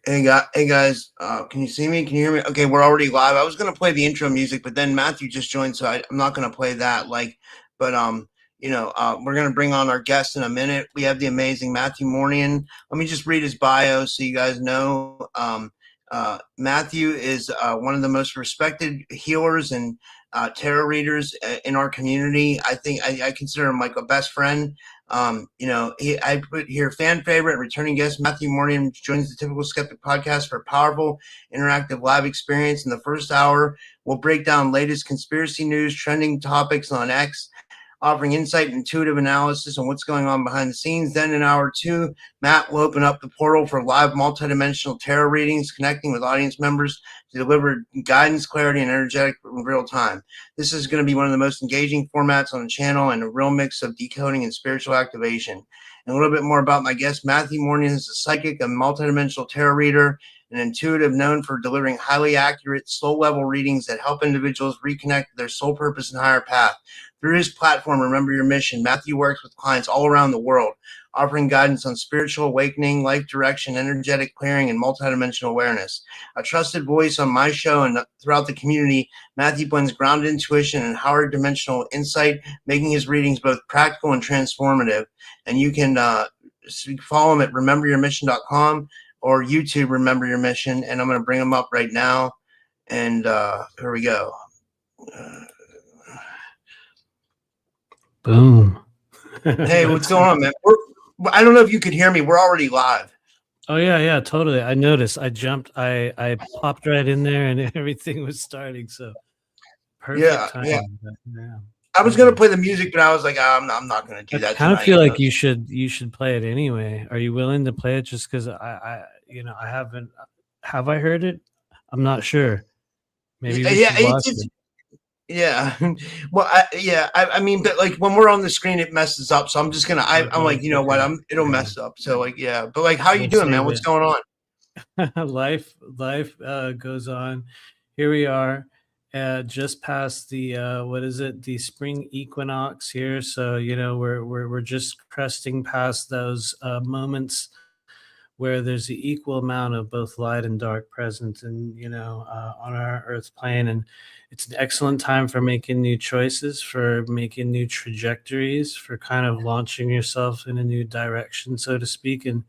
Hey guys, can you see me? Can you hear me? Okay, we're already live. I was gonna play the intro music, but then Matthew just joined, so I'm not gonna play that. But we're gonna bring on our guest in a minute. We have the amazing Matthew Mournian. Let me just read his bio so you guys know. Matthew is one of the most respected healers and tarot readers in our community. I think I consider him like a best friend. I put here fan favorite returning guest Matthew Mournian joins the Typical Skeptic Podcast for a powerful interactive live experience. In the first hour, we'll break down latest conspiracy news, trending topics on X, offering insight and intuitive analysis on what's going on behind the scenes. Then in hour two, Matt will open up the portal for live multidimensional tarot readings, connecting with audience members to deliver guidance, clarity, and energetic in real time. This is going to be one of the most engaging formats on the channel and a real mix of decoding and spiritual activation. And a little bit more about my guest. Matthew Mournian is a psychic, a multidimensional tarot reader, an intuitive known for delivering highly accurate soul-level readings that help individuals reconnect with their soul purpose and higher path. Through his platform, Remember Your Mission, Matthew works with clients all around the world, offering guidance on spiritual awakening, life direction, energetic clearing, and multidimensional awareness. A trusted voice on my show and throughout the community, Matthew blends grounded intuition and higher dimensional insight, making his readings both practical and transformative. And you can follow him at rememberyourmission.com or YouTube Remember Your Mission. And I'm going to bring him up right now. And here we go. Boom. Hey, what's going on, man? I don't know if you could hear me. We're already live. Oh yeah, totally. I noticed. I jumped. I popped right in there, and everything was starting. So perfect time. Yeah. I was gonna play the music, but I was like, I'm not gonna do that. I kind of feel like you should play it anyway. Are you willing to play it? Just because I haven't. Have I heard it? I'm not sure. Maybe we should watch it. Yeah. Well, I mean, but like when we're on the screen, it messes up. So I'm just gonna. I'm like, you know what? It'll mess up. So like, yeah. But like, how you doing, man? What's going on? Life goes on. Here we are, just past the the spring equinox here. So we're just cresting past those moments where there's the equal amount of both light and dark present and on our earth plane. And it's an excellent time for making new choices, for making new trajectories, for kind of launching yourself in a new direction, so to speak. And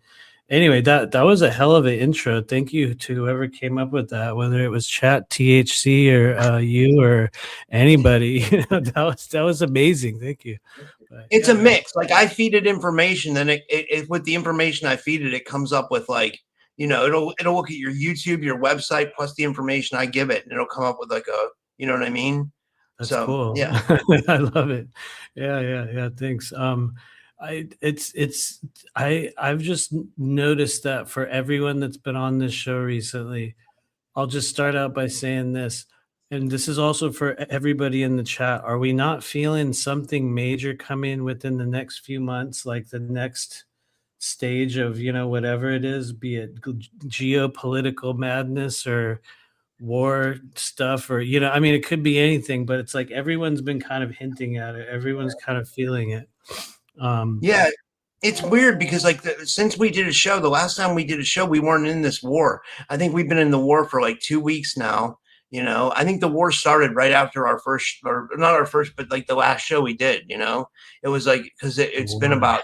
anyway, that was a hell of an intro. Thank you to whoever came up with that, whether it was Chat THC or you or anybody. That was amazing. Thank you. But, it's a mix. Like I feed it information, then it with the information I feed it, it comes up with like, it'll look at your YouTube, your website, plus the information I give it, and it'll come up with like a, you know what I mean? That's cool. Yeah. I love it. Yeah. Thanks. I've just noticed that for everyone that's been on this show recently, I'll just start out by saying this, and this is also for everybody in the chat. Are we not feeling something major coming within the next few months, like the next stage of, whatever it is, be it geopolitical madness or war stuff, or, it could be anything, but it's like everyone's been kind of hinting at it. Everyone's kind of feeling it. Yeah, it's weird because like since we did a show, the last time we did a show, we weren't in this war. I think we've been in the war for like 2 weeks now. I think the war started right after our first, or not our first, but like the last show we did. It was like because it's been about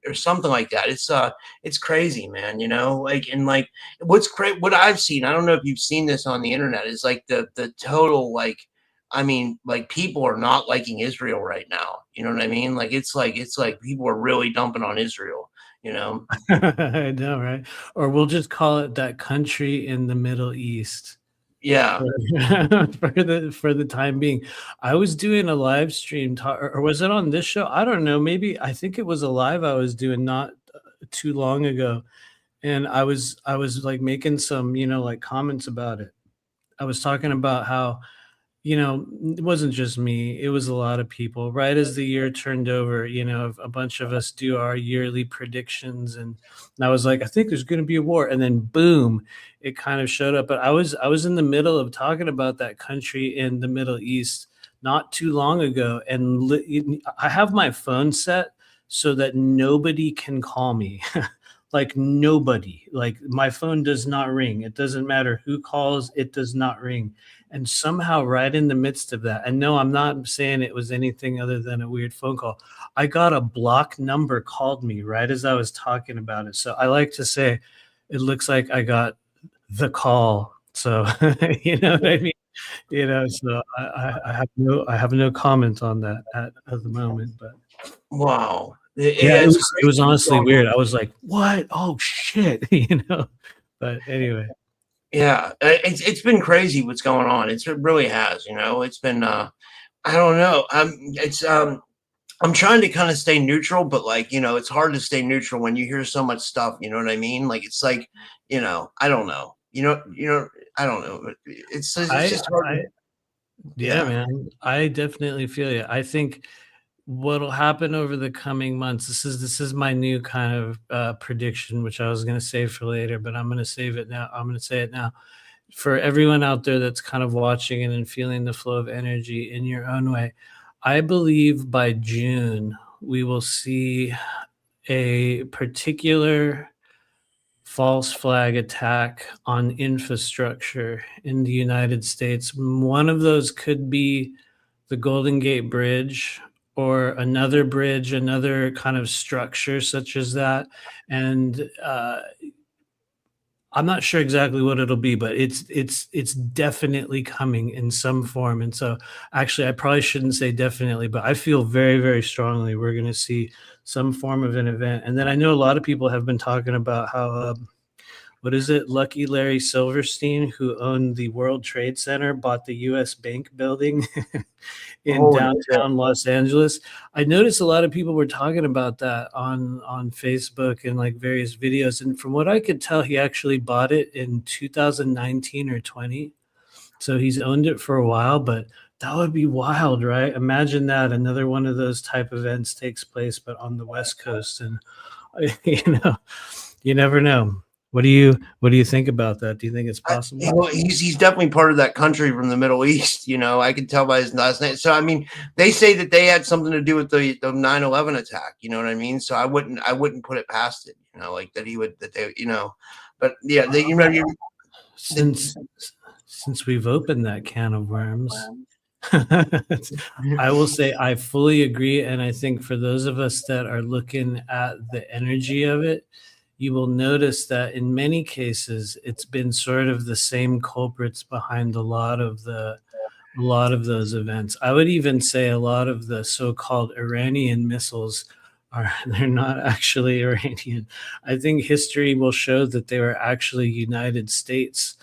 or something like that. It's crazy, man. Like and like what's great, what I've seen. I don't know if you've seen this on the internet. Is like the total like. I mean, like people are not liking Israel right now. You know what I mean? Like it's like people are really dumping on Israel. you know? I know, right? Or we'll just call it that country in the Middle East Yeah. for the time being. I was doing a live stream, or was it on this show? I don't know. Maybe I think it was a live I was doing not too long ago, and I was like making some like comments about it. I was talking about how it wasn't just me, it was a lot of people. Right as the year turned over, a bunch of us do our yearly predictions, and I was like, I think there's going to be a war, and then boom, it kind of showed up. But I was in the middle of talking about that country in the Middle East not too long ago, and I have my phone set so that nobody can call me. Like nobody, like my phone does not ring. It doesn't matter who calls, it does not ring. And somehow, right in the midst of that, and no, I'm not saying it was anything other than a weird phone call, I got a block number called me right as I was talking about it. So I like to say it looks like I got the call. So you know what I mean? So I have no comment on that at the moment. But Wow. yeah, Yeah, it it's was it was crazy what's honestly going weird. on. I was like, "What? Oh shit," But anyway. Yeah, it's been crazy what's going on. It really has, It's been I don't know. I'm trying to kind of stay neutral, but like, it's hard to stay neutral when you hear so much stuff, you know what I mean? Like it's like, I don't know. I don't know. It's I just hard I to, Yeah, yeah. man. I definitely feel you. I think what'll happen over the coming months, this is my new kind of prediction, which I was gonna save for later, but I'm gonna save it now. I'm gonna say it now. For everyone out there that's kind of watching it and feeling the flow of energy in your own way, I believe by June we will see a particular false flag attack on infrastructure in the United States. One of those could be the Golden Gate Bridge or another bridge, another kind of structure such as that. And I'm not sure exactly what it'll be, but it's definitely coming in some form. And so, actually, I probably shouldn't say definitely, but I feel very, very strongly we're going to see some form of an event. And then I know a lot of people have been talking about how what is it? Lucky Larry Silverstein, who owned the World Trade Center, bought the U.S. Bank building in Oh, no shit. downtown Los Angeles. I noticed a lot of people were talking about that on Facebook and like various videos. And from what I could tell, he actually bought it in 2019 or 20. So he's owned it for a while, but that would be wild, right? Imagine that another one of those type events takes place, but on the West Coast. And you know, you never know. What do you think about that? Do you think it's possible? Well, he's definitely part of that country from the Middle East. I can tell by his last name. So I mean, they say that they had something to do with the 9/11 attack. You know what I mean? So I wouldn't put it past it. Like that he would that they. But yeah, the, Since since we've opened that can of worms, I will say I fully agree. And I think for those of us that are looking at the energy of it, you will notice that in many cases it's been sort of the same culprits behind a lot of those events. I would even say a lot of the so-called Iranian missiles are they're not actually Iranian. I think history will show that they were actually United States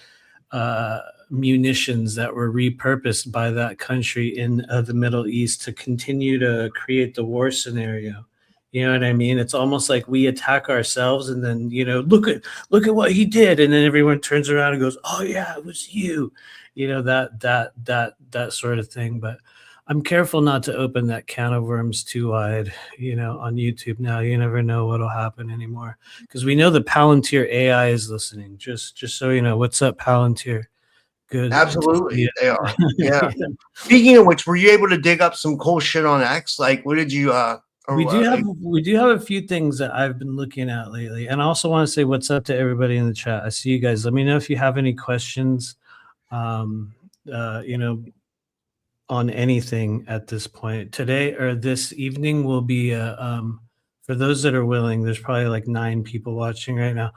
munitions that were repurposed by that country in the Middle East to continue to create the war scenario. You know what I mean? It's almost like we attack ourselves, and then look at what he did, and then everyone turns around and goes, "Oh yeah, it was you." That sort of thing. But I'm careful not to open that can of worms too wide. On YouTube now, you never know what'll happen anymore because we know the Palantir AI is listening. Just so you know, what's up, Palantir? Good to see absolutely they are. Yeah. you. Speaking of which, were you able to dig up some cool shit on X? Like, what did you We or do have we do have a few things that I've been looking at lately, and I also want to say what's up to everybody in the chat. I see you guys. Let me know if you have any questions, um, uh, you know, on anything at this point. Today or this evening will be for those that are willing. There's probably like 9 people watching right now.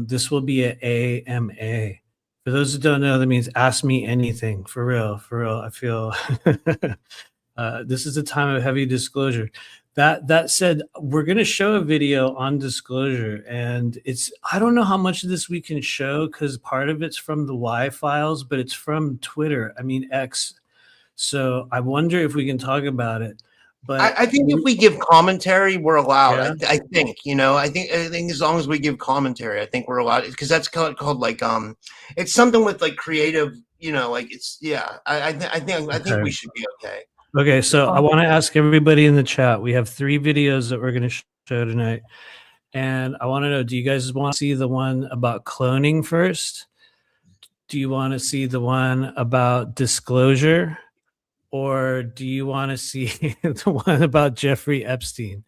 This will be a AMA. For those that don't know, that means ask me anything. For real, for real. I feel This is a time of heavy disclosure. That said, we're going to show a video on disclosure, and I don't know how much of this we can show because part of it's from the Y files, but it's from Twitter. I mean X. So I wonder if we can talk about it. But I think if we give commentary, we're allowed. yeah. I think, I think as long as we give commentary, I think we're allowed, because that's called like it's something with like creative, like it's I think we should be okay. Okay, so I want to ask everybody in the chat. We have 3 videos that we're going to show tonight, and I want to know: do you guys want to see the one about cloning first? Do you want to see the one about disclosure? Or do you want to see the one about Jeffrey Epstein?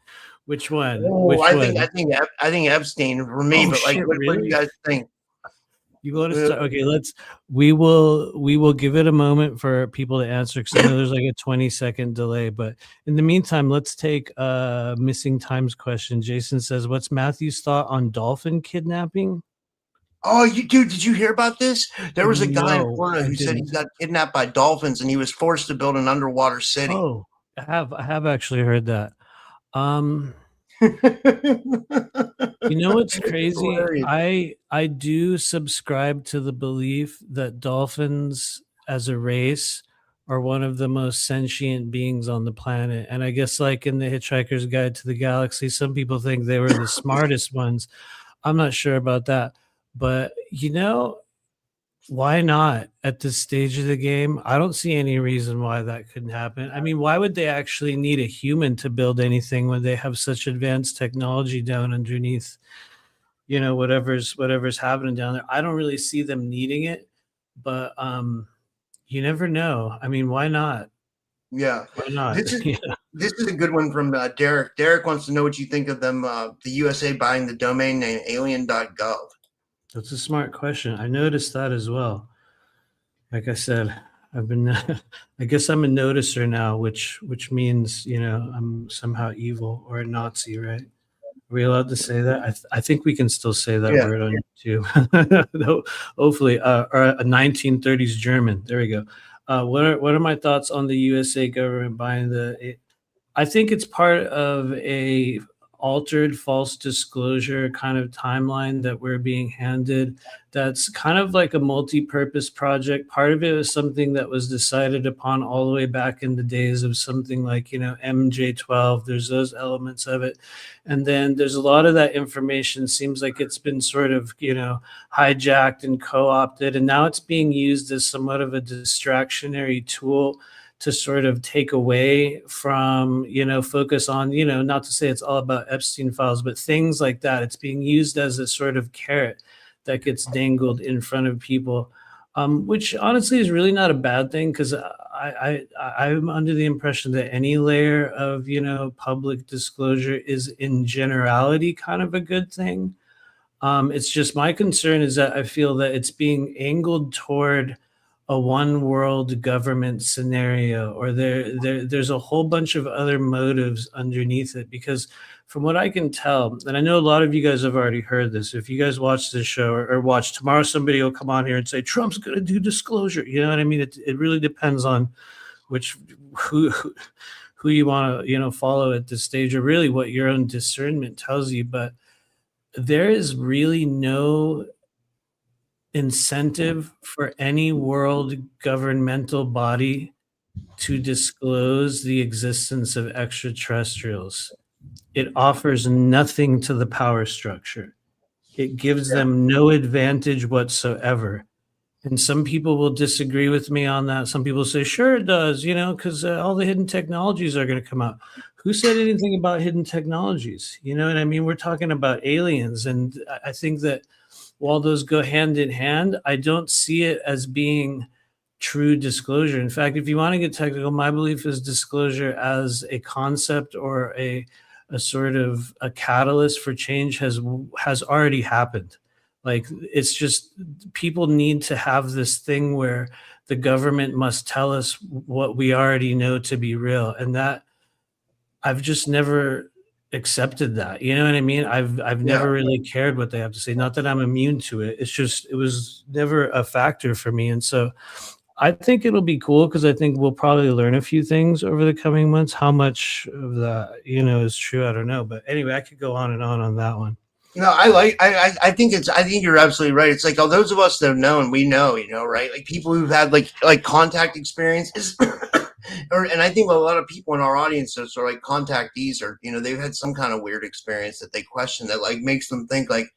Which one? Oh, I think Epstein for me, but like, shit, what do really? you guys think? You want to start? Okay, we will give it a moment for people to answer, because I know there's like a 20-second delay. But in the meantime, let's take missing times question. Jason says, what's Matthew's thought on dolphin kidnapping? Oh, dude, did you hear about this? There was a guy in No, Florida I who said he didn't. got kidnapped by dolphins and he was forced to build an underwater city. Oh, I have actually heard that. You know what's crazy? I do subscribe to the belief that dolphins as a race are one of the most sentient beings on the planet. And I guess, like in the Hitchhiker's Guide to the Galaxy, some people think they were the smartest ones. I'm not sure about that. But why not at this stage of the game? I don't see any reason why that couldn't happen. I mean, why would they actually need a human to build anything when they have such advanced technology down underneath, whatever's happening down there? I don't really see them needing it, but you never know. I mean, why not? Yeah. Why not? This is a good one from Derek. Derek wants to know what you think of them, the USA buying the domain name alien.gov. That's a smart question. I noticed that as well. Like I said, I guess I'm a noticer now, which means, I'm somehow evil or a Nazi, right? Are we allowed to say that? I think we can still say that word on YouTube. Hopefully, or a 1930s German. There we go. What are my thoughts on the USA government buying I think it's part of a altered false disclosure kind of timeline that we're being handed. That's kind of like a multi-purpose project. Part of it is something that was decided upon all the way back in the days of something like, MJ12. There's those elements of it. And then there's a lot of that information seems like it's been sort of, hijacked and co-opted. And now it's being used as somewhat of a distractionary tool to sort of take away from, focus on, not to say it's all about Epstein files, but things like that. It's being used as a sort of carrot that gets dangled in front of people, which honestly is really not a bad thing, because I'm under the impression that any layer of, public disclosure is in generality kind of a good thing. It's just, my concern is that I feel that it's being angled toward a one world government scenario, or there's a whole bunch of other motives underneath it. Because from what I can tell, and I know a lot of you guys have already heard this, if you guys watch this show or watch tomorrow, somebody will come on here and say Trump's going to do disclosure. You know what I mean? It really depends on who you want to follow at this stage, or really what your own discernment tells you. But there is really no incentive for any world governmental body to disclose the existence of extraterrestrials. It offers nothing to the power structure. It gives them no advantage whatsoever. And some people will disagree with me on that. Some people say, sure it does, because all the hidden technologies are going to come out. Who said anything about hidden technologies? You know what I mean? We're talking about aliens. And I think that while those go hand in hand, I don't see it as being true disclosure. In fact, if you want to get technical, my belief is disclosure as a concept or a sort of a catalyst for change has already happened. Like, it's just, people need to have this thing where the government must tell us what we already know to be real. And that, I've just never accepted that. You know what I mean? I've never really cared what they have to say. Not that I'm immune to it. It's just, it was never a factor for me. And so I think it'll be cool because I think we'll probably learn a few things over the coming months. How much of that, is true, I don't know. But anyway, I could go on that one. No, I think you're absolutely right. It's like all those of us that have known, we know, right? Like people who've had like contact experiences, and I think a lot of people in our audience are like contactees, or they've had some kind of weird experience that they question that like makes them think like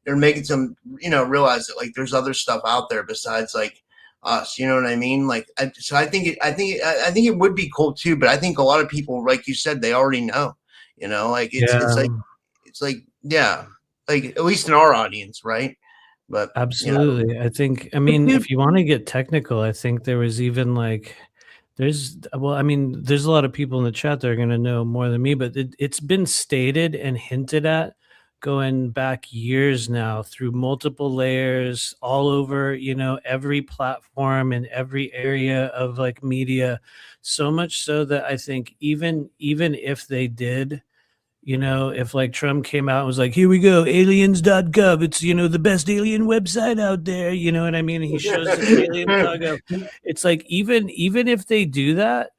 they're making them realize that like there's other stuff out there besides like us. You know what I mean? Like, so I think it would be cool too. But I think a lot of people, like you said, they already know. Like it's Yeah, like yeah, like at least in our audience, right? But absolutely. I but mean, dude, if you want to get technical, I think there was even like, there's a lot of people in the chat that are going to know more than me, but it's been stated and hinted at going back years now through multiple layers all over, every platform and every area of like media. So much so that I think even if they did, if like Trump came out and was like, here we go, aliens.gov, it's, the best alien website out there, you know what I mean? And he shows this aliens.gov. It's like, even if they do that,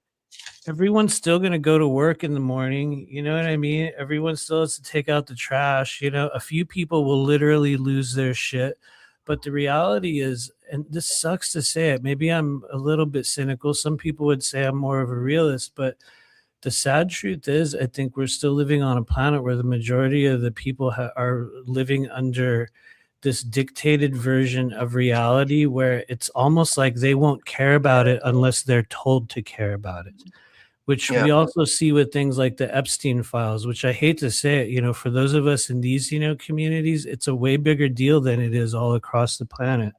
everyone's still going to go to work in the morning. You know what I mean? Everyone still has to take out the trash. A few people will literally lose their shit. But the reality is, and this sucks to say it, maybe I'm a little bit cynical. Some people would say I'm more of a realist, but the sad truth is, I think we're still living on a planet where the majority of the people are living under this dictated version of reality where it's almost like they won't care about it unless they're told to care about it, which yeah, we also see with things like the Epstein files, which I hate to say it, for those of us in these, communities, it's a way bigger deal than it is all across the planet.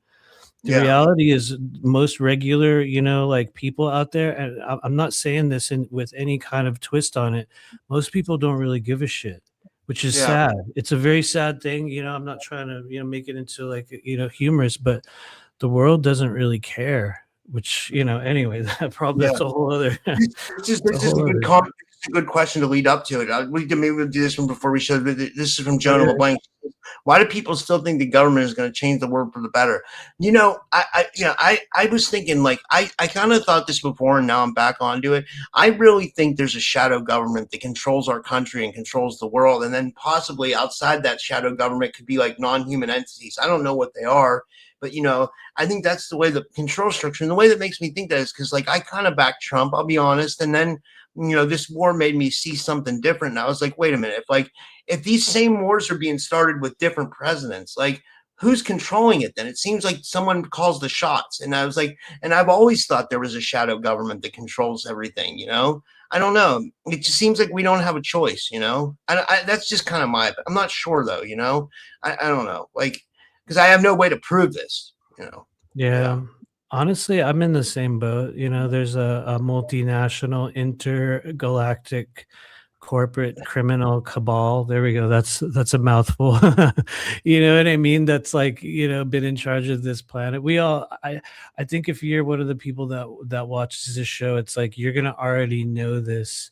The yeah, reality is most regular, like people out there, and I'm not saying this with any kind of twist on it. Most people don't really give a shit, which is yeah, sad. It's a very sad thing. I'm not trying to, make it into like, humorous, but the world doesn't really care, which, anyway, yeah. that's a whole other, It's it's a just a whole good other. it's a good question to lead up to it. Maybe we'll do this one before we show. This is from Joan of Yeah. LeBlanc. Why do people still think the government is going to change the world for the better? I was thinking like I kind of thought this before, and now I'm back onto it. I really think there's a shadow government that controls our country and controls the world, and then possibly outside that shadow government could be like non-human entities. I don't know what they are, but I think that's the way the control structure, and the way that makes me think that is because like I kind of back Trump, I'll be honest, and then this war made me see something different. And I was like, wait a minute, if these same wars are being started with different presidents, like who's controlling it then? It seems like someone calls the shots. And I was like, and I've always thought there was a shadow government that controls everything, I don't know. It just seems like we don't have a choice, that's just kind of I'm not sure though, I don't know, like, because I have no way to prove this. Yeah. Yeah. Honestly, I'm in the same boat. There's a multinational intergalactic corporate criminal cabal. There we go. That's a mouthful. You know what I mean? That's like, been in charge of this planet. I think if you're one of the people that watches this show, it's like you're gonna already know this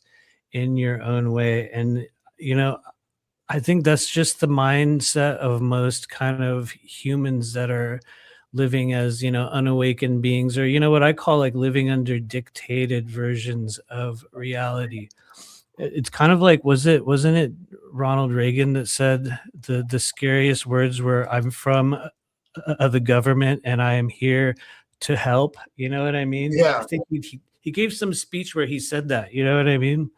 in your own way. And you know, I think that's just the mindset of most kind of humans that are living as, unawakened beings, or, what I call like living under dictated versions of reality. It's kind of like, wasn't it Ronald Reagan that said the scariest words were, I'm from the government and I am here to help. You know what I mean? I Yeah. think he gave some speech where he said that, you know what I mean?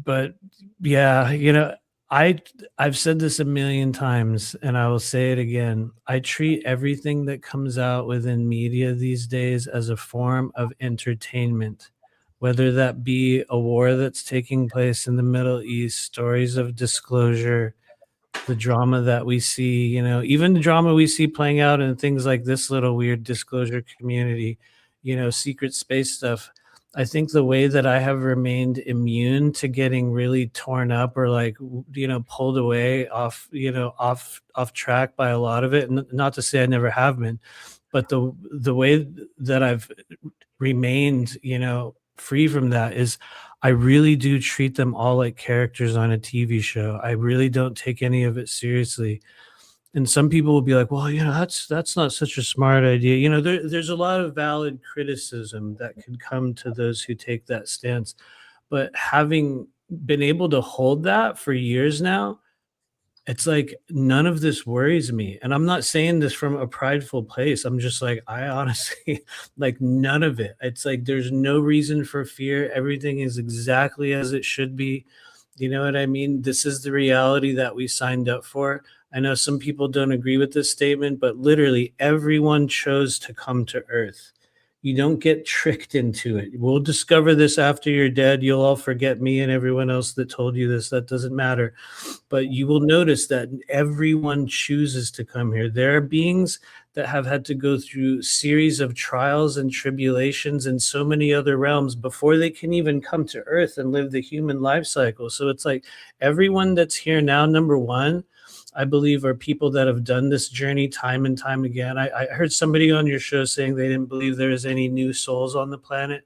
But yeah, I I've said this a million times and I will say it again. I treat everything that comes out within media these days as a form of entertainment, whether that be a war that's taking place in the Middle East, stories of disclosure, the drama that we see, even the drama we see playing out in things like this little weird disclosure community, secret space stuff. I think the way that I have remained immune to getting really torn up or like, pulled away off track by a lot of it. And not to say I never have been, but the way that I've remained, free from that is I really do treat them all like characters on a TV show. I really don't take any of it seriously. And some people will be like, well, that's not such a smart idea. There's a lot of valid criticism that could come to those who take that stance. But having been able to hold that for years now, it's like none of this worries me. And I'm not saying this from a prideful place. I'm just like, I honestly like none of it. It's like there's no reason for fear. Everything is exactly as it should be. You know what I mean? This is the reality that we signed up for. I know some people don't agree with this statement, but literally everyone chose to come to Earth. You don't get tricked into it. We'll discover this after you're dead. You'll all forget me and everyone else that told you this. That doesn't matter. But you will notice that everyone chooses to come here. There are beings that have had to go through series of trials and tribulations in so many other realms before they can even come to Earth and live the human life cycle. So it's like everyone that's here now, number one, I believe, are people that have done this journey time and time again. I heard somebody on your show saying they didn't believe there is any new souls on the planet.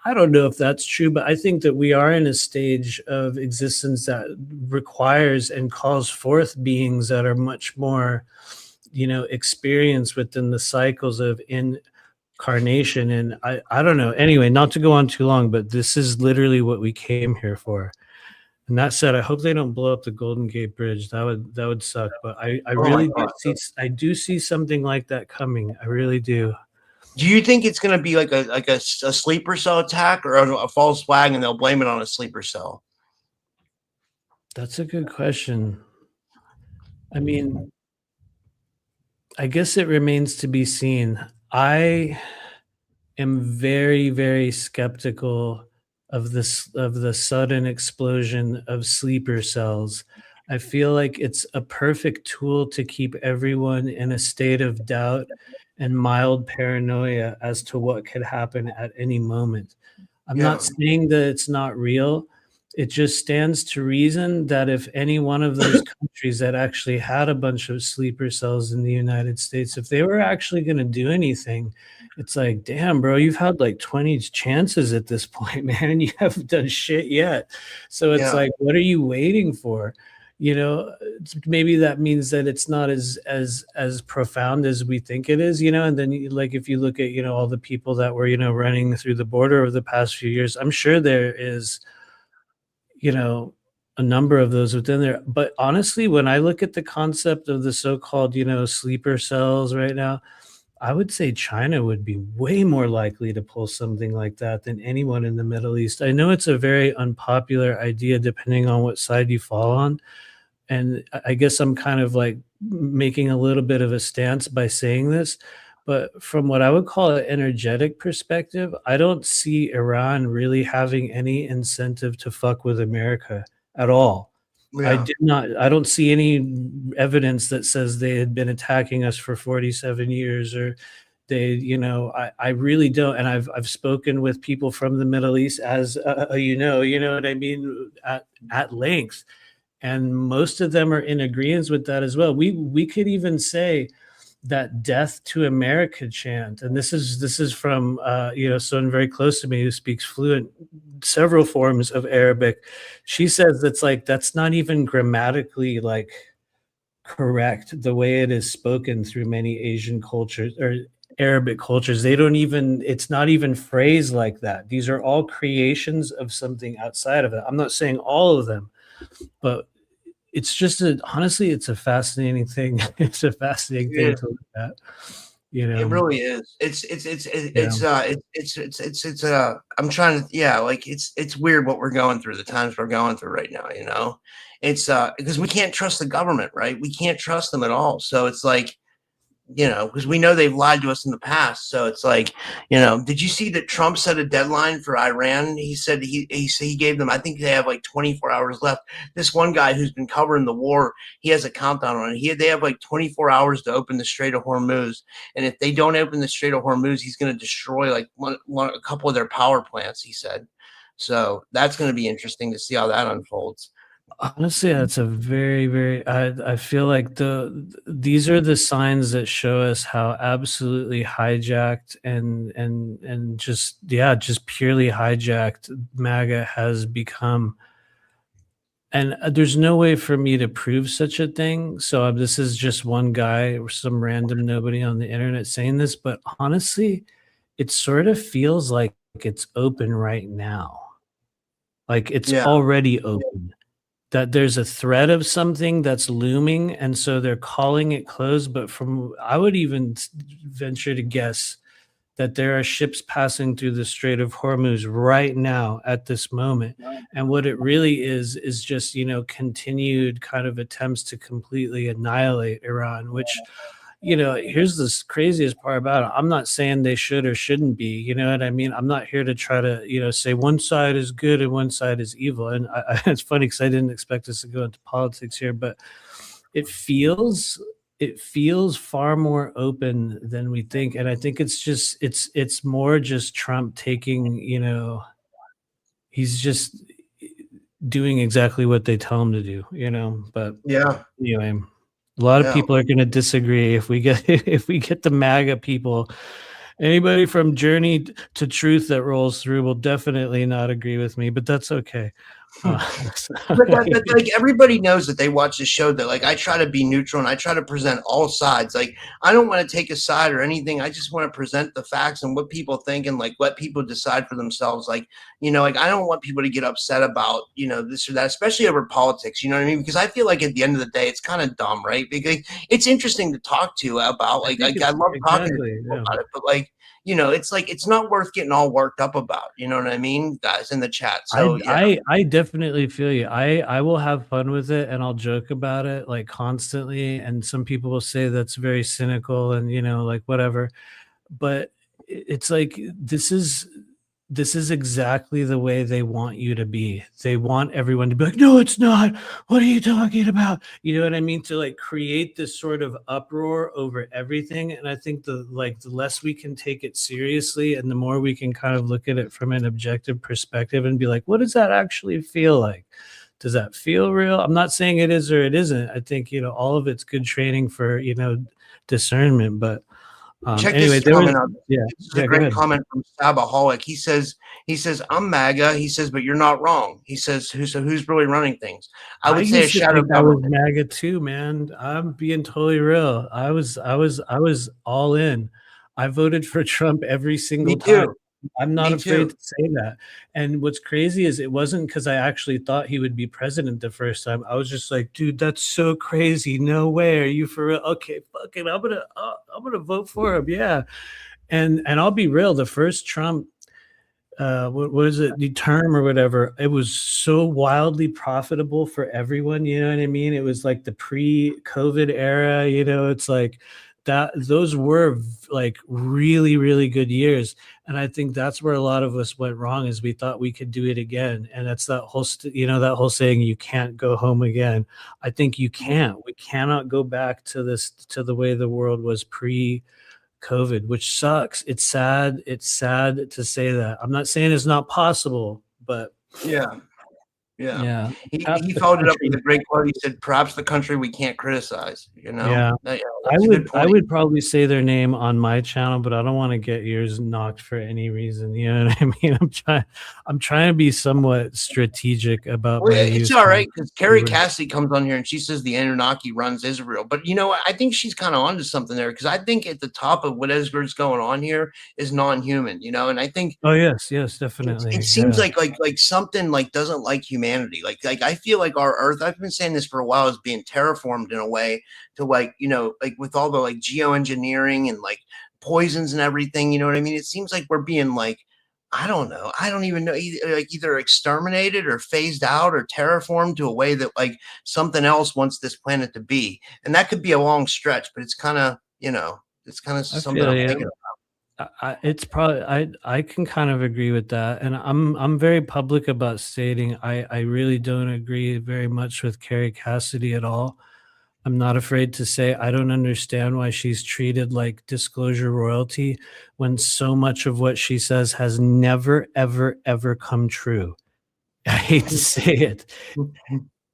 I don't know if that's true, but I think that we are in a stage of existence that requires and calls forth beings that are much more, experienced within the cycles of incarnation. And I don't know. Anyway, not to go on too long, but this is literally what we came here for. And that said, I hope they don't blow up the Golden Gate Bridge. That would suck. But I Oh my really God. do see something like that coming. I really do. Do you think it's going to be like a sleeper cell attack or a false flag, and they'll blame it on a sleeper cell? That's a good question. I mean, I guess it remains to be seen. I am very, very skeptical of the sudden explosion of sleeper cells. I feel like it's a perfect tool to keep everyone in a state of doubt and mild paranoia as to what could happen at any moment. I'm Yeah. not saying that it's not real. It just stands to reason that if any one of those countries that actually had a bunch of sleeper cells in the United States, if they were actually going to do anything, it's like, damn, bro, you've had like 20 chances at this point, man. You haven't done shit yet. So it's Yeah. like, what are you waiting for? Maybe that means that it's not as profound as we think it is, and then like if you look at, all the people that were, running through the border over the past few years, I'm sure there is, a number of those within there. But honestly, when I look at the concept of the so-called, sleeper cells right now, I would say China would be way more likely to pull something like that than anyone in the Middle East. I know it's a very unpopular idea depending on what side you fall on. And I guess I'm kind of like making a little bit of a stance by saying this. But from what I would call an energetic perspective, I don't see Iran really having any incentive to fuck with America at all. Yeah. I don't see any evidence that says they had been attacking us for 47 years or I really don't. And I've spoken with people from the Middle East as you know what I mean, at length. And most of them are in agreement with that as well. We could even say that "Death to America" chant, and this is from someone very close to me who speaks fluent several forms of Arabic. She says that's not even grammatically like correct the way it is spoken through many Asian cultures or Arabic cultures. It's not even phrased like that. These are all creations of something outside of it. I'm not saying all of them, but it's just honestly, it's a fascinating thing. It's a fascinating thing to look at. It really is. I'm trying to, like it's weird what we're going through, the times we're going through right now. It's because we can't trust the government, right? We can't trust them at all. So it's like, because we know they've lied to us in the past. So it's like, did you see that Trump set a deadline for Iran? He said he gave them, I think they have like 24 hours left. This one guy who's been covering the war, he has a countdown on it. They have like 24 hours to open the Strait of Hormuz. And if they don't open the Strait of Hormuz, he's going to destroy like a couple of their power plants, he said. So that's going to be interesting to see how that unfolds. Honestly, that's a very, very. I feel like these are the signs that show us how absolutely hijacked and just purely hijacked MAGA has become. And there's no way for me to prove such a thing. So this is just one guy or some random nobody on the internet saying this. But honestly, it sort of feels like it's open right now. Like it's Yeah. already open. That there's a threat of something that's looming, and so they're calling it closed. But from I would even venture to guess that there are ships passing through the Strait of Hormuz right now at this moment. And what it really is just, continued kind of attempts to completely annihilate Iran, which, here's this craziest part about it. I'm not saying they should or shouldn't be, you know what I mean? I'm not here to try to, say one side is good and one side is evil. And it's funny because I didn't expect us to go into politics here, but it feels far more open than we think. And I think it's more just Trump taking, he's just doing exactly what they tell him to do, but Yeah. anyway, a lot of Yeah. people are going to disagree if we get the MAGA people. Anybody from Journey to Truth that rolls through will definitely not agree with me, but that's okay. But like everybody knows that they watch the show, that like I try to be neutral and I try to present all sides. Like I don't want to take a side or anything. I just want to present the facts and what people think and like let people decide for themselves. Like, like I don't want people to get upset about, this or that, especially over politics, you know what I mean? Because I feel like at the end of the day, it's kind of dumb, right? Because it's interesting to talk to about, like I love talking to people about it, but like, it's like it's not worth getting all worked up about. You know what I mean, guys in the chat. So yeah. I definitely feel you. I will have fun with it and I'll joke about it like constantly. And some people will say that's very cynical and like whatever. But it's like this is exactly the way they want you to be. They want everyone to be like, no, it's not. What are you talking about? You know what I mean? To like create this sort of uproar over everything. And I think the less we can take it seriously and the more we can kind of look at it from an objective perspective and be like, what does that actually feel like? Does that feel real? I'm not saying it is or it isn't. I think, all of it's good training for, discernment, but Check anyway, this comment out. yeah, This is a great comment from Sabaholic. He says, I'm MAGA. He says, but you're not wrong. He says, who's really running things? I would say a used to shadow think I was government. MAGA too, man. I'm being totally real. I was all in. I voted for Trump every single Me time. too. I'm not Me afraid too. to say that. And what's crazy is it wasn't because I actually thought he would be president the first time. I was just like, dude, that's so crazy. No way. Are you for real? Okay, fuck it. I'm gonna vote for him. Yeah. And I'll be real. The first Trump what is it, the term or whatever, it was so wildly profitable for everyone, you know what I mean? It was like the pre-COVID era, it's like that those were like really, really good years. And I think that's where a lot of us went wrong, is we thought we could do it again. And that's that whole that whole saying, you can't go home again. I think you can't. We cannot go back to the way the world was pre-COVID, which sucks. It's sad. It's sad to say that. I'm not saying it's not possible, but Yeah. Yeah. yeah. He followed it up with a great quote. He said, perhaps the country we can't criticize, Yeah. That's I a good I point. would probably say their name on my channel, but I don't want to get yours knocked for any reason. You know what I mean? I'm trying to be somewhat strategic about Well, my it's use. all right because Carrie Cassidy comes on here and she says the Anunnaki runs Israel. But you know what? I think she's kind of onto something there, because I think at the top of what Israel's going on here is non-human, and I think Oh yes, definitely. it seems like something like doesn't like humanity. Like I feel like our Earth, I've been saying this for a while, is being terraformed in a way to like with all the like geoengineering and like poisons and everything. You know what I mean? It seems like we're being like, I don't know. I don't even know, either exterminated or phased out or terraformed to a way that like something else wants this planet to be. And that could be a long stretch, but it's kind of, something I'm thinking about. It's probably I can kind of agree with that, and I'm very public about stating I really don't agree very much with Carrie Cassidy at all. I'm not afraid to say I don't understand why she's treated like disclosure royalty when so much of what she says has never, ever, ever come true. I hate to say it.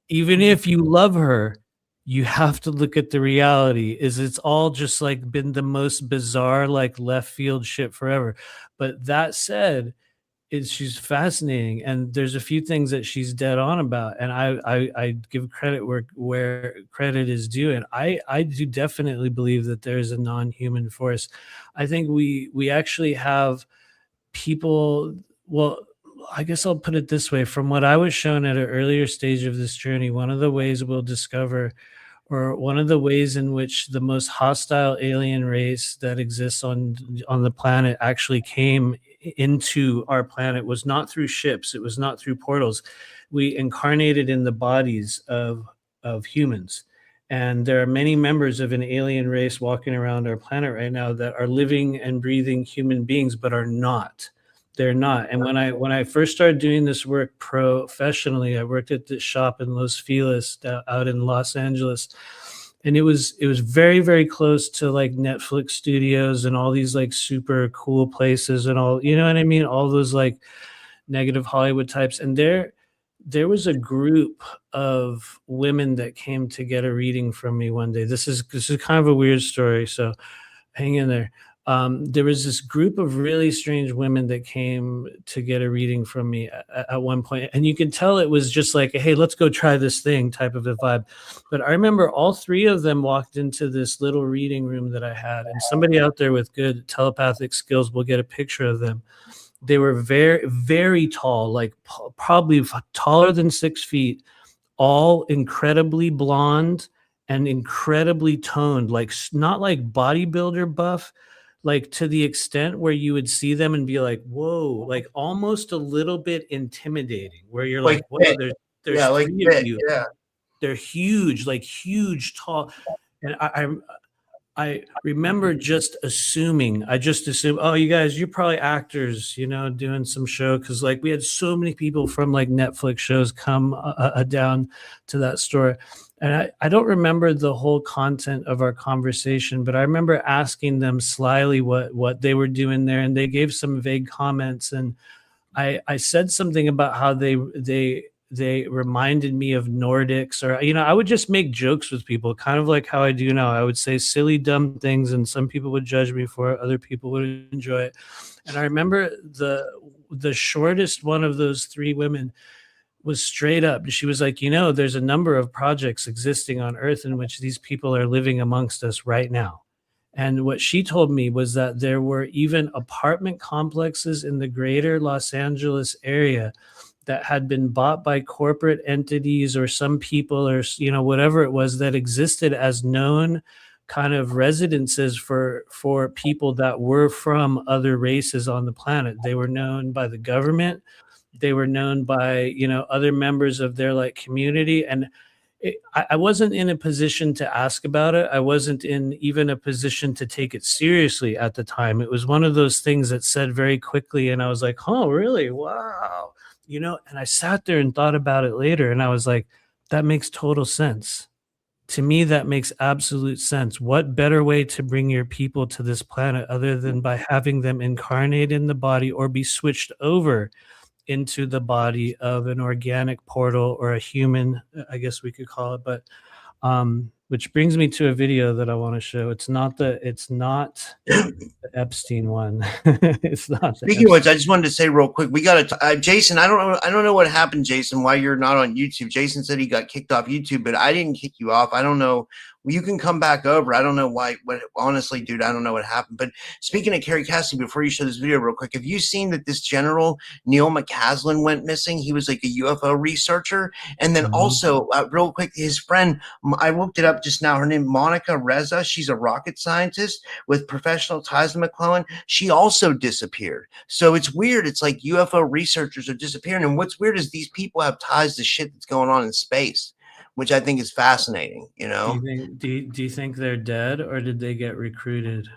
Even if you love her, you have to look at the reality. Is it's all just like been the most bizarre, like left field shit forever. But that said, she's fascinating, and there's a few things that she's dead on about, and I give credit where credit is due, and I do definitely believe that there's a non-human force. I think we actually have people. Well, I guess I'll put it this way: from what I was shown at an earlier stage of this journey, one of the ways we'll discover, or one of the ways in which the most hostile alien race that exists on the planet actually came into our planet, was not through ships, it was not through portals. We incarnated in the bodies of humans, and there are many members of an alien race walking around our planet right now that are living and breathing human beings but are not. They're not. And when I first started doing this work professionally, I worked at this shop in Los Feliz out in Los Angeles, and it was very, very close to like Netflix studios and all these like super cool places and all, you know what I mean, all those like negative Hollywood types. And there was a group of women that came to get a reading from me one day. This is kind of a weird story, so hang in there. There was this group of really strange women that came to get a reading from me at one point, and you could tell it was just like, hey, let's go try this thing type of a vibe. But I remember all three of them walked into this little reading room that I had, and somebody out there with good telepathic skills will get a picture of them. They were very, very tall, like probably taller than 6 feet, all incredibly blonde and incredibly toned, like not like bodybuilder buff, like to the extent where you would see them and be like, whoa, like almost a little bit intimidating, where you're like, whoa, fit. there's Like three of fit. you. Yeah. They're huge, like huge, tall. And I remember just assuming, I just assumed, oh, you guys, you're probably actors, you know, doing some show. Cause like we had so many people from like Netflix shows come down to that store. And I don't remember the whole content of our conversation, but I remember asking them slyly what they were doing there. And they gave some vague comments. And I said something about how they reminded me of Nordics, or, you know, I would just make jokes with people, kind of like how I do now. I would say silly, dumb things, and some people would judge me for it. Other people would enjoy it. And I remember the shortest one of those three women was straight up. She was like, you know, there's a number of projects existing on Earth in which these people are living amongst us right now. And what she told me was that there were even apartment complexes in the greater Los Angeles area that had been bought by corporate entities or some people, or, you know, whatever it was, that existed as known kind of residences for people that were from other races on the planet. They were known by the government. They were known by, you know, other members of their like community. And I wasn't in a position to ask about it. I wasn't in even a position to take it seriously at the time. It was one of those things that said very quickly, and I was like, oh, really? Wow. You know, and I sat there and thought about it later, and I was like, that makes total sense. To me, that makes absolute sense. What better way to bring your people to this planet other than by having them incarnate in the body or be switched over into the body of an organic portal or a human, I guess we could call it. But which brings me to a video that I want to show. It's not the Epstein one. It's not. Speaking of which, I just wanted to say real quick, we got to Jason. I don't know what happened, Jason. Why you're not on YouTube? Jason said he got kicked off YouTube, but I didn't kick you off. I don't know. Well, you can come back over. I don't know why. What honestly, dude, I don't know what happened. But speaking of Carrie Cassidy, before you show this video real quick, have you seen that this General Neil McCaslin went missing? He was like a UFO researcher, and then also real quick, his friend. I looked it up just now. Her name Monica Reza. She's a rocket scientist with professional ties to McClellan. She also disappeared. So it's weird. It's like UFO researchers are disappearing, and what's weird is these people have ties to shit that's going on in space, which I think is fascinating, you know? Do you think they're dead, or did they get recruited?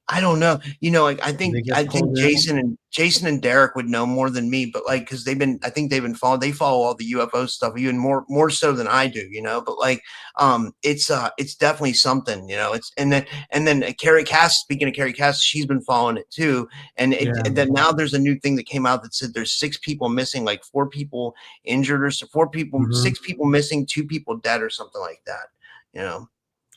I don't know. You know, like I think in? Jason and Derek would know more than me, but like because I think they've been they follow all the UFO stuff even more so than I do, you know. But like it's definitely something, you know. It's and then Carrie Cass, speaking of Carrie Cass, she's been following it too. And then now there's a new thing that came out that said there's 6 people missing, like 4 people injured, or 4 people, 6 people missing, 2 people dead, or something like that, you know.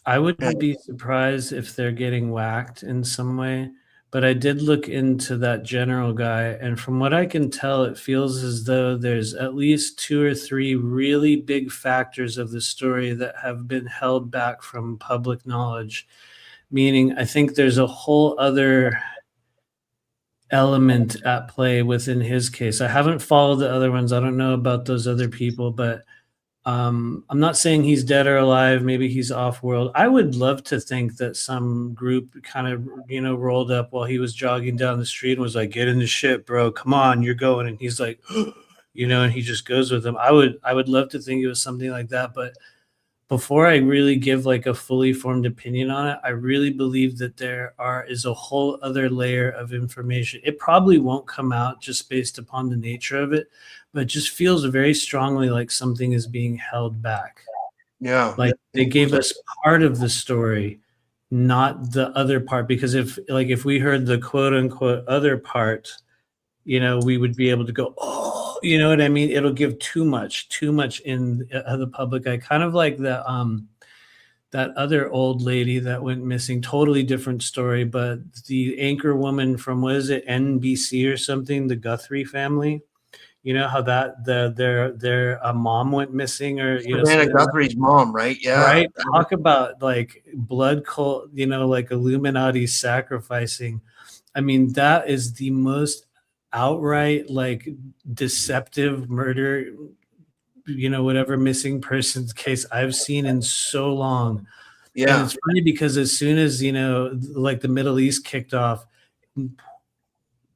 I wouldn't be surprised if they're getting whacked in some way, but I did look into that general guy, and from what I can tell, it feels as though there's at least 2 or 3 really big factors of the story that have been held back from public knowledge. Meaning, I think there's a whole other element at play within his case. I haven't followed the other ones. I don't know about those other people, but I'm not saying he's dead or alive. Maybe he's off world. I would love to think that some group kind of, rolled up while he was jogging down the street and was like, "Get in the ship, bro. Come on, you're going." And he's like, and he just goes with them. I would love to think it was something like that, but before I really give like a fully formed opinion on it, I really believe that is a whole other layer of information. It probably won't come out just based upon the nature of it, but it just feels very strongly like something is being held back. Yeah. Like they gave us part of the story, not the other part. Because if we heard the quote unquote other part, we would be able to go, oh, you know what I mean? It'll give too much in the public eye. Kind of like that other old lady that went missing, totally different story, but the anchor woman from, what is it, NBC or something, the Guthrie family, how that their mom went missing, or Savannah Guthrie's mom, right? Yeah. Right. Talk about like blood cult, like Illuminati sacrificing. I mean, that is the most outright like deceptive murder, whatever missing persons case I've seen in so long. Yeah. And it's funny because as soon as like the Middle East kicked off,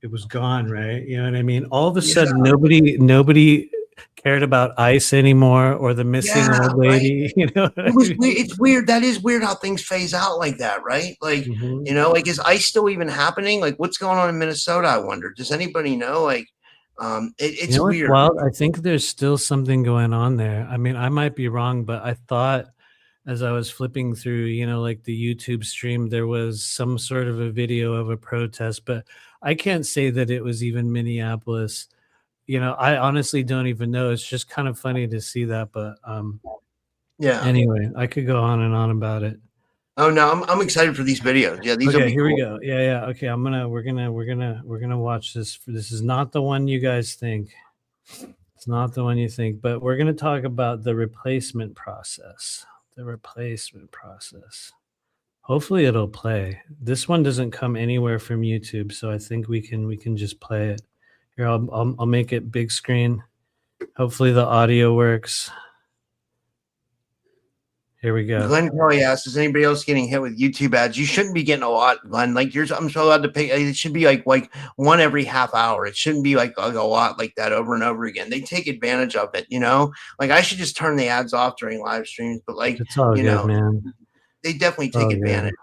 it was gone, right? You know what I mean? All of a sudden, nobody cared about ICE anymore, or the missing old lady. Right. It's weird. That is weird how things phase out like that, right? Like, like, is ICE still even happening? Like, what's going on in Minnesota? I wonder. Does anybody know? Like, it's weird. Well, I think there's still something going on there. I mean, I might be wrong, but I thought as I was flipping through, like the YouTube stream, there was some sort of a video of a protest, but I can't say that it was even Minneapolis. I honestly don't even know. It's just kind of funny to see that, but yeah. Anyway, I could go on and on about it. Oh no, I'm excited for these videos. Yeah, these. Okay, here we go. Yeah. Okay, we're gonna watch this. This is not the one you guys think. It's not the one you think, but we're gonna talk about the replacement process. The replacement process. Hopefully it'll play. This one doesn't come anywhere from YouTube, so I think we can just play it. Here, I'll make it big screen. Hopefully the audio works. Here we go. Glenn Kelly asks, is anybody else getting hit with YouTube ads? You shouldn't be getting a lot, Glenn. Like I'm so allowed to pay. It should be like one every half hour. It shouldn't be like a lot like that over and over again. They take advantage of it, Like I should just turn the ads off during live streams, but like it's all good, man. They definitely take advantage,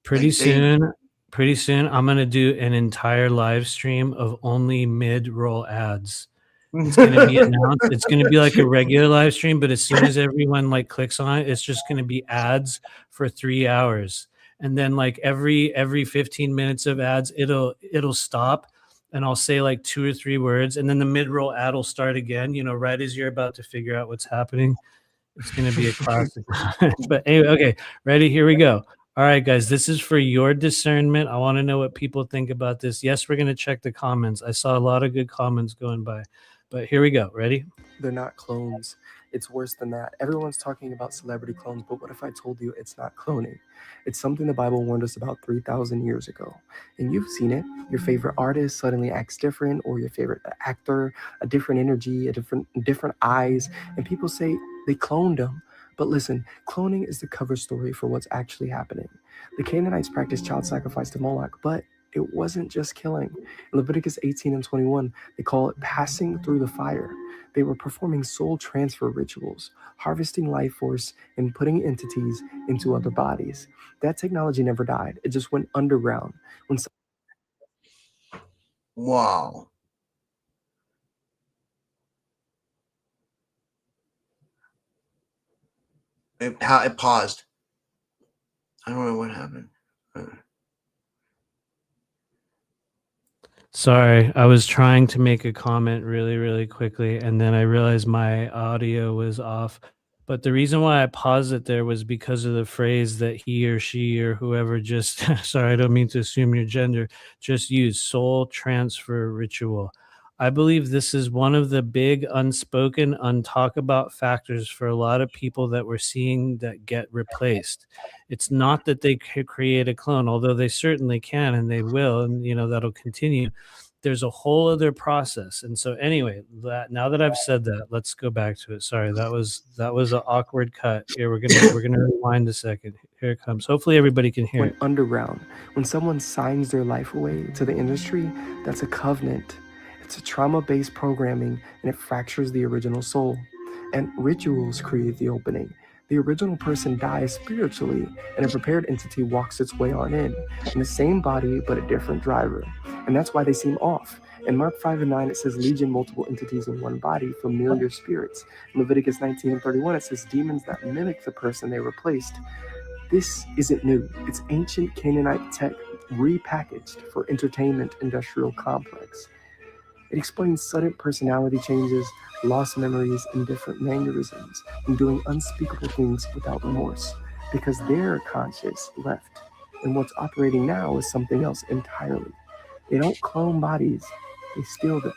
Pretty soon, I'm gonna do an entire live stream of only mid-roll ads. It's going to be announced. It's going to be like a regular live stream, but as soon as everyone like clicks on it, it's just going to be ads for 3 hours. And then like every 15 minutes of ads, it'll stop, and I'll say like 2 or 3 words, and then the mid-roll ad will start again, right as you're about to figure out what's happening. It's going to be a classic. But anyway, okay, ready? Here we go. All right, guys, this is for your discernment. I want to know what people think about this. Yes, we're going to check the comments. I saw a lot of good comments going by. But here we go. Ready? They're not clones. It's worse than that. Everyone's talking about celebrity clones, but what if I told you it's not cloning? It's something the Bible warned us about 3,000 years ago. And you've seen it. Your favorite artist suddenly acts different, or your favorite actor, a different energy, different eyes. And people say they cloned them. But listen, cloning is the cover story for what's actually happening. The Canaanites practiced child sacrifice to Moloch, but it wasn't just killing. In Leviticus 18 and 21, they call it passing through the fire. They were performing soul transfer rituals, harvesting life force and putting entities into other bodies. That technology never died. It just went underground. Wow. It paused. I don't know what happened. Sorry, I was trying to make a comment really, really quickly, and then I realized my audio was off. But the reason why I paused it there was because of the phrase that he or she or whoever just, sorry, I don't mean to assume your gender, just used, soul transfer ritual. I believe this is one of the big unspoken, untalked about factors for a lot of people that we're seeing that get replaced. It's not that they could create a clone, although they certainly can and they will, and that'll continue. There's a whole other process. And so anyway, now that I've said that, let's go back to it. Sorry, that was an awkward cut. Here, we're gonna rewind a second. Here it comes. Hopefully everybody can hear it. Underground, when someone signs their life away to the industry, that's a covenant. It's a trauma-based programming, and it fractures the original soul. And rituals create the opening. The original person dies spiritually, and a prepared entity walks its way on in the same body, but a different driver. And that's why they seem off. In Mark 5:9, it says, legion, multiple entities in one body, familiar spirits. In Leviticus 19:31, it says, demons that mimic the person they replaced. This isn't new. It's ancient Canaanite tech repackaged for entertainment industrial complex. It explains sudden personality changes, lost memories, and different mannerisms, and doing unspeakable things without remorse, because their conscious left, and what's operating now is something else entirely. They don't clone bodies, they steal them,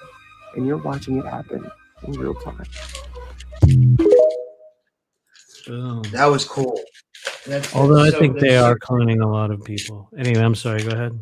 and you're watching it happen in real time. Boom. That was cool. Although I think they are cloning a lot of people. Anyway, I'm sorry, go ahead.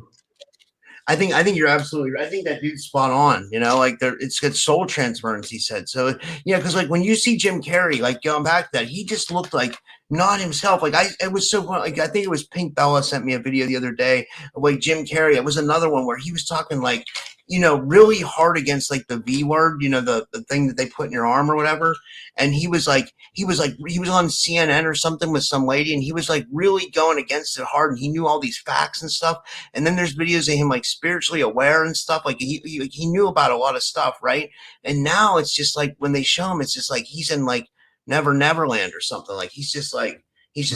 I think you're absolutely right. I think that dude's spot on. Like it's got soul transference, he said. So because like when you see Jim Carrey, like going back to that, he just looked like not himself. Like it was so fun. Like I think it was Pink Bella sent me a video the other day of like Jim Carrey. It was another one where he was talking like really hard against like the V word, the thing that they put in your arm or whatever. And he was on CNN or something with some lady, and he was like really going against it hard, and he knew all these facts and stuff. And then there's videos of him like spiritually aware and stuff. Like he knew about a lot of stuff, right? And now it's just like when they show him, it's just like he's in like Neverland or something. Like he's just right.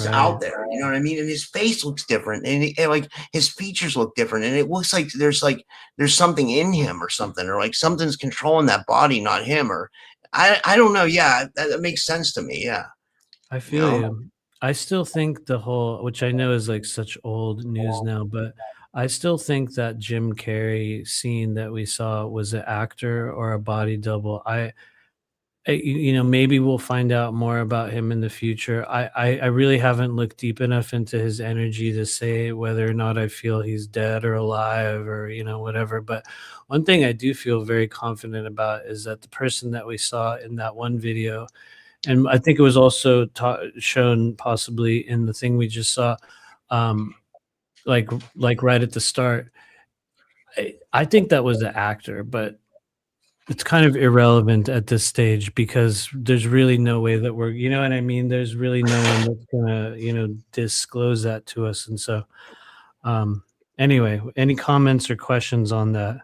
Out there, you know what I mean? And his face looks different, and like his features look different, and it looks like there's something in him or something, or like something's controlling that body, not him. Or I don't know. Yeah, that makes sense to me. Yeah, I feel you. I still think the whole, which I know is like such old news now, but I still think that Jim Carrey scene that we saw was an actor or a body double. Maybe we'll find out more about him in the future. I really haven't looked deep enough into his energy to say whether or not I feel he's dead or alive or, whatever. But one thing I do feel very confident about is that the person that we saw in that one video, and I think it was also shown possibly in the thing we just saw, like right at the start, I think that was an actor, but it's kind of irrelevant at this stage because there's really no way that we're, you know what I mean? There's really no one that's gonna, disclose that to us. And so, anyway, any comments or questions on that?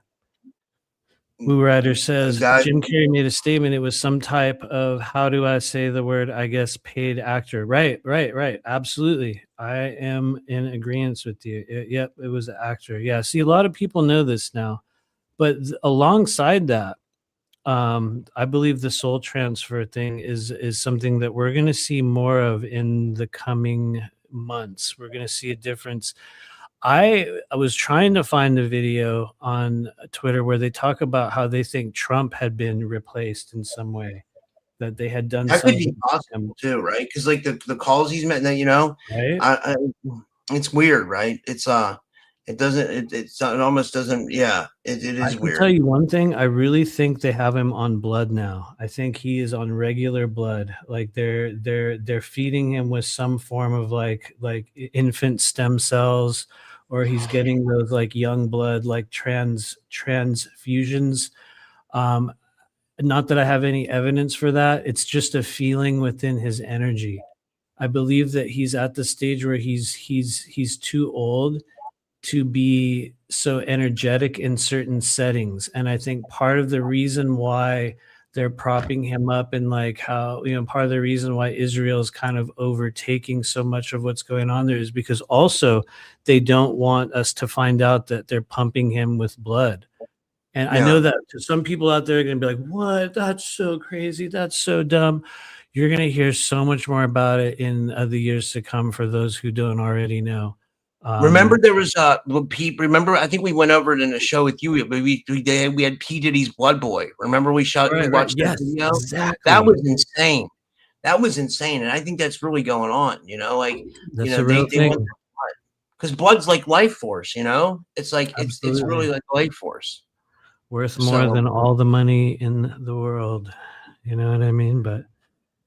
Woo Rider says, Jim Carrey made a statement. It was some type of, how do I say the word, I guess, paid actor. Right. Absolutely. I am in agreement with you. Yep, it was an actor. Yeah, see, a lot of people know this now. But alongside that, I believe the soul transfer thing is something that we're going to see more of in the coming months. We're going to see a difference. I was trying to find a video on Twitter where they talk about how they think Trump had been replaced in some way, that they had done that something. Could be possible too, right? Because like the calls he's met, right? It's weird, right? It's it almost doesn't. Yeah, it is I can weird. tell you one thing. I really think they have him on blood now. I think he is on regular blood. Like they're feeding him with some form of like infant stem cells, or he's getting those like young blood, like transfusions. Not that I have any evidence for that. It's just a feeling within his energy. I believe that he's at the stage where he's too old to be so energetic in certain settings. And I think part of the reason why they're propping him up and like how, part of the reason why Israel is kind of overtaking so much of what's going on there is because also they don't want us to find out that they're pumping him with blood. And I know that to some people out there are going to be like, what? That's so crazy. That's so dumb. You're going to hear so much more about it in the years to come for those who don't already know. Remember there was Pete. Remember, I think we went over it in a show with you. We had P Diddy's Blood Boy. Remember we watched that video. Exactly. That was insane. That was insane, and I think that's really going on. You know, like that's a real thing. Because blood's like life force. You know, it's like it's really like life force. Worth more than all the money in the world. You know what I mean? But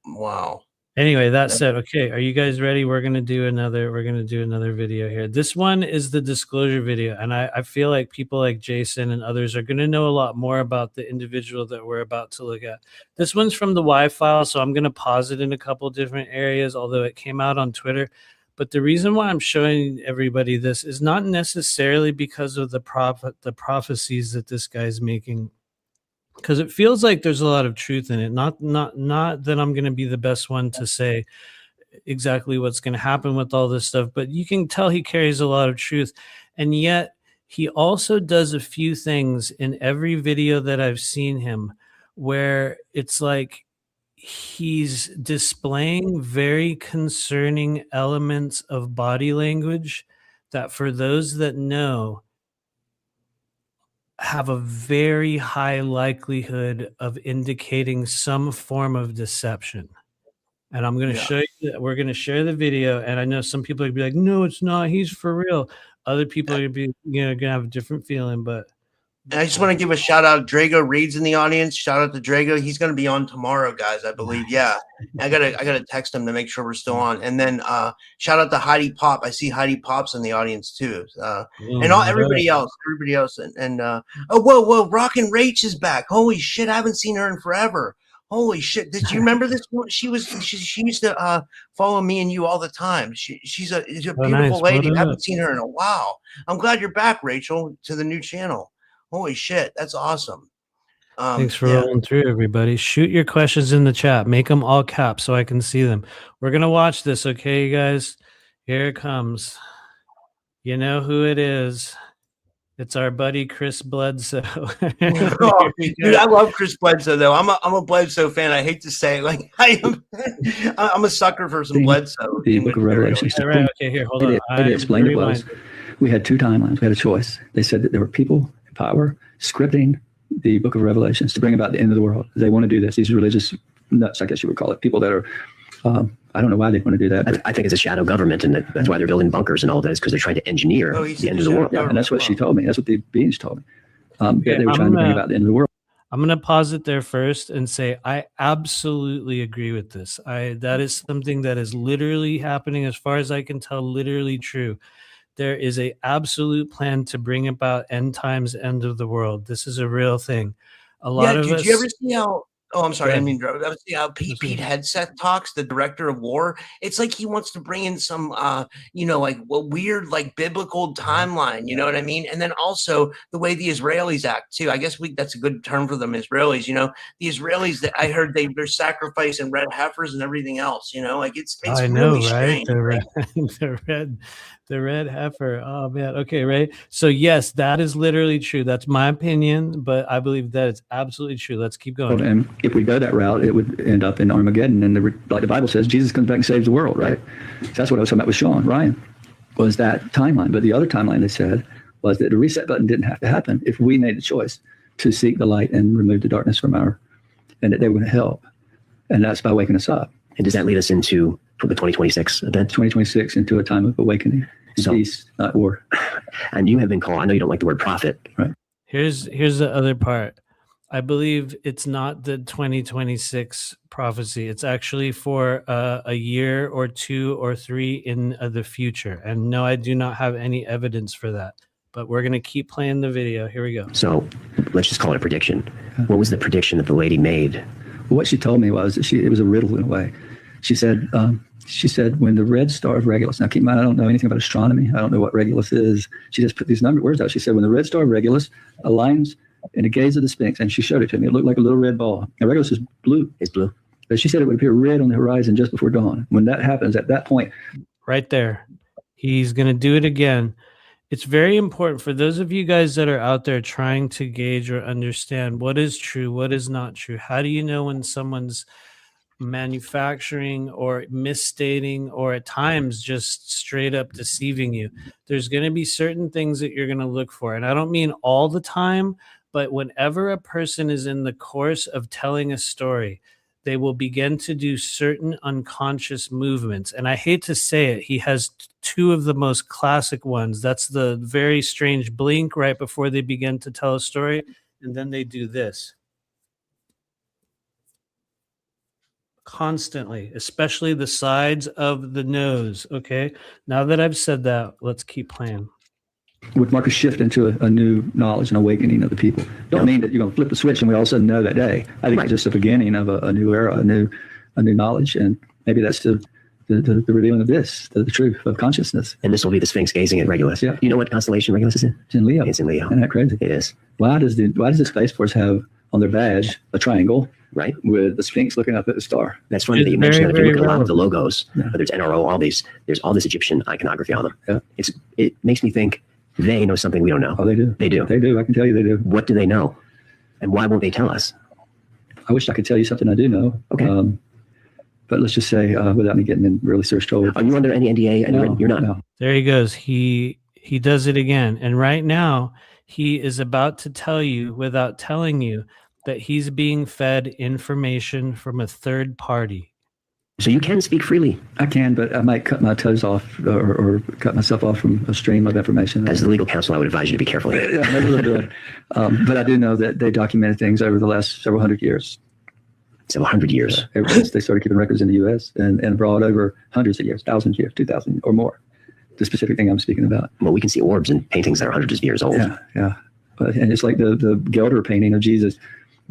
wow. Anyway, that said, okay, are you guys ready? We're gonna do another video here. This one is the disclosure video, and I feel like people like Jason and others are gonna know a lot more about the individual that we're about to look at. This one's from the Y file, so I'm gonna pause it in a couple different areas, although it came out on Twitter. But the reason why I'm showing everybody this is not necessarily because of the prophecies that this guy's making, because it feels like there's a lot of truth in it. Not that I'm going to be the best one to say exactly what's going to happen with all this stuff, but you can tell he carries a lot of truth. And yet he also does a few things in every video that I've seen him where it's like he's displaying very concerning elements of body language that, for those that know, have a very high likelihood of indicating some form of deception. And I'm going to show you that. We're going to share the video, and I know some people are going to be like, no, it's not, he's for real. Other people are going to have a different feeling. But and I just want to give a shout out. Drago Reed's in the audience. Shout out to Drago. He's going to be on tomorrow, guys, I believe. Yeah. I gotta text him to make sure we're still on. And then shout out to Heidi Pop. I see Heidi Pop's in the audience too. And everybody else. And whoa, Rockin' Rach is back. Holy shit, I haven't seen her in forever. Holy shit. Did you remember this? She used to follow me and you all the time. She's a beautiful lady. I haven't seen her in a while. I'm glad you're back, Rachel, to the new channel. Holy shit, that's awesome. Thanks for rolling through, everybody. Shoot your questions in the chat. Make them all caps so I can see them. We're going to watch this, okay, you guys? Here it comes. You know who it is. It's our buddy Chris Bledsoe. Dude, I love Chris Bledsoe, though. I'm a Bledsoe fan. I hate to say it. Like, I'm a sucker for some Bledsoe. The Book of Revelation. Right, okay, here, hold on. The way they explained it was, we had two timelines. We had a choice. They said that there were people in power scripting the Book of Revelations to bring about the end of the world. They want to do this. These religious nuts, I guess you would call it, people that are, I don't know why they want to do that. I think it's a shadow government, and that's why they're building bunkers and all that, is because they're trying to engineer the end of the world. Yeah, and that's what she told me. That's what the beings told me. They were trying to bring about the end of the world. I'm going to pause it there first and say I absolutely agree with this. That is something that is literally happening, as far as I can tell, literally true. There is a absolute plan to bring about end times, end of the world. This is a real thing. A lot of us. Did you ever see how? Oh, I'm sorry. I mean, see how Pete Hegseth talks, the director of War. It's like he wants to bring in some, like a weird, like biblical timeline. You know what I mean? And then also the way the Israelis act too. I guess that's a good term for them, Israelis. You know, the Israelis that I heard they're sacrificing red heifers and everything else. You know, like it's I really know, right? Strange. The red heifer. Oh man. Okay, right. So yes, that is literally true. That's my opinion, but I believe that it's absolutely true. Let's keep going. And if we go that route, it would end up in Armageddon. And like the Bible says, Jesus comes back and saves the world, right? So that's what I was talking about with Sean Ryan, was that timeline. But the other timeline they said was that the reset button didn't have to happen if we made the choice to seek the light and remove the darkness from and that they were going to help. And that's by waking us up. And does that lead us into the 2026 event? 2026 into a time of awakening, peace, not war. And you have been called, I know you don't like the word prophet. Right. Here's the other part. I believe it's not the 2026 prophecy. It's actually for a year or 2 or 3 in the future. And no, I do not have any evidence for that. But we're going to keep playing the video. Here we go. So let's just call it a prediction. What was the prediction that the lady made? Well, what she told me was that it was a riddle in a way. She said when the red star of Regulus, now keep in mind, I don't know anything about astronomy. I don't know what Regulus is. She just put these words out. She said, when the red star of Regulus aligns in the gaze of the Sphinx, and she showed it to me. It looked like a little red ball. Now, Regulus is blue. It's blue. But she said it would appear red on the horizon just before dawn. When that happens, at that point. Right there. He's going to do it again. It's very important for those of you guys that are out there trying to gauge or understand what is true, what is not true. How do you know when someone's manufacturing or misstating, or at times just straight up deceiving you. There's going to be certain things that you're going to look for. And I don't mean all the time, but whenever a person is in the course of telling a story, they will begin to do certain unconscious movements. And I hate to say it, he has two of the most classic ones. That's the very strange blink right before they begin to tell a story. And then they do this. Constantly, especially the sides of the nose. Okay. Now that I've said that, let's keep playing. Would mark a shift into a new knowledge and awakening of the people. Don't mean that you're going to flip a switch and we all of a sudden know that day. I think it's just the beginning of a new era, a new knowledge, and maybe that's the revealing of this, the truth of consciousness. And this will be the Sphinx gazing at Regulus. Yeah. You know what constellation Regulus is in? It's in Leo. It's in Leo. Isn't that crazy? It is. Why does the Space Force have on their badge a triangle, right, with the Sphinx looking up at the star? That's funny that you mentioned that. If you look at a lot of the logos, whether it's NRO, there's all this Egyptian iconography on them. Yeah. It makes me think they know something we don't know. Oh, they do. They do. They do. I can tell you they do. What do they know? And why won't they tell us? I wish I could tell you something I do know. Okay. But let's just say, without me getting in really serious trouble. Are you under any NDA? No, you're not. No. There he goes. He does it again. And right now, he is about to tell you, without telling you, that he's being fed information from a third party. So you can speak freely. I can, but I might cut my toes off or cut myself off from a stream of information. As the legal counsel, I would advise you to be careful. Yeah, maybe we'll do it. But I do know that they documented things over the last several hundred years. Several hundred years. Ever since they started keeping records in the U.S. and abroad over hundreds of years, thousands of years, 2,000 or more. The specific thing I'm speaking about. Well, we can see orbs and paintings that are hundreds of years old. Yeah. And it's like the Gelder painting of Jesus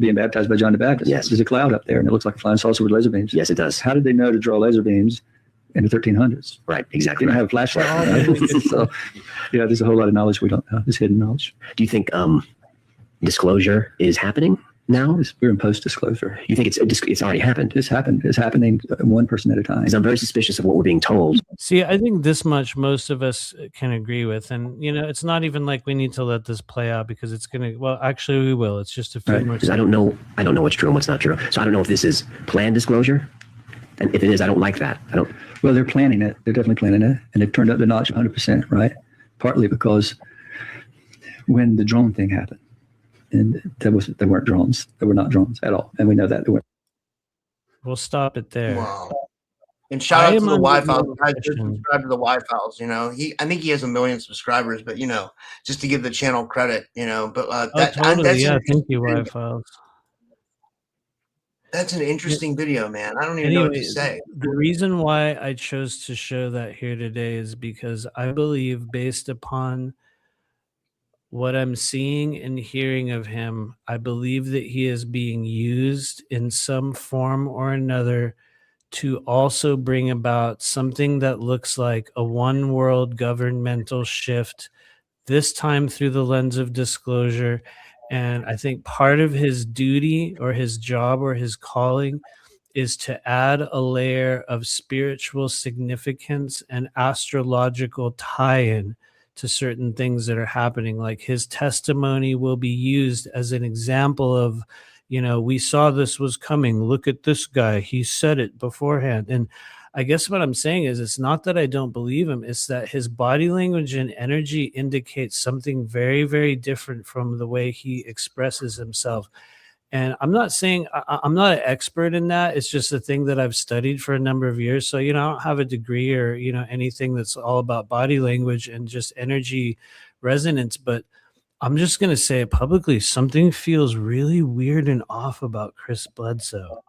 being baptized by John the Baptist. Yes. There's a cloud up there, and it looks like a flying saucer with laser beams. Yes, it does. How did they know to draw laser beams in the 1300s? Right, They exactly. didn't have a flashlight. Right? So, there's a whole lot of knowledge we don't know. This hidden knowledge. Do you think disclosure is happening now? We're in post-disclosure. You think it's already happened? It's happened. It's happening one person at a time. Because I'm very suspicious of what we're being told. See, I think this much most of us can agree with. And, it's not even like we need to let this play out because it's going to, well, actually we will. It's just a few more. Because I don't know what's true and what's not true. So I don't know if this is planned disclosure. And if it is, I don't like that. Well, they're planning it. They're definitely planning it. And they've turned up the notch 100%, right? Partly because when the drone thing happened, and they weren't drones. They were not drones at all. And we know that they weren't. We'll stop it there. Wow. And shout out to the Wi-Files. Guys, subscribe to the Wi-Files. I think he has 1 million subscribers, but just to give the channel credit, but totally. Thank you, Wi-Files. That's an interesting video, man. I don't even know what to say. The reason why I chose to show that here today is because I believe, based upon what I'm seeing and hearing of him, I believe that he is being used in some form or another to also bring about something that looks like a one world governmental shift, this time through the lens of disclosure. And I think part of his duty or his job or his calling is to add a layer of spiritual significance and astrological tie-in to certain things that are happening. Like his testimony will be used as an example of, we saw this was coming. Look at this guy. He said it beforehand. And I guess what I'm saying is, it's not that I don't believe him. It's that his body language and energy indicates something very, very different from the way he expresses himself. And I'm not saying I'm not an expert in that. It's just a thing that I've studied for a number of years. So, I don't have a degree or, anything that's all about body language and just energy resonance. But I'm just going to say it publicly. Something feels really weird and off about Chris Bledsoe.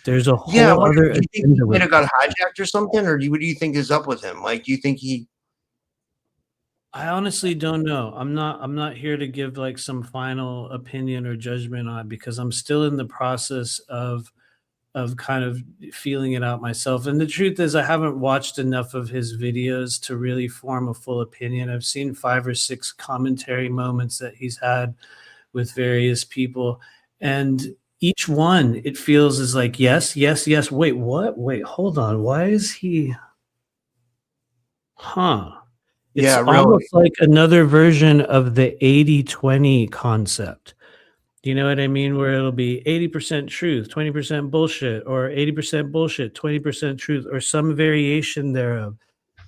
There's a whole other do you think he might have got hijacked or something? Or what do you think is up with him? Like, do you think I honestly don't know. I'm not here to give like some final opinion or judgment on it, because I'm still in the process of kind of feeling it out myself. And the truth is, I haven't watched enough of his videos to really form a full opinion. I've seen 5 or 6 commentary moments that he's had with various people, and each one, it feels is like, yes. Wait, what? Wait, hold on. Why is he? It's really almost like another version of the 80-20 concept. You know what I mean? Where it'll be 80% truth, 20% bullshit, or 80% bullshit, 20% truth, or some variation thereof.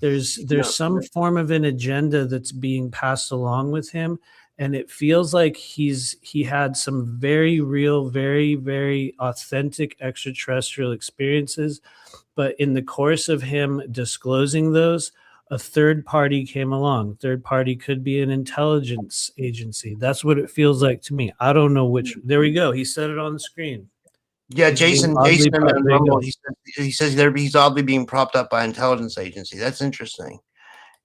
There's some form of an agenda that's being passed along with him, and it feels like he had some very real, very, very authentic extraterrestrial experiences, but in the course of him disclosing those, a third party came along. Third party could be an intelligence agency. That's what it feels like to me. I don't know which. There we go. He said it on the screen. Yeah, He's being Jason oddly on there you Rumble, go. he says he's oddly being propped up by intelligence agency. That's interesting.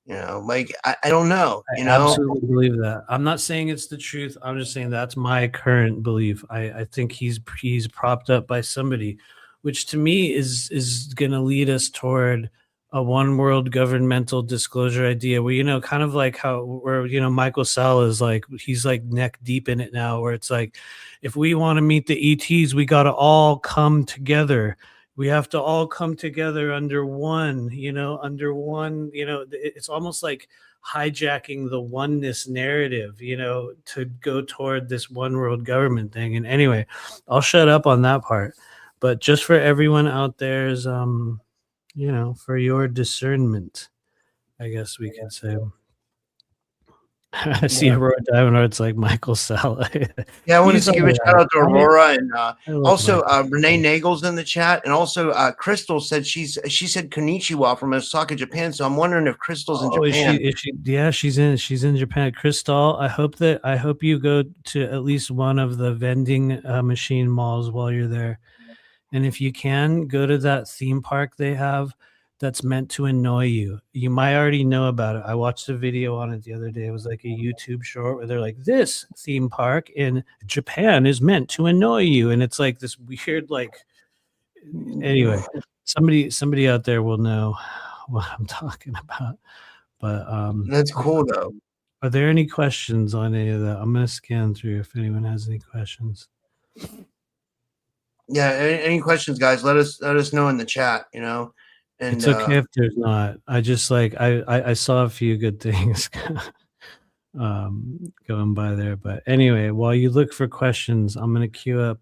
You know, like I don't know. I You know, absolutely believe that. I'm not saying it's the truth. I'm just saying that's my current belief. I think he's propped up by somebody, which to me is going to lead us toward a one world governmental disclosure idea where, you know, kind of like how where, you know, Michael Sala is like, he's like neck deep in it now, where it's like, if we want to meet the ETs, we got to all come together. We have to all come together under one, you know, it's almost like hijacking the oneness narrative, you know, to go toward this one world government thing. And anyway, I'll shut up on that part. But just for everyone out there's, you know, for your discernment, I guess we could say. I see Aurora Diamond Art's like Michael Sala. yeah, I want He's to give a all shout out to right. Aurora and I love also Michael. Renee Nagel's in the chat, and also Crystal said she said konnichiwa from Osaka, Japan. So I'm wondering if Crystal's in Oh, Japan. is she? Yeah, she's in Japan. Crystal, I hope you go to at least one of the vending machine malls while you're there. And if you can, go to that theme park they have that's meant to annoy you. You might already know about it. I watched a video on it the other day. It was like a YouTube short where they're like, this theme park in Japan is meant to annoy you. And it's like this weird, like, anyway, somebody out there will know what I'm talking about. But That's cool though. are there any questions on any of that? I'm going to scan through if anyone has any questions. Yeah, any questions, guys? Let us know in the chat. You know, and It's okay if there's not. I just like I saw a few good things going by there. But anyway, while you look for questions, I'm gonna queue up.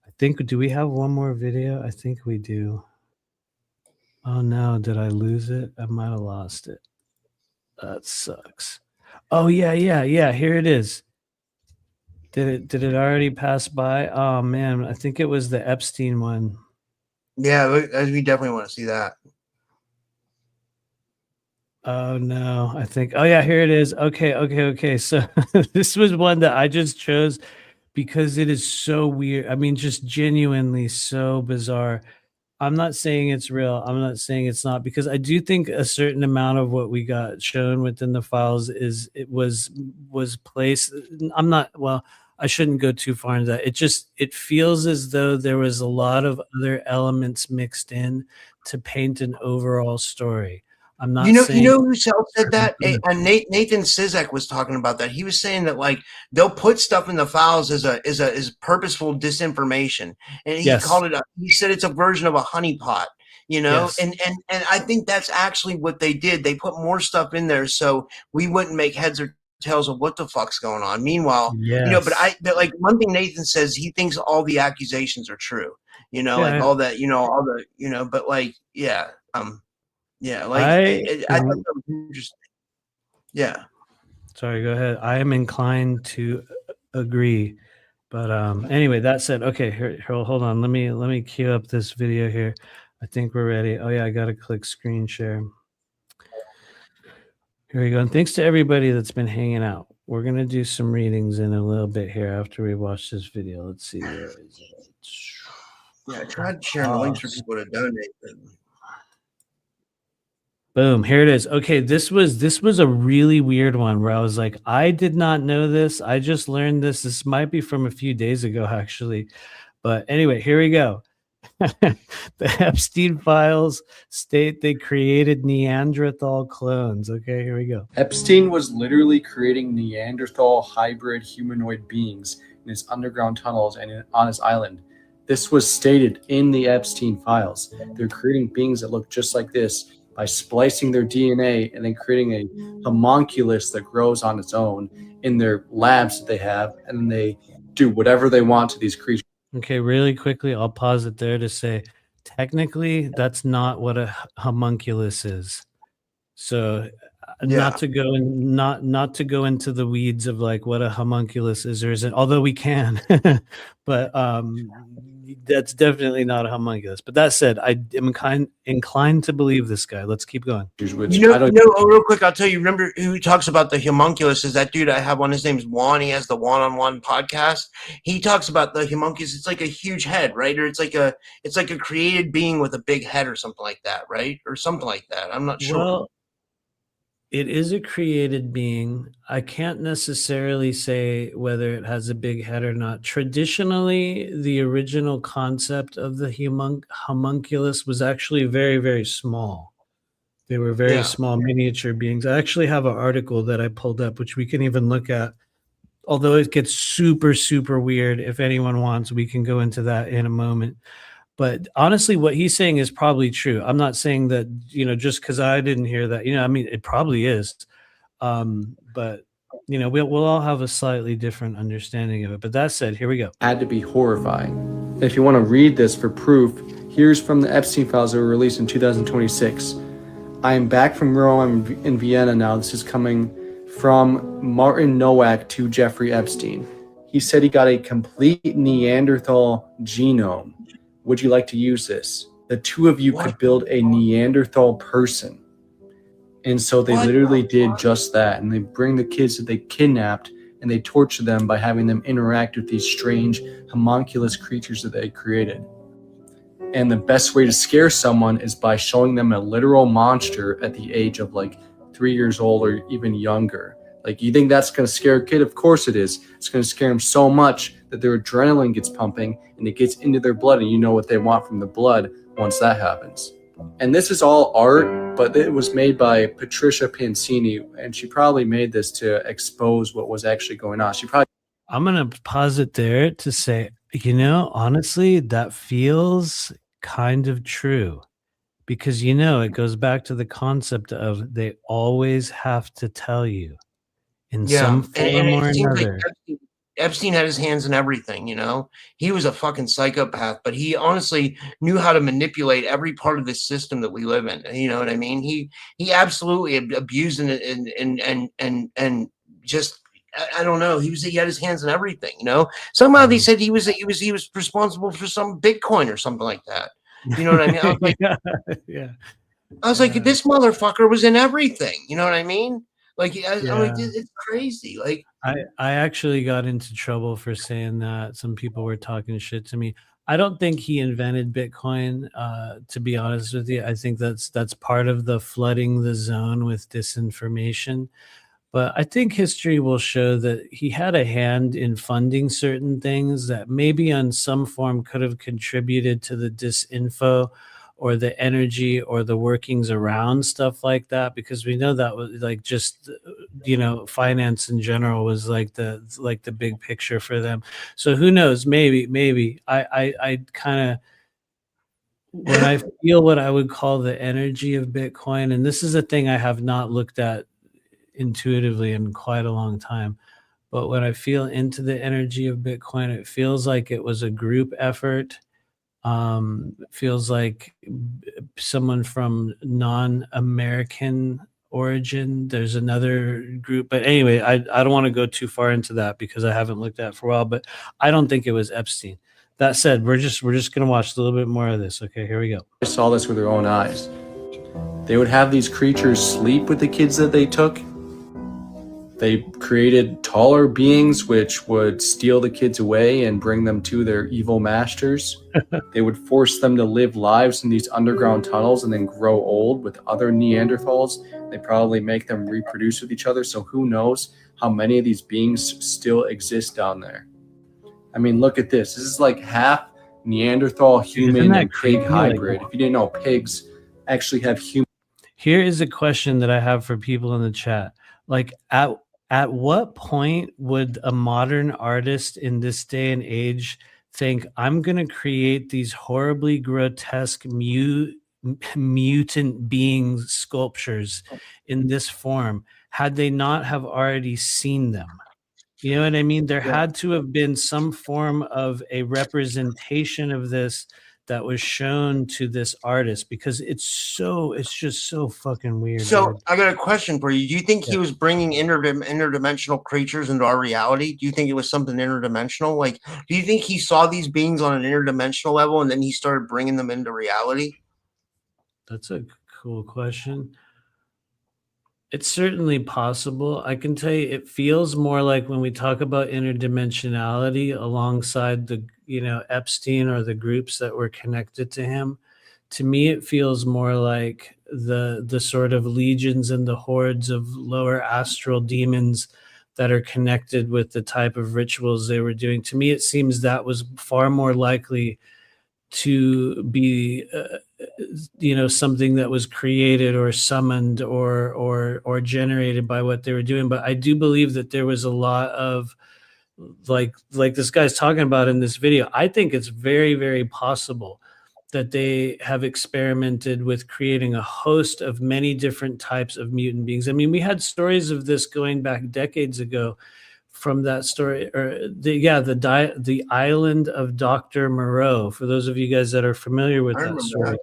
I think, do we have one more video? I think we do. Oh no, did I lose it? I might have lost it. That sucks. Oh yeah. Here it is. Did it already pass by? Oh man, I think it was the Epstein one. yeah, we definitely want to see that. Oh no, I think, oh yeah, here it is. Okay. So this was one that I just chose because it is so weird. I mean, just genuinely so bizarre. I'm not saying it's real. I'm not saying it's not, because I do think a certain amount of what we got shown within the files was placed. I'm not, well, I shouldn't go too far into that. It feels as though there was a lot of other elements mixed in to paint an overall story. I'm not saying, you know who else said that? Nathan Sizek was talking about that. He was saying that like they'll put stuff in the files as purposeful disinformation, and he Yes. called it he said it's a version of a honeypot. You know, Yes. and I think that's actually what they did. They put more stuff in there so we wouldn't make heads or tails of what the fuck's going on. Meanwhile, you know, but like one thing Nathan says, he thinks all the accusations are true. You know, Yeah. like all that, you know, all the, you know, but like, yeah, like I thought that was interesting. Yeah. Sorry, go ahead. I am inclined to agree, but anyway, that said, okay, here, hold on. Let me queue up this video here. I think we're ready. Oh yeah, I gotta click screen share. Here we go. And thanks to everybody that's been hanging out. We're gonna do some readings in a little bit here after we watch this video. Let's see, where is it? Yeah, I tried sharing the links for people to donate. Boom, here it is. Okay, this was a really weird one where I was like, I did not know this. I just learned this. This might be from a few days ago, actually. But anyway, here we go. The Epstein files state they created Neanderthal clones. Okay, here we go. Epstein was literally creating Neanderthal hybrid humanoid beings in his underground tunnels and on his island. This was stated in the Epstein files. They're creating beings that look just like this by splicing their DNA and then creating a homunculus that grows on its own in their labs that they have, and then they do whatever they want to these creatures. Okay, really quickly, I'll pause it there to say, technically, that's not what a homunculus is. So, Yeah. not to go in, not to go into the weeds of like what a homunculus is or isn't, although we can, but that's definitely not a homunculus. But that said, I am inclined to believe this guy. Let's keep going. Which You I know, don't real quick, I'll tell you. Remember who talks about the homunculus? Is that dude I have on? His name's Juan. He has the One-on-One podcast. He talks about the homunculus. It's like a huge head, right? Or it's like a created being with a big head, or something like that, right? Or something like that. I'm not sure. Well, it is a created being. I can't necessarily say whether it has a big head or not. Traditionally, the original concept of the homunculus was actually very, very small. They were very Yeah. small miniature beings. I actually have an article that I pulled up, which we can even look at. Although it gets super, super weird. If anyone wants, we can go into that in a moment. But honestly, what he's saying is probably true. I'm not saying that, just because I didn't hear that, I mean, it probably is. But, we'll all have a slightly different understanding of it. But that said, here we go. had to be horrifying. If you want to read this for proof, here's from the Epstein files that were released in 2026. I am back from Rome. I'm in Vienna now. This is coming from Martin Nowak to Jeffrey Epstein. He said he got a complete Neanderthal genome. Would you like to use this? The two of you could build a Neanderthal person. And so they literally did just that. And they bring the kids that they kidnapped and they torture them by having them interact with these strange homunculus creatures that they created. And the best way to scare someone is by showing them a literal monster at the age of like 3 years old or even younger. Like, you think that's going to scare a kid? Of course it is. It's going to scare them so much that their adrenaline gets pumping and it gets into their blood, and you know what they want from the blood once that happens. And this is all art, but it was made by Patricia Pancini, and she probably made this to expose what was actually going on. I'm going to pause it there to say, honestly, that feels kind of true. Because, it goes back to the concept of they always have to tell you in some form or it seems another. like Epstein had his hands in everything, He was a fucking psychopath, but he honestly knew how to manipulate every part of this system that we live in. You know what I mean? He absolutely abused and just, I don't know. He had his hands in everything, Somehow they said he was responsible for some Bitcoin or something like that. You know what I mean? I was like, yeah. I was like, this motherfucker was in everything. You know what I mean? Like, I'm like, it's crazy. Like, I actually got into trouble for saying that. Some people were talking shit to me. I don't think he invented Bitcoin, to be honest with you. I think that's part of the flooding the zone with disinformation. But I think history will show that he had a hand in funding certain things that maybe on some form could have contributed to the disinfo or the energy or the workings around stuff like that, because we know that was like just, finance in general was like the big picture for them. So who knows? Maybe I kind of, when I feel what I would call the energy of Bitcoin, and this is a thing I have not looked at intuitively in quite a long time, but when I feel into the energy of Bitcoin, it feels like it was a group effort. Feels like someone from non-American origin. There's another group, but anyway, I don't want to go too far into that because I haven't looked at it for a while, but I don't think it was Epstein. That said, we're just going to watch a little bit more of this. Okay, here we go. I saw this with their own eyes. They would have these creatures sleep with the kids that they took. They created taller beings which would steal the kids away and bring them to their evil masters. They would force them to live lives in these underground tunnels and then grow old with other Neanderthals. They probably make them reproduce with each other. So who knows how many of these beings still exist down there. I mean, look at this. This is like half Neanderthal, human, and pig hybrid. If you didn't know, pigs actually have human. Here is a question that I have for people in the chat. Like, at what point would a modern artist in this day and age think, I'm going to create these horribly grotesque mutant being sculptures in this form, had they not have already seen them? You know what I mean? There Yeah. had to have been some form of a representation of this that was shown to this artist, because it's just so fucking weird. So dude. I got a question for you. Do you think he Yeah. was bringing interdimensional creatures into our reality? Do you think it was something interdimensional? Like, do you think he saw these beings on an interdimensional level and then he started bringing them into reality? That's a cool question. It's certainly possible. I can tell you, it feels more like when we talk about interdimensionality alongside the, Epstein or the groups that were connected to him. To me, it feels more like the sort of legions and the hordes of lower astral demons that are connected with the type of rituals they were doing. To me, it seems that was far more likely to be something that was created or summoned or generated by what they were doing. But I do believe that there was a lot of like this guy's talking about in this video. I think it's very, very possible that they have experimented with creating a host of many different types of mutant beings. I mean, we had stories of this going back decades ago from that story, or the island of Dr. Moreau. For those of you guys that are familiar with that story,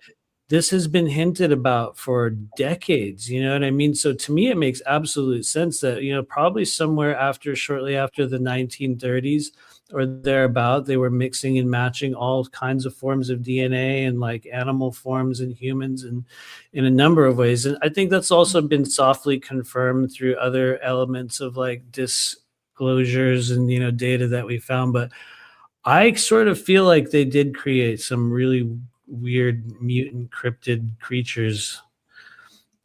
this has been hinted about for decades. You know what I mean? So to me, it makes absolute sense that, probably shortly after the 1930s or thereabout, they were mixing and matching all kinds of forms of DNA and like animal forms and humans, and in a number of ways. And I think that's also been softly confirmed through other elements of like disclosures and, data that we found. But I sort of feel like they did create some really weird mutant cryptid creatures.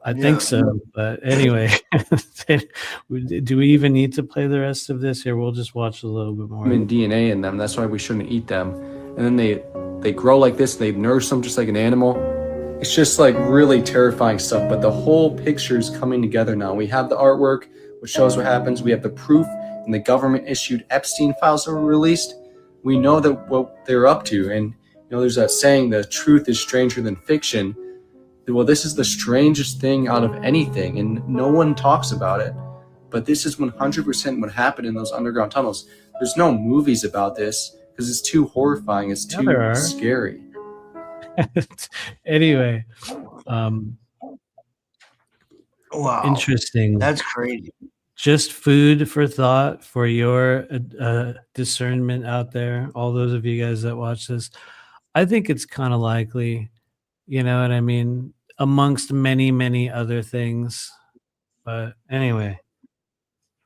I think so. But anyway, do we even need to play the rest of this here? We'll just watch a little bit more. I mean, DNA in them. That's why we shouldn't eat them. And then they grow like this. They nourish them just like an animal. It's just like really terrifying stuff. But the whole picture is coming together now. We have the artwork, which shows what happens. We have the proof, and the government issued Epstein files that were released. We know that what they're up to. And there's that saying, the truth is stranger than fiction. Well, this is the strangest thing out of anything, and no one talks about it. But this is 100% what happened in those underground tunnels. There's no movies about this because it's too horrifying. It's too scary. Anyway, Wow, interesting. That's crazy. Just food for thought for your discernment out there. All those of you guys that watch this, I think it's kind of likely. You know what I mean? Amongst many, many other things. But anyway,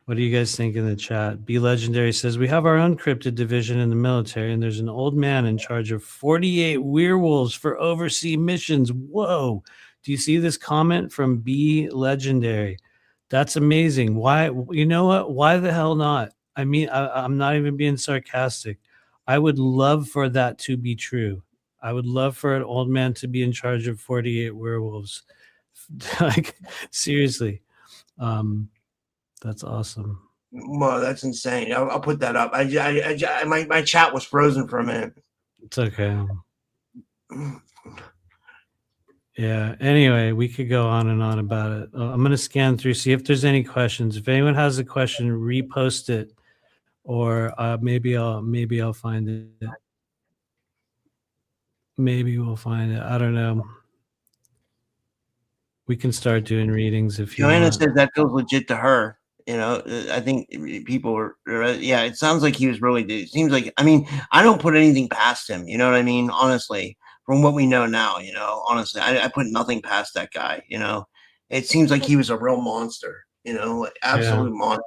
what do you guys think in the chat? Be Legendary says, we have our own cryptid division in the military, and there's an old man in charge of 48 werewolves for overseas missions. Whoa. Do you see this comment from Be Legendary? That's amazing. Why? You know what? Why the hell not? I mean, I'm not even being sarcastic. I would love for that to be true. I would love for an old man to be in charge of 48 werewolves. Like, seriously. That's awesome. Well, that's insane. I'll put that up. My chat was frozen for a minute. It's okay. Yeah. Anyway, we could go on and on about it. I'm going to scan through, see if there's any questions. If anyone has a question, repost it, or maybe I'll find it. Maybe we'll find it. I don't know. We can start doing readings if you Joanna want. says that feels legit to her. I think people are, yeah, it sounds like he was really, it seems like, I mean, I don't put anything past him. You know what I mean? Honestly, from what we know now, honestly, I put nothing past that guy. It seems like he was a real monster, like absolute monster.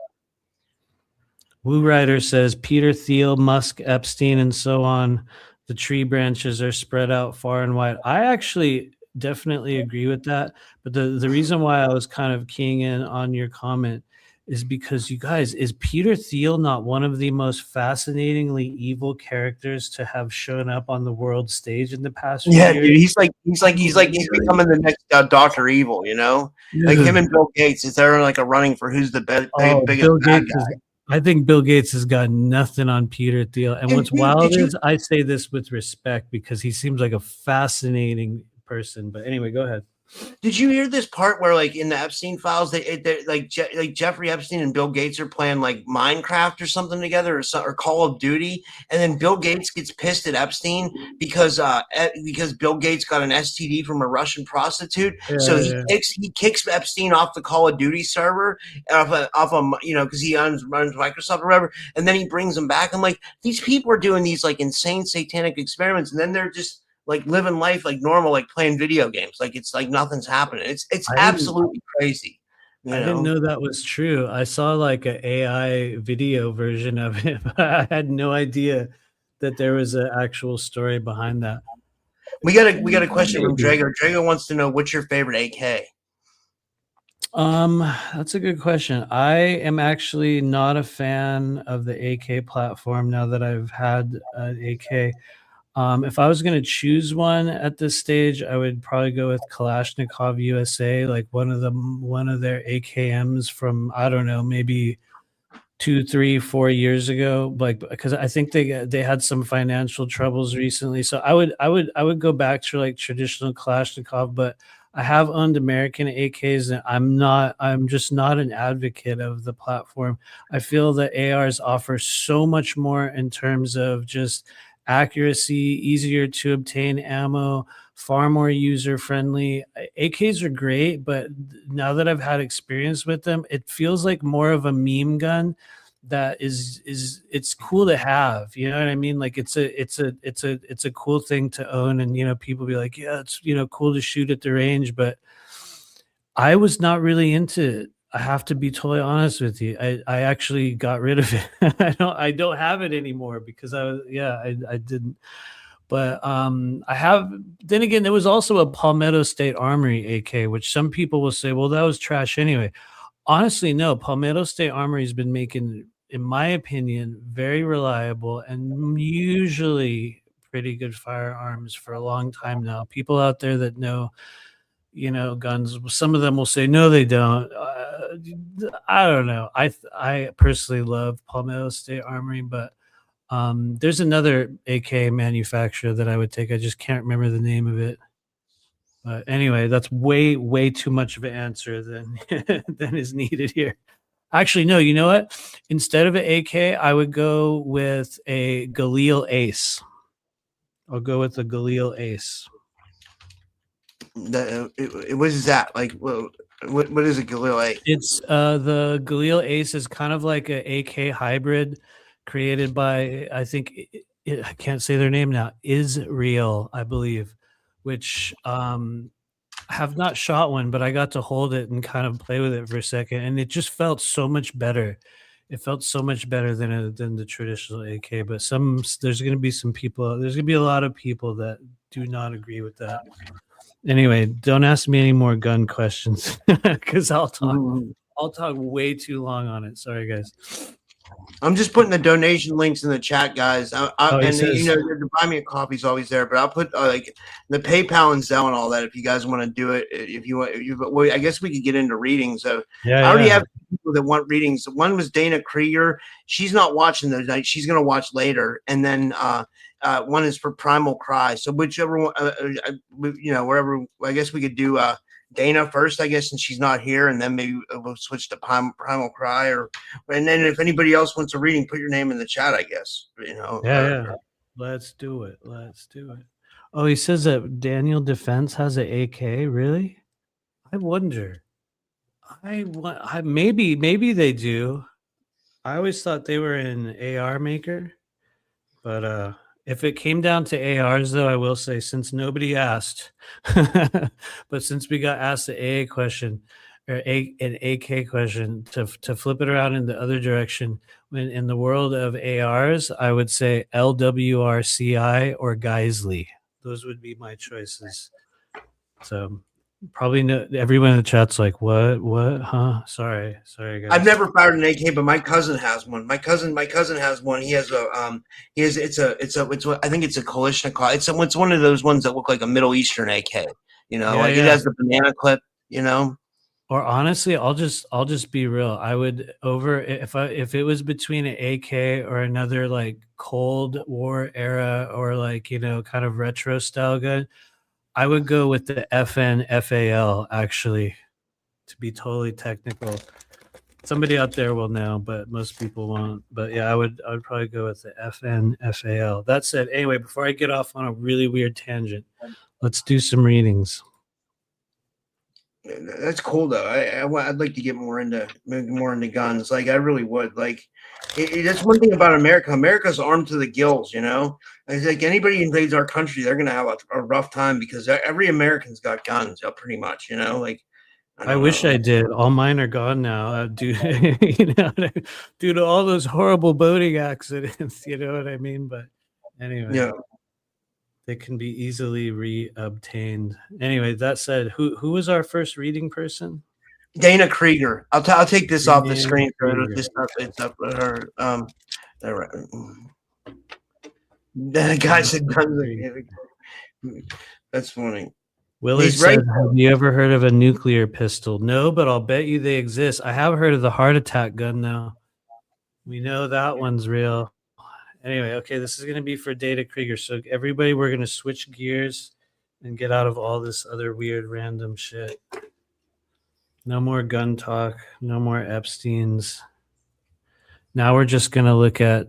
Woo Rider says Peter Thiel, Musk, Epstein, and so on. The tree branches are spread out far and wide. I actually definitely agree with that. But the reason why I was kind of keying in on your comment is because, you guys, is Peter Thiel not one of the most fascinatingly evil characters to have shown up on the world stage in the past few years? Dude, he's becoming the next Dr. Evil, like him and Bill Gates. Is there like a running for who's the biggest Bill bad Gates guy? I think Bill Gates has got nothing on Peter Thiel. And what's wild is, I say this with respect because he seems like a fascinating person. But anyway, go ahead. Did you hear this part where, like, in the Epstein files, like Jeffrey Epstein and Bill Gates are playing like Minecraft or something together, or Call of Duty, and then Bill Gates gets pissed at Epstein because Bill Gates got an STD from a Russian prostitute, so he kicks Epstein off the Call of Duty server because he runs Microsoft or whatever, and then he brings him back. I'm like, these people are doing these like insane satanic experiments, and then they're just like living life like normal, like playing video games, like it's like nothing's happening. It's absolutely crazy. I didn't know that was true. I saw like an AI video version of it, but I had no idea that there was an actual story behind that. We got a question from Drago. Drago wants to know, what's your favorite AK? That's a good question. I am actually not a fan of the AK platform now that I've had an AK. If I was going to choose one at this stage, I would probably go with Kalashnikov USA, like one of their AKMs from, I don't know, maybe 2, 3, 4 years ago, like, because I think they had some financial troubles recently. So I would go back to like traditional Kalashnikov, but I have owned American AKs, and I'm just not an advocate of the platform. I feel that ARs offer so much more in terms of just accuracy, easier to obtain ammo, far more user friendly. AKs are great, but now that I've had experience with them, it feels like more of a meme gun that it's cool to have, you know what I mean? Like it's a cool thing to own, and people be like, yeah, it's cool to shoot at the range, but I was not really into it. I have to be totally honest with you. I actually got rid of it. I don't have it anymore because I didn't. But I have. Then again, there was also a Palmetto State Armory AK, which some people will say, well, that was trash anyway. Honestly, no. Palmetto State Armory has been making, in my opinion, very reliable and usually pretty good firearms for a long time now. People out there that know guns, some of them will say no, they don't. I don't know. I personally love Palmetto State Armory, but there's another AK manufacturer that I would take. I just can't remember the name of it. But anyway, that's way too much of an answer than than is needed here. Actually, no, you know what? Instead of an AK, I would go with a Galil Ace. I'll go with the Galil Ace. What is that? Like, what is a Galil Ace? It's the Galil Ace is kind of like a AK hybrid created by, I think, I can't say their name now, Israel, I believe, which I have not shot one, but I got to hold it and kind of play with it for a second, and it just felt so much better. It felt so much better than the traditional AK. But there's going to be some people. There's going to be a lot of people that do not agree with that. Anyway, don't ask me any more gun questions because I'll talk way too long on it. Sorry, guys. I'm just putting the donation links in the chat, guys. The Buy Me a Coffee is always there, but I'll put like the PayPal and Zelle and all that if you guys want to do it. If you want, I guess we could get into readings. So I already have people that want readings. One was Dana Krieger. She's not watching tonight. She's going to watch later, and then one is for Primal Cry. So whichever one, wherever. I guess we could do Dana first, I guess, since she's not here, and then maybe we'll switch to Primal Cry, and then if anybody else wants a reading, put your name in the chat, I guess. Yeah. Let's do it. Oh, he says that Daniel Defense has an AK. Really? I wonder. Maybe they do. I always thought they were an AR maker, but if it came down to ARs, though, I will say, since nobody asked, but since we got asked the AA question or an AK question, to flip it around in the other direction, when in the world of ARs, I would say LWRCI or Geisley. Those would be my choices. So probably everyone in the chat's like, what, huh? Sorry, guys. I've never fired an AK, but my cousin has one. My cousin has one. He has I think it's a Kalashnikov. It's one of those ones that look like a Middle Eastern AK. It has the banana clip. Or honestly, I'll just be real. I would if it was between an AK or another like Cold War era or like kind of retro style gun, I would go with the FNFAL, actually, to be totally technical. Somebody out there will know, but most people won't. But yeah, I would probably go with the FNFAL. That said, anyway, before I get off on a really weird tangent, let's do some readings. That's cool though. I'd like to get more into guns. Like I really would. Like that's one thing about America. America's armed to the gills. You know, it's like anybody invades our country, they're gonna have a rough time because every American's got guns. Pretty much. You know, like. I wish I did. All mine are gone now, due to all those horrible boating accidents. You know what I mean? But anyway, yeah, they can be easily re-obtained. Anyway, that said, who was our first reading person? Dana Krieger. I'll take this off the screen for Krieger. it's up with her. The guy said guns. That's funny. Willard He's said, right. have you ever heard of a nuclear pistol? No, but I'll bet you they exist. I have heard of the heart attack gun, though. We know that one's real. Anyway, okay, this is going to be for Dana Krieger. So everybody, we're going to switch gears and get out of all this other weird random shit. No more gun talk. No more Epsteins. Now we're just going to look at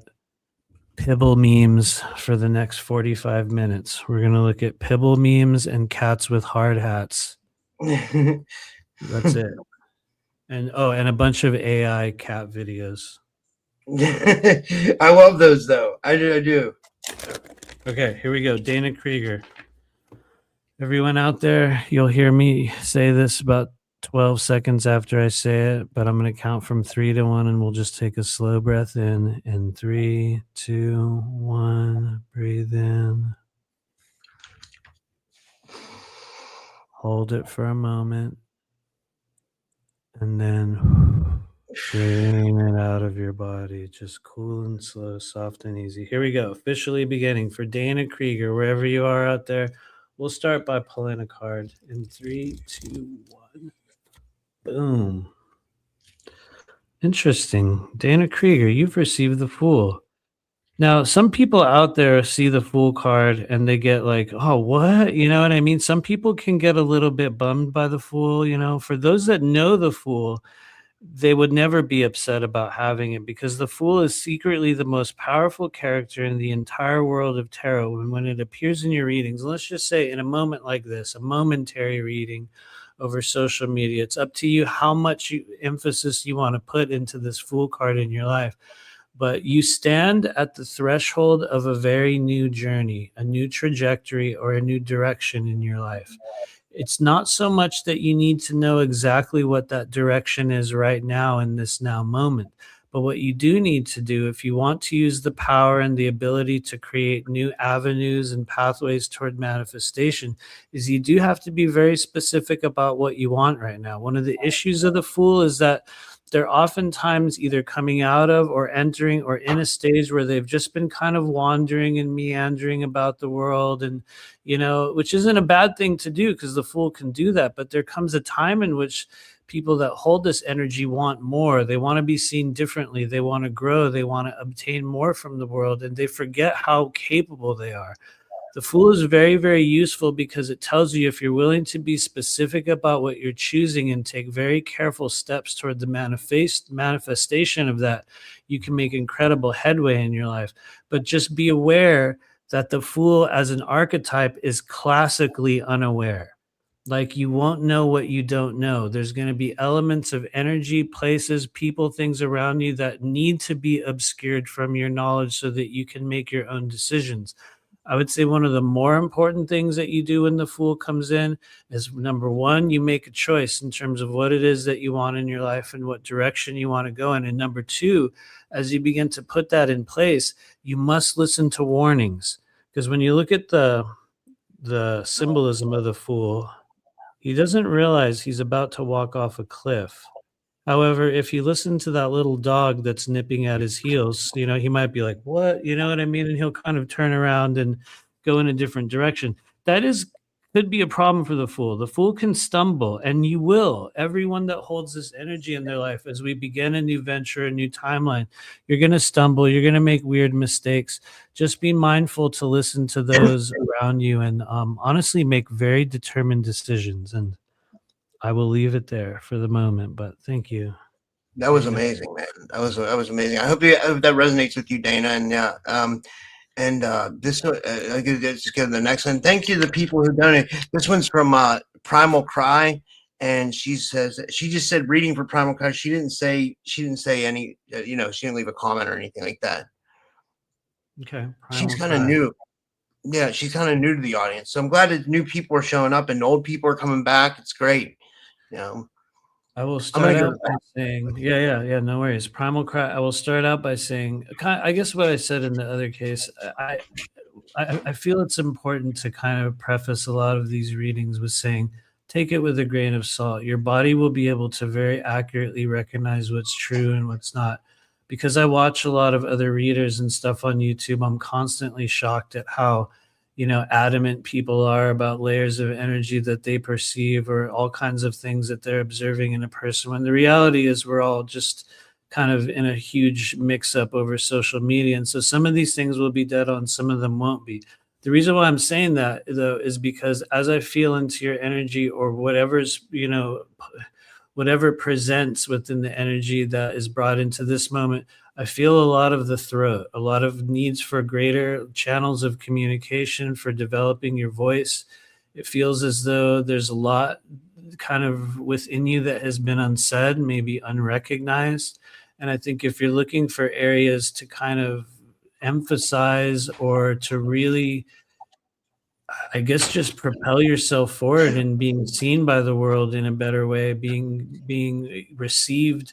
Pibble memes for the next 45 minutes. We're going to look at Pibble memes and cats with hard hats. That's it. And a bunch of AI cat videos. I love those though. I do. Okay, here we go. Dana Krieger. Everyone out there, you'll hear me say this about 12 seconds after I say it, but I'm going to count from 3 to 1 and we'll just take a slow breath in 3, 2, 1. Breathe in. Hold it for a moment. And then drain it out of your body. Just cool and slow, soft and easy. Here we go. Officially beginning for Dana Krieger, wherever you are out there. We'll start by pulling a card in 3, 2, 1. Boom. Interesting. Dana Krieger, you've received the Fool. Now, some people out there see the Fool card and they get like, oh, what? You know what I mean? Some people can get a little bit bummed by the Fool. You know, for those that know the Fool, they would never be upset about having it because the Fool is secretly the most powerful character in the entire world of tarot. And when it appears in your readings, let's just say in a moment like this, a momentary reading over social media, it's up to you how much emphasis you want to put into this Fool card in your life. But you stand at the threshold of a very new journey, a new trajectory, or a new direction in your life. It's not so much that you need to know exactly what that direction is right now in this now moment. But what you do need to do, if you want to use the power and the ability to create new avenues and pathways toward manifestation, is you do have to be very specific about what you want right now. One of the issues of the Fool is that they're oftentimes either coming out of or entering or in a stage where they've just been kind of wandering and meandering about the world, and you know, which isn't a bad thing to do because the Fool can do that. But there comes a time in which people that hold this energy want more. They want to be seen differently. They want to grow. They want to obtain more from the world, and they forget how capable they are. The Fool is very, very useful because it tells you if you're willing to be specific about what you're choosing and take very careful steps toward the manifestation of that, you can make incredible headway in your life. But just be aware that the Fool as an archetype is classically unaware. Like, you won't know what you don't know. There's going to be elements of energy, places, people, things around you that need to be obscured from your knowledge so that you can make your own decisions. I would say one of the more important things that you do when the Fool comes in is, number one, you make a choice in terms of what it is that you want in your life and what direction you want to go in. And number two, as you begin to put that in place, you must listen to warnings. Because when you look at the symbolism of the Fool, he doesn't realize he's about to walk off a cliff. However, if you listen to that little dog that's nipping at his heels, you know, he might be like, what? You know what I mean? And he'll kind of turn around and go in a different direction. That is could be a problem for the fool. The fool can stumble, and you will. Everyone that holds this energy in their life, as we begin a new venture, a new timeline, you're going to stumble. You're going to make weird mistakes. Just be mindful to listen to those around you, and honestly, make very determined decisions. And I will leave it there for the moment. But thank you. That was amazing, man. That was amazing. I hope that resonates with you, Dana. And yeah, this let's get to the next one. Thank you to the people who donated. This one's from Primal Cry, and she says she just said reading for Primal Cry. She didn't say any. She didn't leave a comment or anything like that. Okay, she's kind of new. Yeah, she's kind of new to the audience, so I'm glad that new people are showing up and old people are coming back. It's great. I will start out by saying, no worries. Primal Cry. I will start out by saying, I guess what I said in the other case, I feel it's important to kind of preface a lot of these readings with saying, take it with a grain of salt. Your body will be able to very accurately recognize what's true and what's not. Because I watch a lot of other readers and stuff on YouTube, I'm constantly shocked at how adamant people are about layers of energy that they perceive or all kinds of things that they're observing in a person, when the reality is we're all just kind of in a huge mix-up over social media. And so some of these things will be dead on, some of them won't be. The reason why I'm saying that, though, is because as I feel into your energy or whatever's, whatever presents within the energy that is brought into this moment, I feel a lot of the throat, a lot of needs for greater channels of communication, for developing your voice. It feels as though there's a lot kind of within you that has been unsaid, maybe unrecognized. And I think if you're looking for areas to kind of emphasize or to really, I guess, just propel yourself forward and being seen by the world in a better way, being received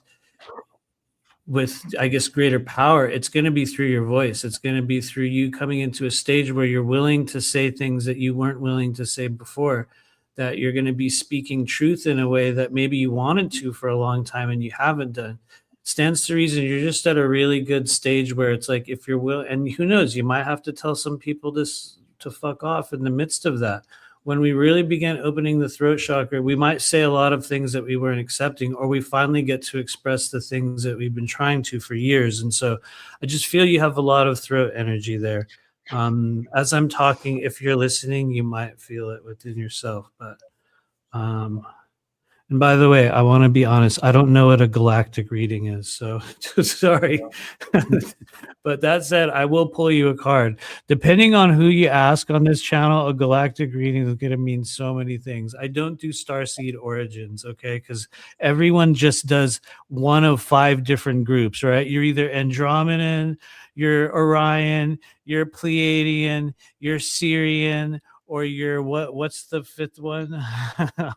with, I guess, greater power, it's going to be through your voice. It's going to be through you coming into a stage where you're willing to say things that you weren't willing to say before, that you're going to be speaking truth in a way that maybe you wanted to for a long time and you haven't done. Stands to reason you're just at a really good stage where it's like, if you're willing, and who knows, you might have to tell some people this to fuck off in the midst of that. When we really begin opening the throat chakra, we might say a lot of things that we weren't accepting, or we finally get to express the things that we've been trying to for years. And so I just feel you have a lot of throat energy there. As I'm talking, if you're listening, you might feel it within yourself. But and by the way, I want to be honest, I don't know what a galactic reading is, so sorry. But that said, I will pull you a card. Depending on who you ask on this channel, a galactic reading is going to mean so many things. I don't do starseed origins, okay? Because everyone just does one of 5 different groups, right? You're either Andromedan, you're Orion, you're Pleiadian, you're Sirian, or you're what's the 5th one?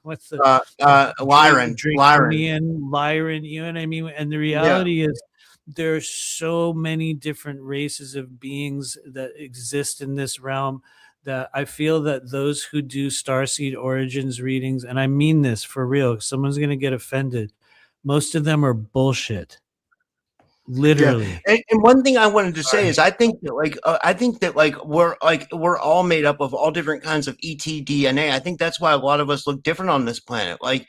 What's the Lyran? Lyran, you know what I mean? And the reality is there's so many different races of beings that exist in this realm that I feel that those who do starseed origins readings, and I mean this for real, someone's going to get offended, most of them are bullshit. Literally. Yeah. And one thing I wanted to say is I think that we're all made up of all different kinds of ET DNA. I think that's why a lot of us look different on this planet. I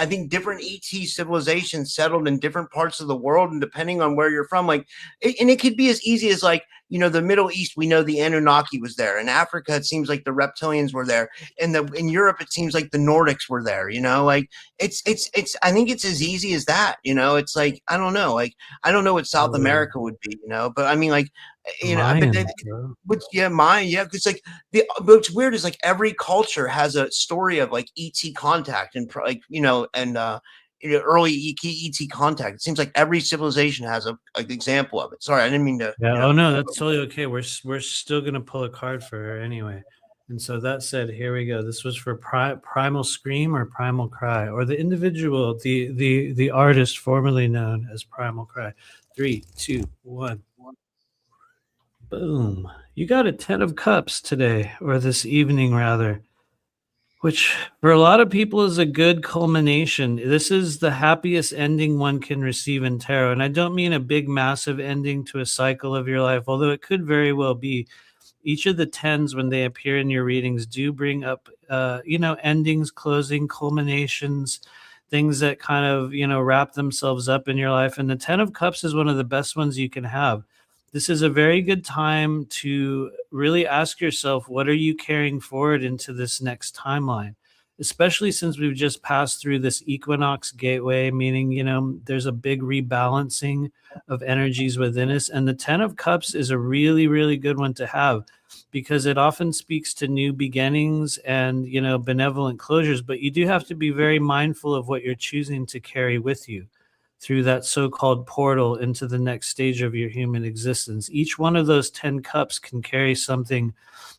think different ET civilizations settled in different parts of the world, and depending on where you're from, and it could be as easy as the Middle East, we know the Anunnaki was there. In Africa, it seems like the reptilians were there. In Europe, it seems like the Nordics were there. It's I think it's as easy as that. It's like, I don't know. I don't know what South America would be. But I mean, Mayan, yeah. Because what's weird is every culture has a story of ET contact and early ET contact. It seems like every civilization has an example of it. Sorry, I didn't mean to. Yeah. Oh no, that's totally okay. We're still gonna pull a card for her anyway. And so that said, here we go. This was for Primal Scream or Primal Cry, or the individual, the artist formerly known as Primal Cry. 3, 2, 1. Boom. You got a 10 of Cups today, or this evening rather, which for a lot of people is a good culmination. This is the happiest ending one can receive in tarot. And I don't mean a big, massive ending to a cycle of your life, although it could very well be. each of the 10s, when they appear in your readings, do bring up, endings, closing, culminations, things that kind of, wrap themselves up in your life. And the 10 of Cups is one of the best ones you can have. This is a very good time to really ask yourself, what are you carrying forward into this next timeline? Especially since we've just passed through this equinox gateway, meaning, there's a big rebalancing of energies within us. And the 10 of Cups is a really, really good one to have, because it often speaks to new beginnings and, benevolent closures. But you do have to be very mindful of what you're choosing to carry with you through that so-called portal into the next stage of your human existence. Each one of those 10 cups can carry something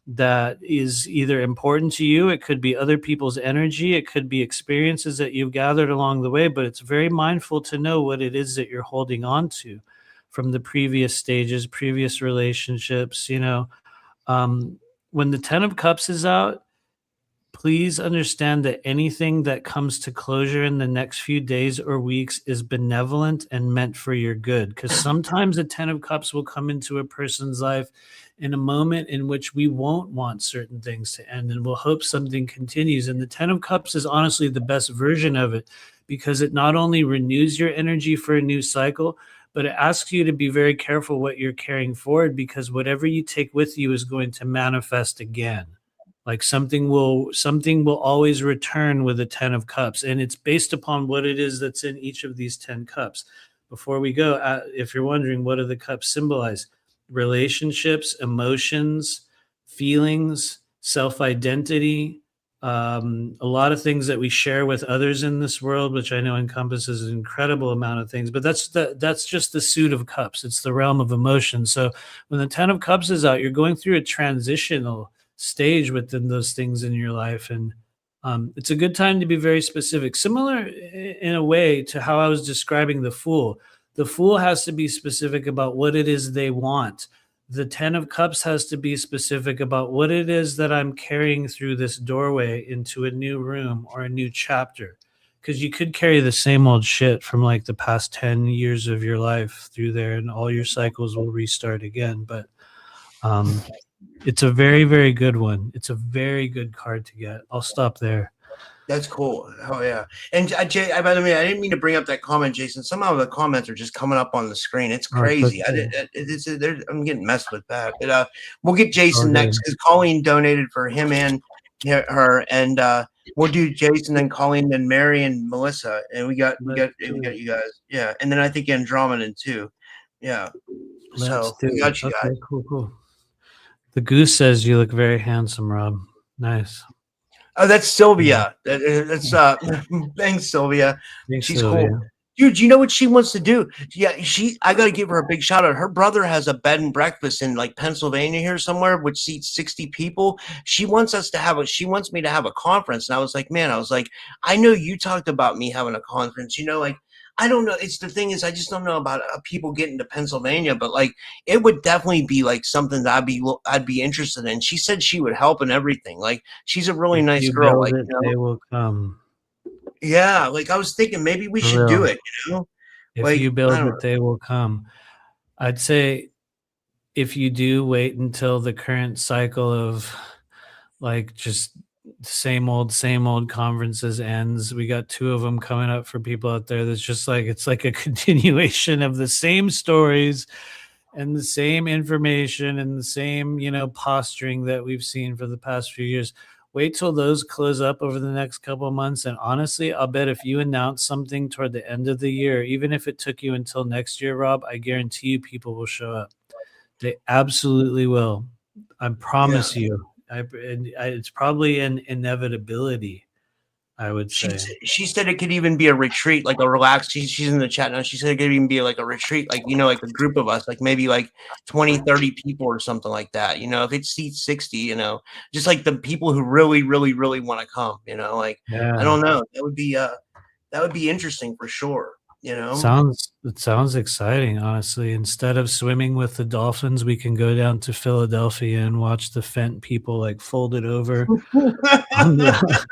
that is either important to you. It could be other people's energy. It could be experiences that you've gathered along the way, but it's very mindful to know what it is that you're holding on to from the previous stages, previous relationships. When the 10 of Cups is out, please understand that anything that comes to closure in the next few days or weeks is benevolent and meant for your good. Because sometimes the 10 of Cups will come into a person's life in a moment in which we won't want certain things to end, and we'll hope something continues. And the 10 of Cups is honestly the best version of it, because it not only renews your energy for a new cycle, but it asks you to be very careful what you're carrying forward, because whatever you take with you is going to manifest again. Like something will always return with a 10 of Cups, and it's based upon what it is that's in each of these 10 cups. Before we go, if you're wondering, what do the cups symbolize? Relationships, emotions, feelings, self-identity, a lot of things that we share with others in this world, which I know encompasses an incredible amount of things. But that's just the suit of cups. It's the realm of emotion. So when the 10 of Cups is out, you're going through a transitional stage within those things in your life, and it's a good time to be very specific, similar in a way to how I was describing the Fool. The Fool has to be specific about what it is they want. The 10 of Cups has to be specific about what it is that I'm carrying through this doorway into a new room or a new chapter, because you could carry the same old shit from like the past 10 years of your life through there, and all your cycles will restart again. But it's a very, very good one. It's a very good card to get. I'll stop there. That's cool. Oh yeah. And Jay, by the way, I didn't mean to bring up that comment, Jason. Somehow the comments are just coming up on the screen. It's crazy. I'm getting messed with that. But we'll get Jason next, because Colleen donated for him and her, and we'll do Jason, then Colleen, then Mary and Melissa, and we got you guys. Yeah, and then I think Andromeda too. Yeah. So we got you guys. Cool. The Goose says you look very handsome, Rob. Nice. Oh, that's Sylvia. That's thanks, Sylvia. She's cool. Dude, you know what she wants to do? Yeah, I gotta give her a big shout out. Her brother has a bed and breakfast in like Pennsylvania here somewhere, which seats 60 people. She wants me to have a conference. And I was like, I know you talked about me having a conference, like, I don't know. It's the thing is, I just don't know about people getting to Pennsylvania, but like, it would definitely be like something that I'd be interested in. She said she would help and everything. Like, she's a really nice girl. Like, they will come. Yeah, like I was thinking maybe we should do it. If like, you build it, they will come. I'd say if you do wait until the current cycle of like just same old conferences ends. We got 2 of them coming up for people out there. That's just like, it's like a continuation of the same stories and the same information and the same, posturing that we've seen for the past few years. Wait till those close up over the next couple of months. And honestly, I'll bet if you announce something toward the end of the year, even if it took you until next year, Rob, I guarantee you people will show up. They absolutely will. I promise you. It's probably an inevitability, I would say. She said it could even be a retreat, like a relaxed. She's in the chat now. She said it could even be like a retreat, like, like a group of us, like maybe like 20, 30 people or something like that. If it seats 60, just like the people who really, really, really want to come, I don't know. That would be interesting for sure. It sounds exciting, honestly. Instead of swimming with the dolphins, we can go down to Philadelphia and watch the Fent people like folded over on the,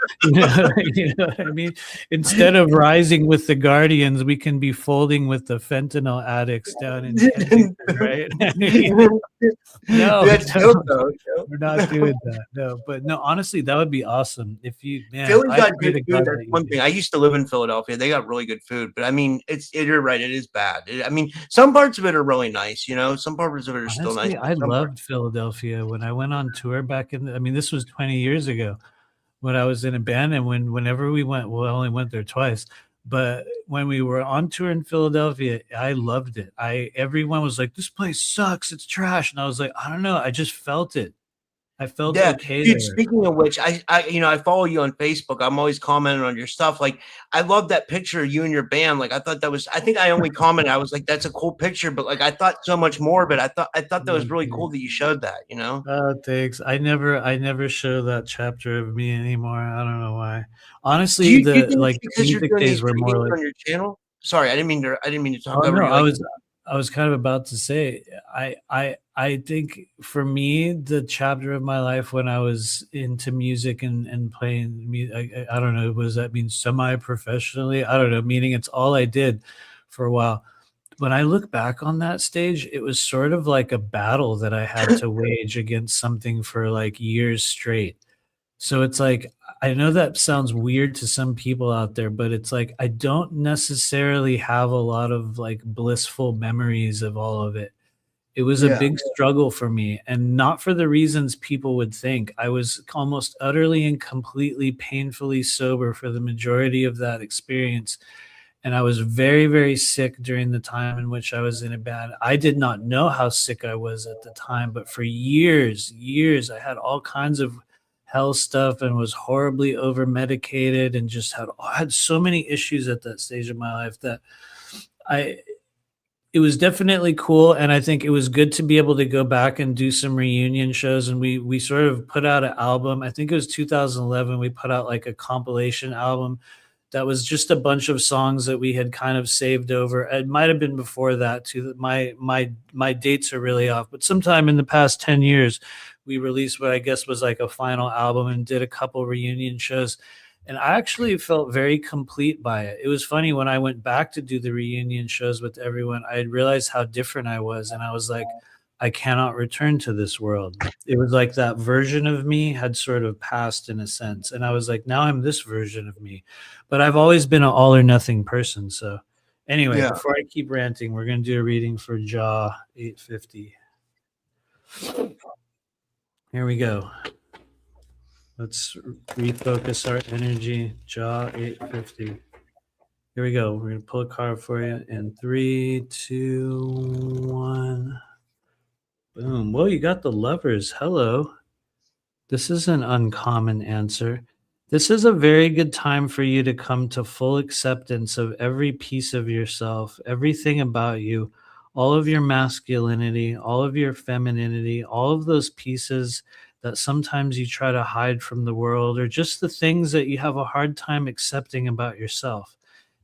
you know what I mean? Instead of rising with the guardians, we can be folding with the fentanyl addicts down in Kensington, right? No, That's no, dope, though. we're not doing that. No, but no, honestly, that would be awesome if you, man. Philly's I got pray good to food. God That's that you one do. thing. I used to live in Philadelphia. They got really good food, but I mean, you're right. It is bad. I mean, some parts of it are really nice. You know, some parts of it are still nice. Honestly, I Some parts, loved Philadelphia when I went on tour back in. I mean, this was 20 years ago when I was in a band, and whenever we went, well, I only went there twice. But when we were on tour in Philadelphia, I loved it. Everyone was like, "This place sucks. It's trash," and I was like, "I don't know. I just felt it. I felt yeah, okay dude. there." Speaking of which, I follow you on Facebook. I'm always commenting on your stuff. Like, I love that picture of you and your band. Like, I thought that was. I think I only commented. I was like, "That's a cool picture," but like, I thought so much more. But I thought that was really cool that you showed that. You know. Thanks. I never show that chapter of me anymore. I don't know why. Do Honestly, you the think it's like because you're music doing these days were more readings like. on your channel? Sorry, I didn't mean to talk Oh over no, you. Like, I was kind of about to say I think for me the chapter of my life when I was into music and playing I don't know, what does that mean, semi-professionally? I don't know, meaning it's all I did for a while. When I look back on that stage, it was sort of like a battle that I had to wage against something for like years straight. So it's like, I know that sounds weird to some people out there, but it's like I don't necessarily have a lot of like blissful memories of all of it. It was a yeah. big struggle for me, and not for the reasons people would think. I was almost utterly and completely painfully sober for the majority of that experience. And I was very, very sick during the time in which I was in a band. I did not know how sick I was at the time, but for years, I had all kinds of hell stuff and was horribly over medicated and just had so many issues at that stage of my life that I it was definitely cool, and I think it was good to be able to go back and do some reunion shows. And we sort of put out an album. I think it was 2011. We put out like a compilation album that was just a bunch of songs that we had kind of saved over. It might have been before that too. My dates are really off, but sometime in the past 10 years, we released what I guess was like a final album and did a couple reunion shows. And I actually felt very complete by it. It was funny when I went back to do the reunion shows with everyone, I realized how different I was. And I was like, I cannot return to this world. It was like that version of me had sort of passed in a sense. And I was like, now I'm this version of me. But I've always been an all or nothing person. So anyway, Yeah. before I keep ranting, we're going to do a reading for Jaw 850. Here we go. Let's refocus our energy. Jaw 850. Here we go. We're going to pull a card for you in 3, 2, 1. Boom. Whoa, you got the Lovers. Hello. This is an uncommon answer. This is a very good time for you to come to full acceptance of every piece of yourself, everything about you, all of your masculinity, all of your femininity, all of those pieces that sometimes you try to hide from the world, or just the things that you have a hard time accepting about yourself.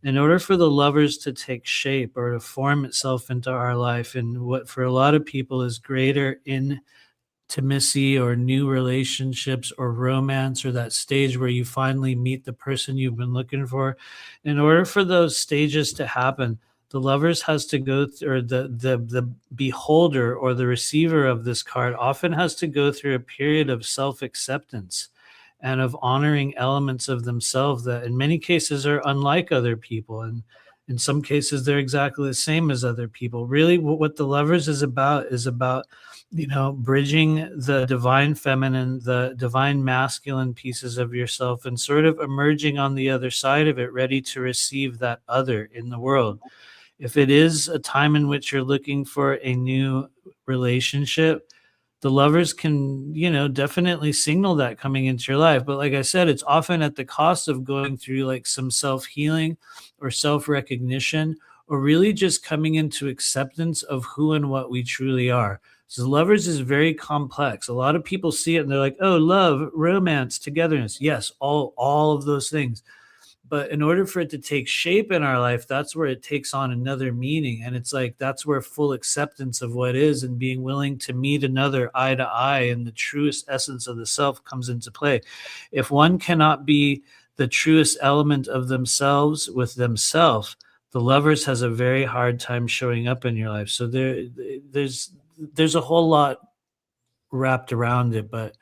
In order for the Lovers to take shape or to form itself into our life in what for a lot of people is greater intimacy or new relationships or romance, or that stage where you finally meet the person you've been looking for, in order for those stages to happen, the Lovers has to go through, or the beholder or the receiver of this card often has to go through a period of self-acceptance and of honoring elements of themselves that in many cases are unlike other people, and in some cases they're exactly the same as other people. Really what the Lovers is about bridging the divine feminine, the divine masculine pieces of yourself, and sort of emerging on the other side of it, ready to receive that other in the world. If it is a time in which you're looking for a new relationship, the Lovers can, definitely signal that coming into your life. But like I said, it's often at the cost of going through like some self-healing or self-recognition, or really just coming into acceptance of who and what we truly are. So the Lovers is very complex. A lot of people see it and they're like, oh, love, romance, togetherness. Yes, all of those things. But in order for it to take shape in our life, that's where it takes on another meaning. And it's like, that's where full acceptance of what is and being willing to meet another eye to eye and the truest essence of the self comes into play. If one cannot be the truest element of themselves with themselves, the lovers has a very hard time showing up in your life. So there's a whole lot wrapped around it, but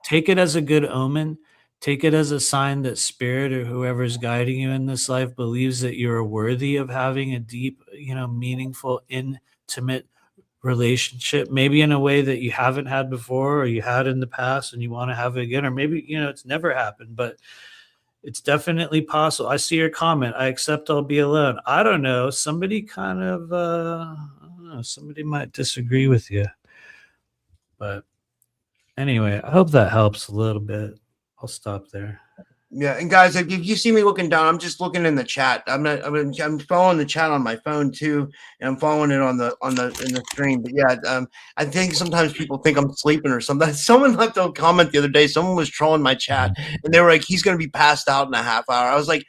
take it as a good omen. Take it as a sign that spirit or whoever is guiding you in this life believes that you're worthy of having a deep, meaningful, intimate relationship, maybe in a way that you haven't had before or you had in the past and you want to have it again, or maybe, it's never happened, but it's definitely possible. I see your comment. I accept I'll be alone. I don't know. Somebody kind of, I don't know, somebody might disagree with you. But anyway, I hope that helps a little bit. I'll stop there. Yeah, and guys, if you see me looking down, I'm just looking in the chat. I'm following the chat on my phone too, and I'm following it in the stream. But yeah, I think sometimes people think I'm sleeping or something. Someone left a comment the other day. Someone was trolling my chat, and they were like, "He's going to be passed out in a half hour." I was like,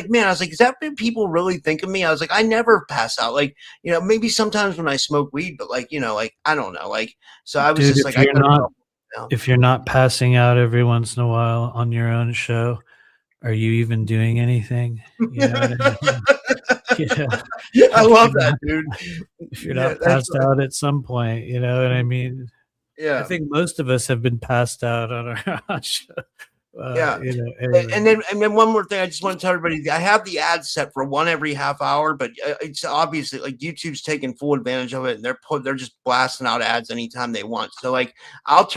man, is that what people really think of me? I was like, I never pass out. Like, maybe sometimes when I smoke weed, but like, I don't know. Like, so I was Dude, just like, if you're not passing out every once in a while on your own show, are you even doing anything? You know what I mean? Yeah. I love that, dude. If you're not passed out at some point, you know what I mean? Yeah. I think most of us have been passed out on our own show. Anyway. And then one more thing, I just want to tell everybody, I have the ads set for one every half hour, but it's obviously like YouTube's taking full advantage of it, and they're just blasting out ads anytime they want. So like I'll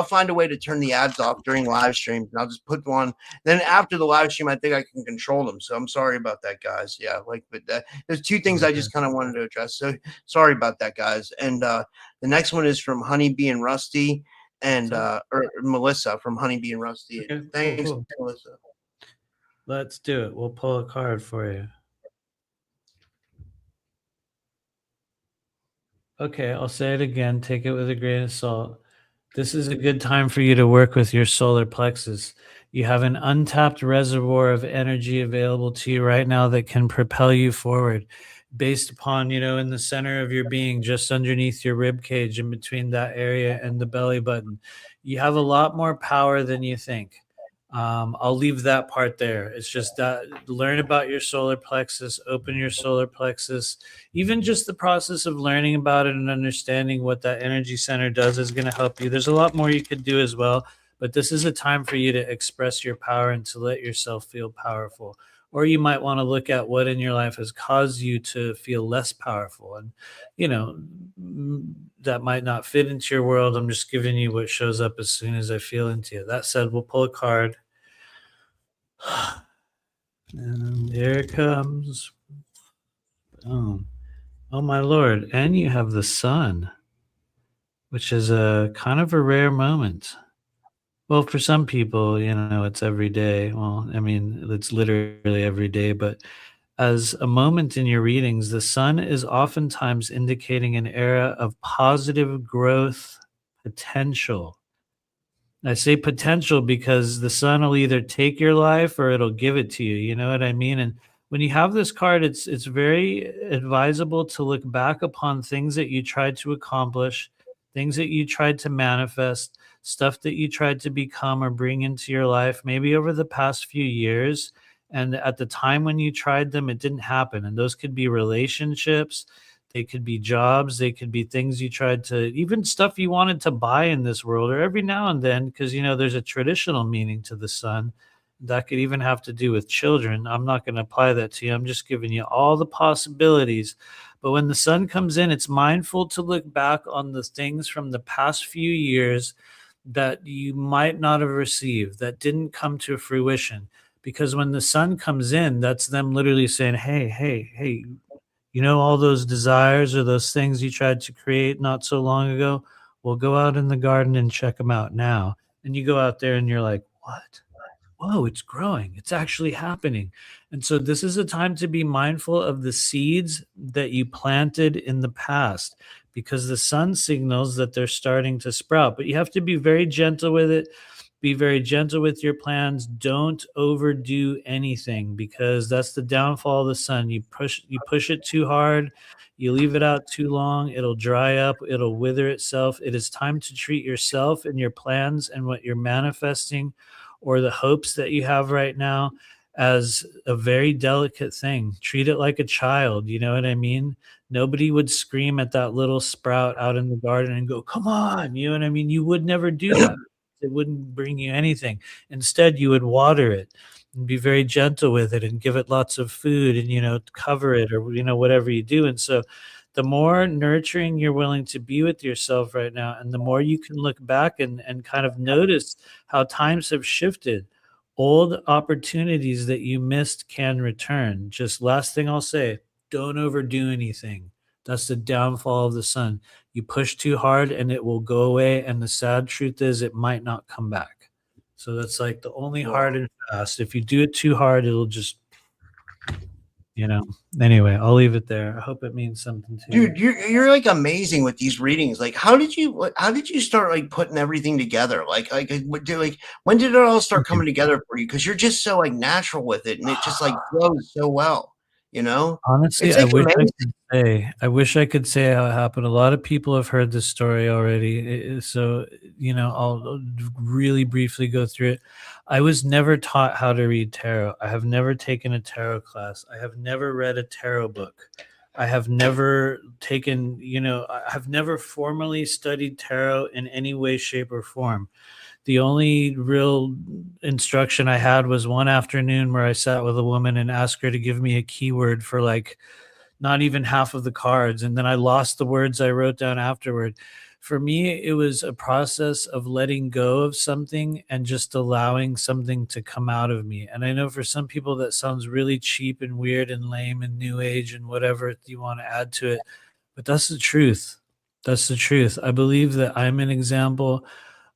find a way to turn the ads off during live streams, and I'll just put one. Then after the live stream, I think I can control them. So I'm sorry about that, guys. Yeah, but there's two things I just kind of wanted to address. So sorry about that, guys. And the next one is from Honeybee and Rusty. And or Melissa from Honeybee and Rusty. Okay, Thanks, cool. Melissa. Let's do it. We'll pull a card for you. Okay, I'll say it again. Take it with a grain of salt. This is a good time for you to work with your solar plexus. You have an untapped reservoir of energy available to you right now that can propel you forward based upon, in the center of your being, just underneath your rib cage, in between that area and the belly button. You have a lot more power than you think. I'll leave that part there. It's just that learn about your solar plexus, open your solar plexus. Even just the process of learning about it and understanding what that energy center does is going to help you. There's a lot more you could do as well, but this is a time for you to express your power and to let yourself feel powerful. Or you might want to look at what in your life has caused you to feel less powerful. And, that might not fit into your world. I'm just giving you what shows up as soon as I feel into you. That said, we'll pull a card. And there it comes. Boom. Oh, my Lord. And you have the sun, which is a kind of a rare moment. Well, for some people, it's every day. Well, I mean, it's literally every day. But as a moment in your readings, the sun is oftentimes indicating an era of positive growth potential. I say potential because the sun will either take your life or it'll give it to you. You know what I mean? And when you have this card, it's very advisable to look back upon things that you tried to accomplish, things that you tried to manifest, stuff that you tried to become or bring into your life, maybe over the past few years. And at the time when you tried them, it didn't happen. And those could be relationships, they could be jobs, they could be things you tried to, even stuff you wanted to buy in this world, or every now and then, because, there's a traditional meaning to the sun. That could even have to do with children. I'm not going to apply that to you. I'm just giving you all the possibilities. But when the sun comes in, it's mindful to look back on the things from the past few years that you might not have received, that didn't come to fruition. Because when the sun comes in, that's them literally saying, hey, all those desires or those things you tried to create not so long ago, well, go out in the garden and check them out now. And you go out there and you're like, what? Whoa, it's growing. It's actually happening. And so this is a time to be mindful of the seeds that you planted in the past, because the sun signals that they're starting to sprout. But you have to be very gentle with it, Be very gentle with your plans. Don't overdo anything, because that's the downfall of the sun. You push it too hard, you leave it out too long, it'll dry up, it'll wither itself. It is time to treat yourself and your plans and what you're manifesting, or the hopes that you have right now, as a very delicate thing. Treat it like a child. You know what I mean? Nobody would scream at that little sprout out in the garden and go, "Come on." You know what I mean? You would never do that. It wouldn't bring you anything. Instead, you would water it and be very gentle with it and give it lots of food and, cover it, or, whatever you do. And so the more nurturing you're willing to be with yourself right now, and the more you can look back and kind of notice how times have shifted, old opportunities that you missed can return. Just last thing I'll say, don't overdo anything. That's the downfall of the sun. You push too hard and it will go away. And the sad truth is it might not come back. So that's like the only hard and fast. If you do it too hard, it'll just, anyway, I'll leave it there. I hope it means something to you. Dude, you're like amazing with these readings. Like, how did you start like putting everything together? When did it all start coming together for you? Because you're just so like natural with it, and it just like flows so well. Honestly, It's I like wish amazing. I wish I could say how it happened. A lot of people have heard this story already. So, I'll really briefly go through it. I was never taught how to read tarot. I have never taken a tarot class. I have never read a tarot book. I have never taken, I have never formally studied tarot in any way, shape, or form. The only real instruction I had was one afternoon where I sat with a woman and asked her to give me a keyword for like not even half of the cards. And then I lost the words I wrote down afterward. For me, it was a process of letting go of something and just allowing something to come out of me. And I know for some people that sounds really cheap and weird and lame and new age and whatever you want to add to it, but that's the truth. That's the truth. I believe that I'm an example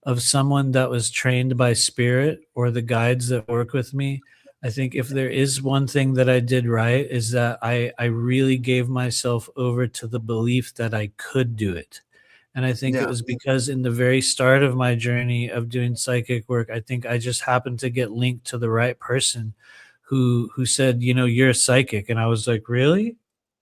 of someone that was trained by spirit or the guides that work with me. I think if there is one thing that I did right, is that I really gave myself over to the belief that I could do it. And I think it was because in the very start of my journey of doing psychic work, I think I just happened to get linked to the right person who said, you're a psychic. And I was like, really?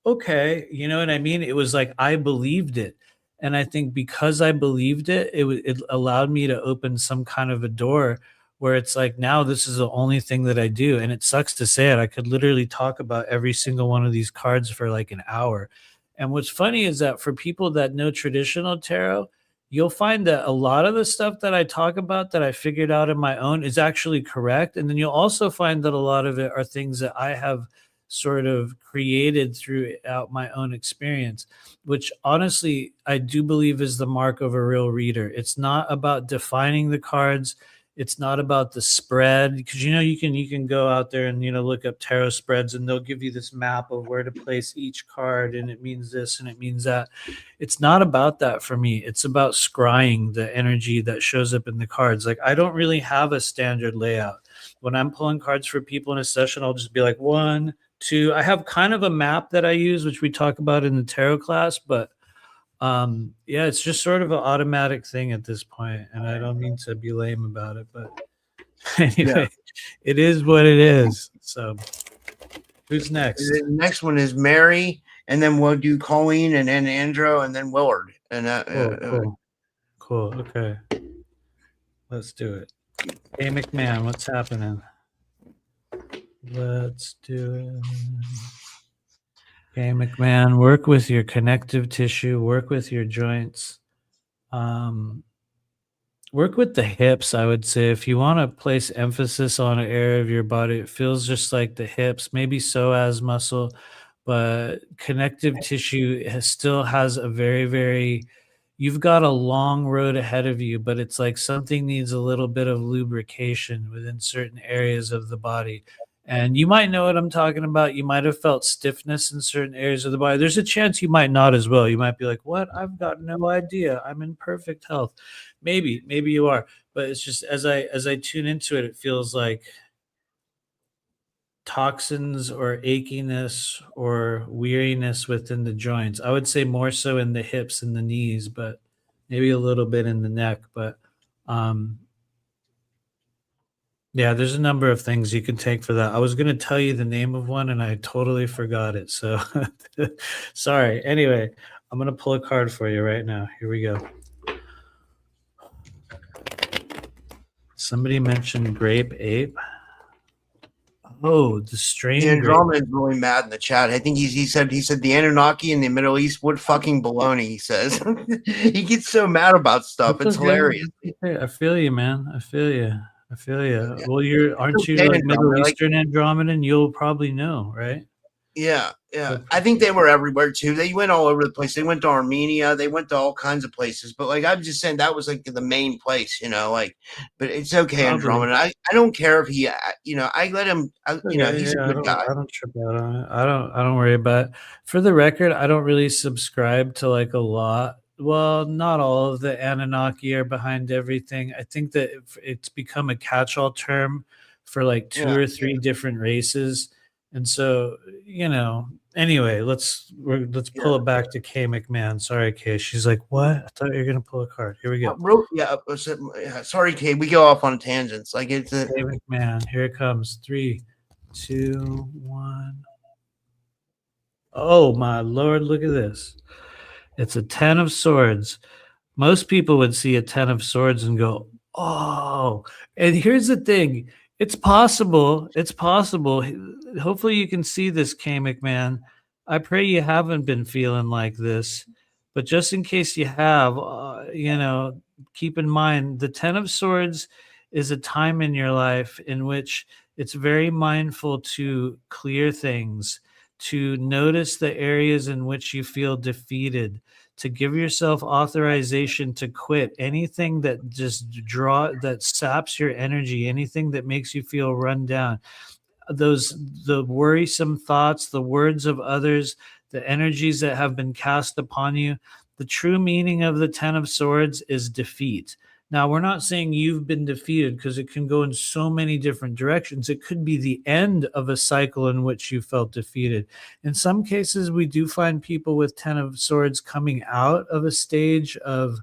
Okay. You know what I mean? It was like I believed it. And I think because I believed it, it allowed me to open some kind of a door where it's like, now this is the only thing that I do. And it sucks to say it. I could literally talk about every single one of these cards for like an hour. And what's funny is that for people that know traditional tarot, you'll find that a lot of the stuff that I talk about that I figured out on my own is actually correct. And then you'll also find that a lot of it are things that I have sort of created throughout my own experience, which honestly, I do believe is the mark of a real reader. It's not about defining the cards. It's not about the spread, because you can go out there and look up tarot spreads and they'll give you this map of where to place each card and it means this and it means that. It's not about that for me. It's about scrying the energy that shows up in the cards. Like, I don't really have a standard layout. When I'm pulling cards for people in a session, I'll just be like 1, 2. I have kind of a map that I use, which we talk about in the tarot class, but it's just sort of an automatic thing at this point, and I don't mean to be lame about it, but anyway, It is what it is. So who's next? The next one is Mary, and then we'll do Colleen, and then Andrew, and then Willard. And cool. Okay, let's do it. Hey McMahon, what's happening? Let's do it. Okay, McMahon, work with your connective tissue, work with your joints, work with the hips. I would say if you want to place emphasis on an area of your body, it feels just like the hips, maybe psoas muscle, but connective tissue still has a very, very, you've got a long road ahead of you, but it's like something needs a little bit of lubrication within certain areas of the body. And you might know what I'm talking about. You might have felt stiffness in certain areas of the body. There's a chance you might not as well. You might be like, what? I've got no idea. I'm in perfect health. Maybe you are. But it's just as I tune into it, it feels like toxins or achiness or weariness within the joints. I would say more so in the hips and the knees, but maybe a little bit in the neck. But Yeah, there's a number of things you can take for that. I was going to tell you the name of one and I totally forgot it. So sorry. Anyway, I'm going to pull a card for you right now. Here we go. Somebody mentioned grape ape. Oh, the strain. The Andromeda is really mad in the chat. I think he said the Anunnaki in the Middle East would fucking baloney. He says he gets so mad about stuff. It's hilarious. I feel you, man. I feel you. Yeah. Well, aren't you like Middle Eastern Andromedan? You'll probably know, right? Yeah. I think they were everywhere too. They went all over the place. They went to Armenia. They went to all kinds of places. But like I'm just saying, that was like the main place, like. But it's okay, Andromeda. I don't care if he, I let him. He's a good guy. I don't trip out on it. I don't worry about it. For the record, I don't really subscribe to like a lot. Well, not all of the Anunnaki are behind everything. I think that it's become a catch-all term for like two or three different races. And so, anyway, let's pull it back to Kay McMahon. Sorry, Kay. She's like, what? I thought you were going to pull a card. Here we go. Sorry, Kay. We go off on tangents. Like it's Kay McMahon. Here it comes. 3, 2, 1. Oh, my Lord. Look at this. It's a 10 of swords. Most people would see a 10 of swords and go, oh. And here's the thing. It's possible. It's possible. Hopefully you can see this, Kay McMahon. I pray you haven't been feeling like this. But just in case you have, keep in mind the 10 of swords is a time in your life in which it's very mindful to clear things, to notice the areas in which you feel defeated, to give yourself authorization to quit anything that that saps your energy, anything that makes you feel run down. The worrisome thoughts, the words of others, the energies that have been cast upon you. The true meaning of the 10 of swords is defeat. Now, we're not saying you've been defeated because it can go in so many different directions. It could be the end of a cycle in which you felt defeated. In some cases, we do find people with 10 of swords coming out of a stage of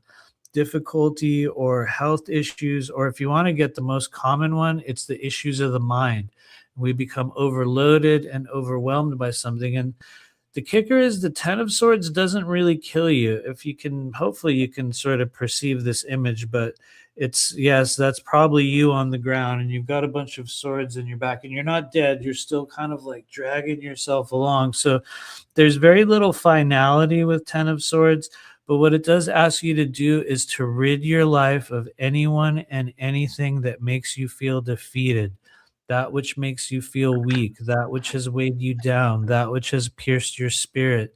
difficulty or health issues, or if you want to get the most common one, it's the issues of the mind. We become overloaded and overwhelmed by something. And the kicker is the 10 of swords doesn't really kill you. If you can, hopefully you can sort of perceive this image, but yes, that's probably you on the ground and you've got a bunch of swords in your back and you're not dead. You're still kind of like dragging yourself along. So there's very little finality with 10 of swords, but what it does ask you to do is to rid your life of anyone and anything that makes you feel defeated. That which makes you feel weak, that which has weighed you down, that which has pierced your spirit,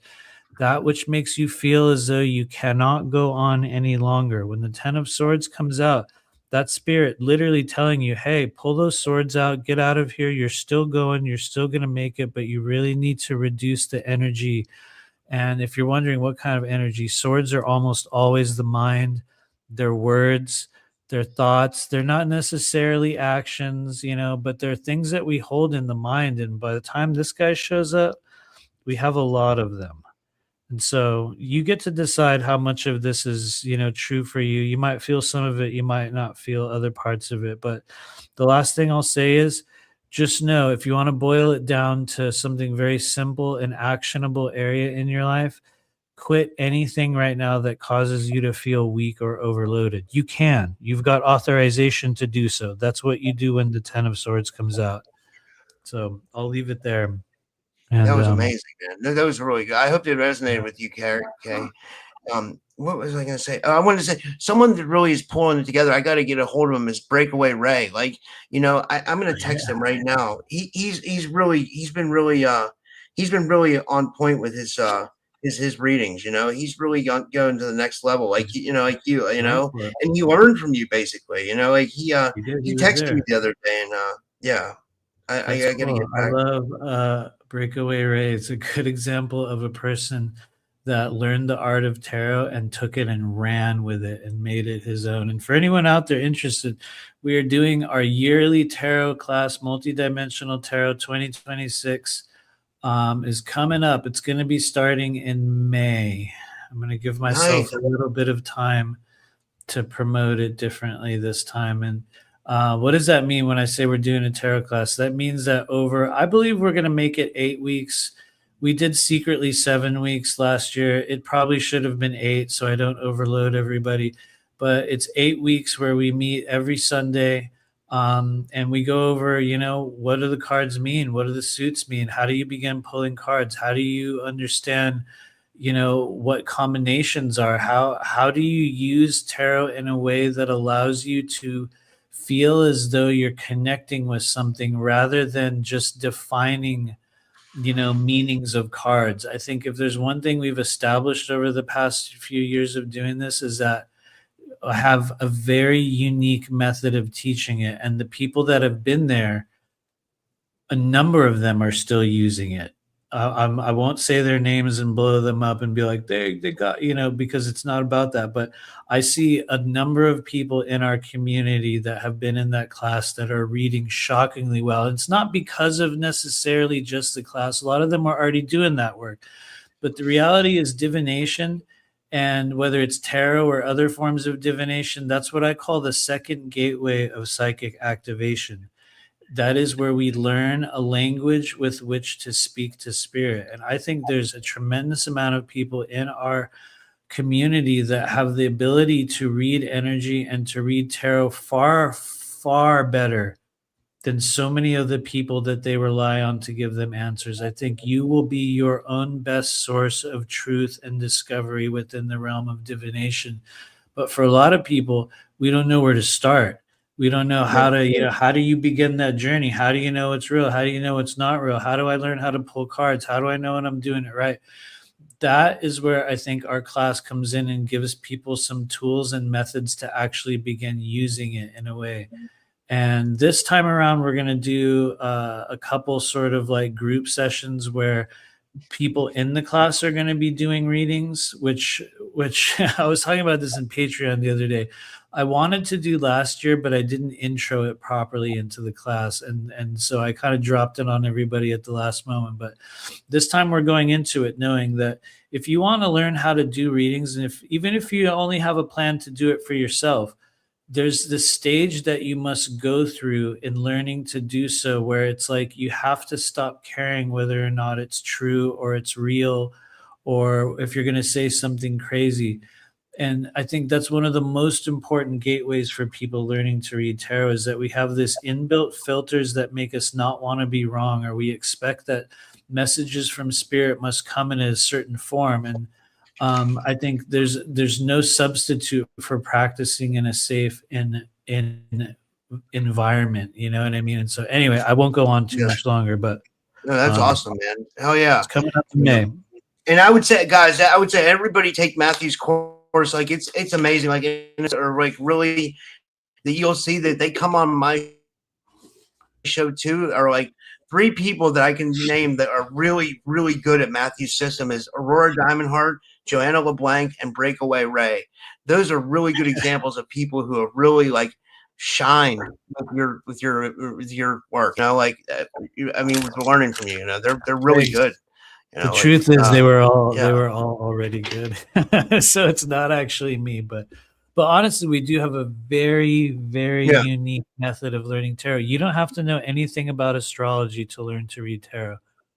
that which makes you feel as though you cannot go on any longer. When the 10 of swords comes out, that spirit literally telling you, hey, pull those swords out, get out of here. You're still going, you're still going to make it, but you really need to reduce the energy. And if you're wondering what kind of energy, swords are almost always the mind, their words, their thoughts. They're not necessarily actions, but they're things that we hold in the mind. And by the time this guy shows up, we have a lot of them. And so you get to decide how much of this is, true for you. You might feel some of it. You might not feel other parts of it. But the last thing I'll say is just know, if you want to boil it down to something very simple and actionable area in your life, quit anything right now that causes you to feel weak or overloaded. You can. You've got authorization to do so. That's what you do when the 10 of swords comes out. So I'll leave it there. And, that was amazing, man. That was really good. I hope it resonated with you, Kay. What was I going to say? I wanted to say someone that really is pulling it together. I got to get a hold of him is Breakaway Ray. Like, I'm going to text him right now. He's been really on point with his readings. He's really going to the next level. Like, and he learned from you basically. He texted me the other day, and I got to get back. I love Breakaway Ray. It's a good example of a person that learned the art of tarot and took it and ran with it and made it his own. And for anyone out there interested, we are doing our yearly tarot class, Multidimensional Tarot 2026 is coming up. It's going to be starting in May. I'm going to give myself a little bit of time to promote it differently this time. And What does that mean when I say we're doing a tarot class? That means that I believe we're going to make it 8 weeks. We did secretly 7 weeks last year. It probably should have been 8, so I don't overload everybody. But it's 8 weeks where we meet every Sunday, and we go over, what do the cards mean? What do the suits mean? How do you begin pulling cards? How do you understand, what combinations are? How do you use tarot in a way that allows you to feel as though you're connecting with something rather than just defining meanings of cards? I think if there's one thing we've established over the past few years of doing this is that I have a very unique method of teaching it, and the people that have been there, a number of them are still using it. I won't say their names and blow them up and be like they got, because it's not about that. But I see a number of people in our community that have been in that class that are reading shockingly well. And it's not because of necessarily just the class. A lot of them are already doing that work. But the reality is divination, and whether it's tarot or other forms of divination, that's what I call the second gateway of psychic activation. That is where we learn a language with which to speak to spirit. And I think there's a tremendous amount of people in our community that have the ability to read energy and to read tarot far, far better than so many of the people that they rely on to give them answers. I think you will be your own best source of truth and discovery within the realm of divination. But for a lot of people, we don't know where to start. We don't know how to, how do you begin that journey? How do you know it's real? How do you know it's not real? How do I learn how to pull cards? How do I know when I'm doing it right? That is where I think our class comes in and gives people some tools and methods to actually begin using it in a way. And this time around, we're going to do a couple sort of like group sessions where people in the class are going to be doing readings, which I was talking about this in Patreon the other day. I wanted to do last year, but I didn't intro it properly into the class. And so I kind of dropped it on everybody at the last moment. But this time we're going into it knowing that if you want to learn how to do readings, and even if you only have a plan to do it for yourself, there's this stage that you must go through in learning to do so, where it's like you have to stop caring whether or not it's true or it's real, or if you're going to say something crazy. And I think that's one of the most important gateways for people learning to read tarot, is that we have this inbuilt filters that make us not want to be wrong, or we expect that messages from spirit must come in a certain form. And I think there's no substitute for practicing in a safe environment. You know what I mean? And so anyway, I won't go on too much longer, but no, that's awesome, man. Hell yeah. It's coming up in May. And I would say, guys, everybody take Matthew's course. Like it's amazing. Like, or like really that you'll see that they come on my show too, are like 3 people that I can name that are really, really good at Matthew's system is Aurora Diamondheart, Joanna LeBlanc, and Breakaway Ray. Those are really good examples of people who have really like shine with your work. You know, like I mean, with learning from you. You know, they're really good. You know, the truth is they were all already good. So it's not actually me, but honestly, we do have a very, very unique method of learning tarot. You don't have to know anything about astrology to learn to read tarot.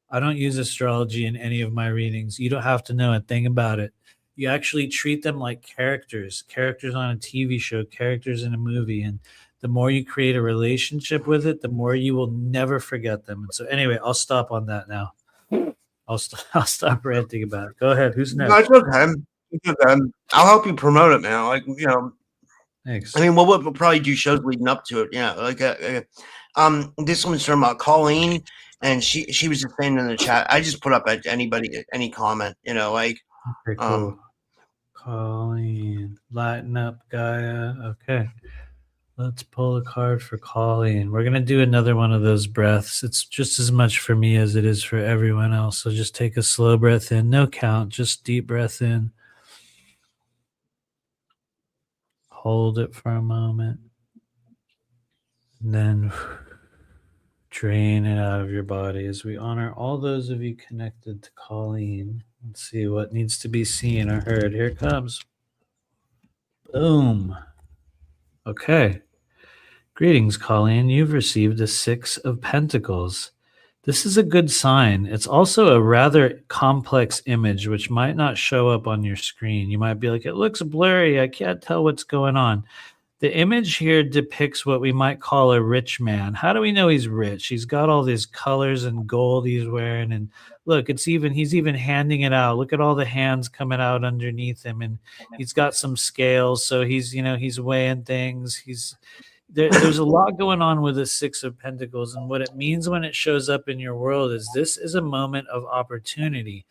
I don't use astrology in any of my readings. You don't have to know a thing about it. You actually treat them like characters on a TV show, characters in a movie. And the more you create a relationship with it, the more you will never forget them. And so anyway, I'll stop on that now. I'll stop ranting about it. Go ahead. Who's next? No, it's okay. It's okay. I'll help you promote it, man. Like, you know, thanks. I mean, we'll probably do shows leading up to it. Yeah, like this one's from Colleen, and she was just saying in the chat. I just put up at any comment, you know, like. Okay, cool. Colleen, lighten up, Gaia. Okay. Let's pull a card for Colleen. We're going to do another one of those breaths. It's just as much for me as it is for everyone else. So just take a slow breath in. No count, just deep breath in. Hold it for a moment. And then drain it out of your body as we honor all those of you connected to Colleen. Let's see what needs to be seen or heard. Here it comes. Boom. Okay. Greetings, Colleen. You've received a 6 of Pentacles. This is a good sign. It's also a rather complex image, which might not show up on your screen. You might be like, it looks blurry. I can't tell what's going on. The image here depicts what we might call a rich man. How do we know he's rich? He's got all these colors and gold he's wearing. And look, he's even handing it out. Look at all the hands coming out underneath him. And he's got some scales. So he's weighing things. There's a lot going on with the 6 of Pentacles, and what it means when it shows up in your world is this is a moment of opportunity.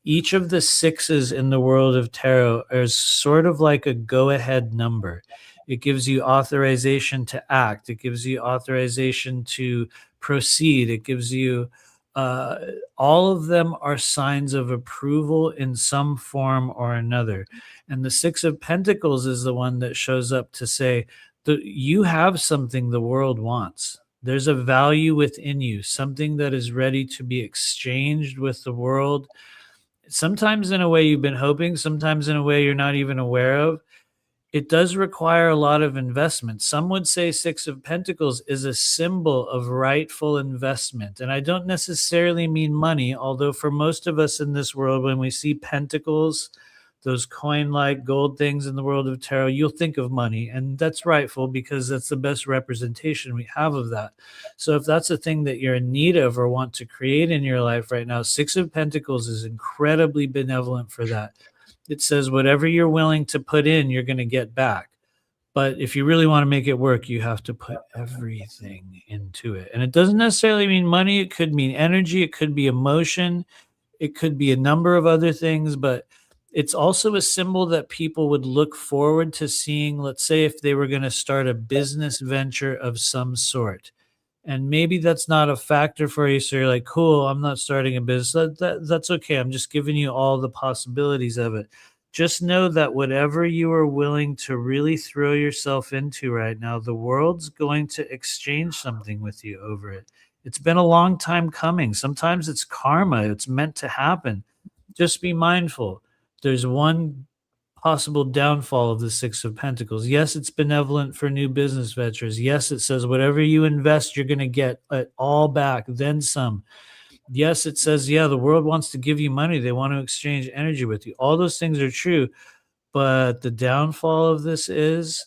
Each of the 6s in the world of tarot is sort of like a go-ahead number. It gives you authorization to act. It gives you authorization to proceed. It gives you all of them are signs of approval in some form or another. And the 6 of Pentacles is the one that shows up to say, you have something the world wants. There's a value within you, something that is ready to be exchanged with the world. Sometimes in a way you've been hoping, sometimes in a way you're not even aware of. It does require a lot of investment. Some would say 6 of Pentacles is a symbol of rightful investment. And I don't necessarily mean money, although for most of us in this world, when we see pentacles, those coin-like gold things in the world of tarot, you'll think of money. And that's rightful because that's the best representation we have of that. So if that's a thing that you're in need of or want to create in your life right now, 6 of Pentacles is incredibly benevolent for that. It says whatever you're willing to put in, you're going to get back. But if you really want to make it work, you have to put everything into it. And it doesn't necessarily mean money. It could mean energy. It could be emotion. It could be a number of other things, but it's also a symbol that people would look forward to seeing, let's say, if they were going to start a business venture of some sort. And maybe that's not a factor for you. So you're like, cool, I'm not starting a business. That's okay. I'm just giving you all the possibilities of it. Just know that whatever you are willing to really throw yourself into right now, the world's going to exchange something with you over it. It's been a long time coming. Sometimes it's karma. It's meant to happen. Just be mindful. There's one possible downfall of the 6 of Pentacles. Yes, it's benevolent for new business ventures. Yes, it says whatever you invest, you're going to get it all back, then some. Yes, it says, yeah, the world wants to give you money. They want to exchange energy with you. All those things are true. But the downfall of this is,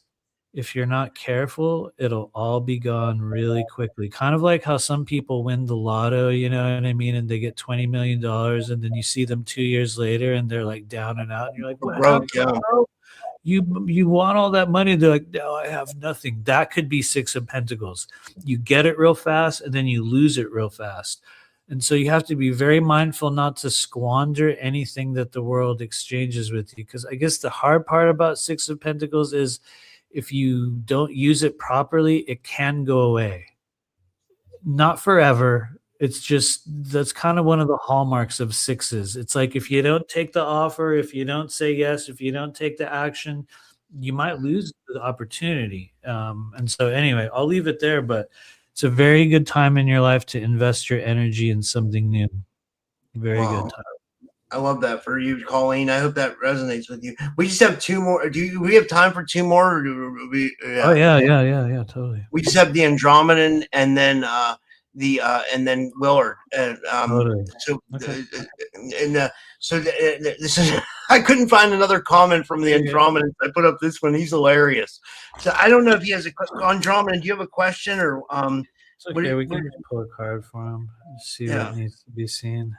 if you're not careful, it'll all be gone really quickly. Kind of like how some people win the lotto, you know what I mean? And they get $20 million, and then you see them 2 years later and they're like down and out. And you're like, Broke, yeah. You want all that money? They're like, no, I have nothing. That could be 6 of Pentacles. You get it real fast and then you lose it real fast. And so you have to be very mindful not to squander anything that the world exchanges with you. Because I guess the hard part about 6 of Pentacles is, if you don't use it properly, it can go away. Not forever. It's just, that's kind of one of the hallmarks of 6s. It's like, if you don't take the offer, if you don't say yes, if you don't take the action, you might lose the opportunity. And so anyway, I'll leave it there, but it's a very good time in your life to invest your energy in something new. Very good time. I love that for you, Colleen. I hope that resonates with you. We just have 2 more. Do we have time for 2 more? Or do we, yeah. Oh yeah, totally. We just have the Andromedan and then and then Willard. Totally. So Okay. This is. I couldn't find another comment from the Andromedan. I put up this one. He's hilarious. So I don't know if he has Andromedan. Do you have a question or It's okay. We can just pull a card for him. See what needs to be seen.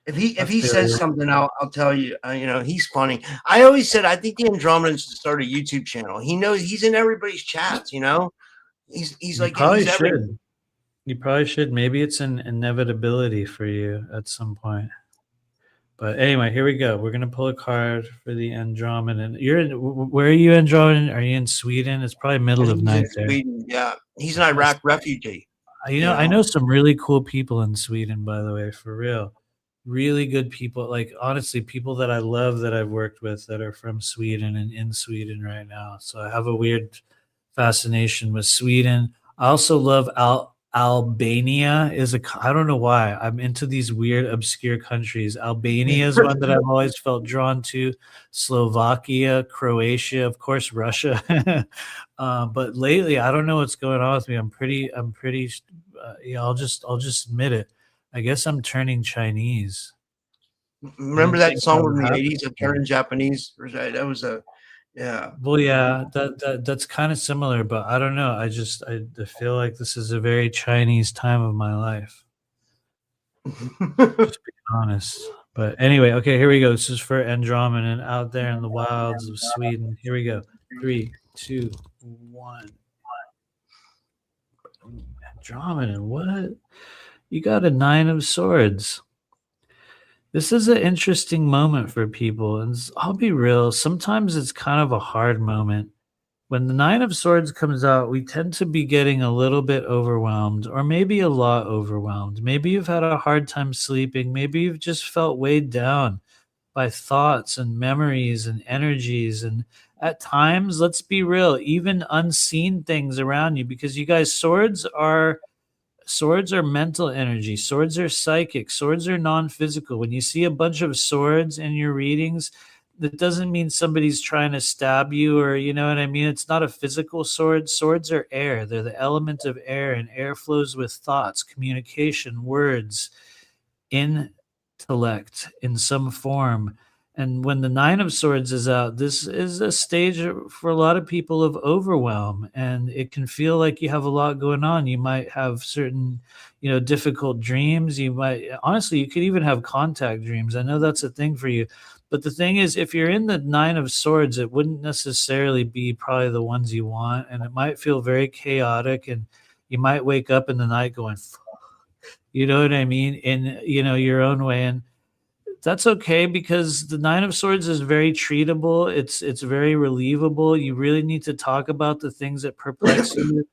If he says something, I'll tell you. He's funny. I always said I think the Andromedan should start a YouTube channel. He knows he's in everybody's chats. He's like, probably should. You probably should. Maybe it's an inevitability for you at some point. But anyway, here we go. We're gonna pull a card for the Andromedan. Where are you, Andromedan? Are you in Sweden? It's probably middle of night there. Sweden, yeah. He's an Iraq refugee. I know some really cool people in Sweden, by the way, for real. Really good people, like honestly, people that I love that I've worked with that are from Sweden and in Sweden right now. So I have a weird fascination with Sweden. I also love Albania is I don't know why I'm into these weird obscure countries. Albania is one that I've always felt drawn to. Slovakia, Croatia, of course, Russia. But lately, I don't know what's going on with me. I'm pretty. Yeah, I'll just admit it. I guess I'm turning Chinese. Remember that song from the happened. 80s of turning Japanese? That was a, yeah. Well, yeah, that's kind of similar, but I don't know. I feel like this is a very Chinese time of my life. Just being honest. But anyway, okay, here we go. This is for Andromedan out there in the wilds of Sweden. Here we go. 3, 2, 1. Andromedan, what? You got a 9 of Swords. This is an interesting moment for people, and I'll be real, sometimes it's kind of a hard moment. When the 9 of Swords comes out, we tend to be getting a little bit overwhelmed, or maybe a lot overwhelmed. Maybe you've had a hard time sleeping. Maybe you've just felt weighed down by thoughts and memories and energies. And at times, let's be real, even unseen things around you, because you guys, swords are mental energy. Swords are psychic. Swords are non-physical. When you see a bunch of swords in your readings, that doesn't mean somebody's trying to stab you, or you know what I mean? It's not a physical sword. Swords are air. They're the element of air, and air flows with thoughts, communication, words, intellect in some form. And when the 9 of Swords is out, this is a stage for a lot of people of overwhelm, and it can feel like you have a lot going on. You might have certain, difficult dreams. You could even have contact dreams. I know that's a thing for you. But the thing is, if you're in the 9 of Swords, it wouldn't necessarily be probably the ones you want, and it might feel very chaotic, and you might wake up in the night going, you know what I mean, in your own way. And that's okay, because the 9 of Swords is very treatable. It's very relievable. You really need to talk about the things that perplex you.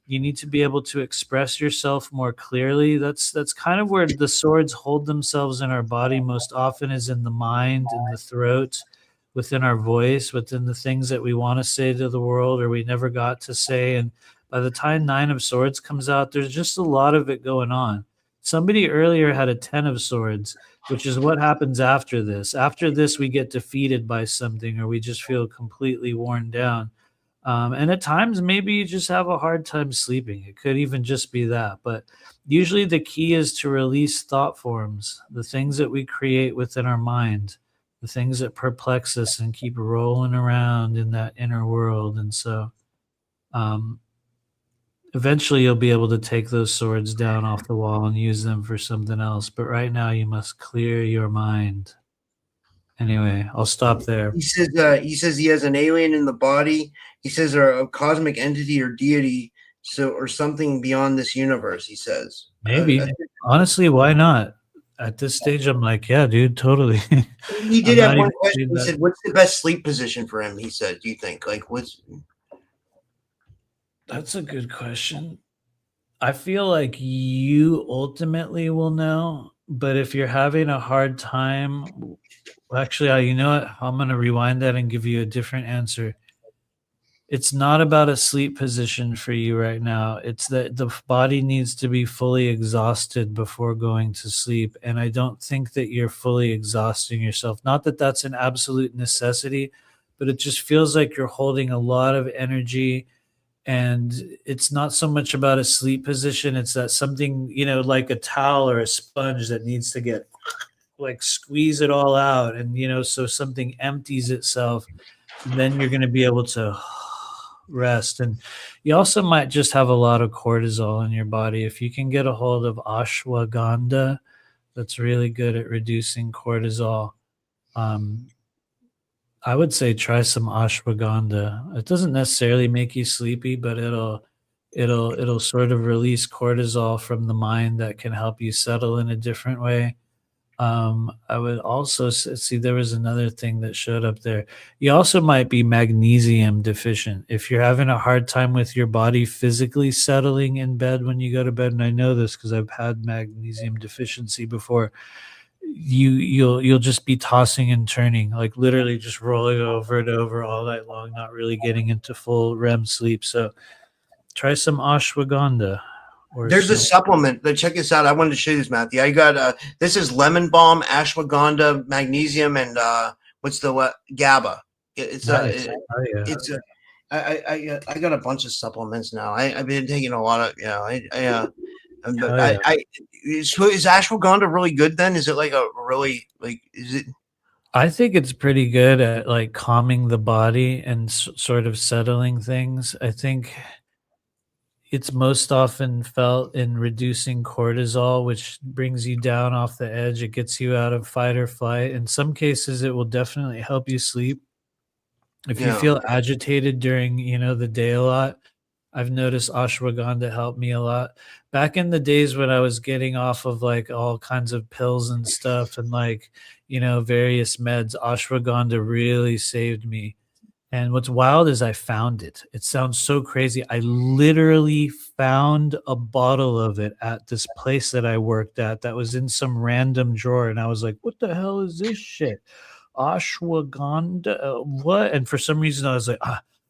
You need to be able to express yourself more clearly. That's kind of where the swords hold themselves in our body most often, is in the mind, in the throat, within our voice, within the things that we want to say to the world or we never got to say. And by the time 9 of Swords comes out, there's just a lot of it going on. Somebody earlier had a 10 of Swords, which is what happens after this. After this, we get defeated by something, or we just feel completely worn down. And at times, maybe you just have a hard time sleeping. It could even just be that. But usually the key is to release thought forms, the things that we create within our mind, the things that perplex us and keep rolling around in that inner world. And so eventually you'll be able to take those swords down off the wall and use them for something else. But right now you must clear your mind. Anyway, I'll stop there. He says he has an alien in the body. He says, or a cosmic entity or deity, or something beyond this universe, he says. Maybe. Honestly, why not? At this stage, I'm like, yeah, dude, totally. He did have one question. He said, what's the best sleep position for him? He said, do you think? That's a good question. I feel like you ultimately will know, but if you're having a hard time, actually, you know what? I'm going to rewind that and give you a different answer. It's not about a sleep position for you right now. It's that the body needs to be fully exhausted before going to sleep. And I don't think that you're fully exhausting yourself. Not that that's an absolute necessity, but it just feels like you're holding a lot of energy. And it's not so much about a sleep position. It's that something, like a towel or a sponge that needs to get squeeze it all out. And, so something empties itself. And then you're going to be able to rest. And you also might just have a lot of cortisol in your body. If you can get a hold of ashwagandha, that's really good at reducing cortisol. I would say try some ashwagandha. It doesn't necessarily make you sleepy, but it'll sort of release cortisol from the mind that can help you settle in a different way. I would also see there was another thing that showed up there. You also might be magnesium deficient. If you're having a hard time with your body physically settling in bed when you go to bed, and I know this because I've had magnesium deficiency before, you'll just be tossing and turning, like literally just rolling over and over all night long, not really getting into full REM sleep. So try some ashwagandha. or There's a some. supplement. Check this out. I wanted to show you this, Matthew. I got this is lemon balm, ashwagandha, magnesium, and what's the GABA. It's Nice. Oh yeah. it's I got a bunch of supplements now. I've been taking a lot of but Oh, yeah. is ashwagandha really good then? Is it like a really is it? I think it's pretty good at like calming the body and sort of settling things. I think it's most often felt in reducing cortisol, which brings you down off the edge. It gets you out of fight or flight. In some cases, it will definitely help you sleep. If you Yeah. feel agitated during, the day a lot, I've noticed ashwagandha helped me a lot. Back in the days when I was getting off of like all kinds of pills and stuff and like, various meds, ashwagandha really saved me. And what's wild is I found it. It sounds so crazy. I literally found a bottle of it at this place that I worked at that was in some random drawer. And I was like, what the hell is this shit? Ashwagandha? What? And for some reason, I was like,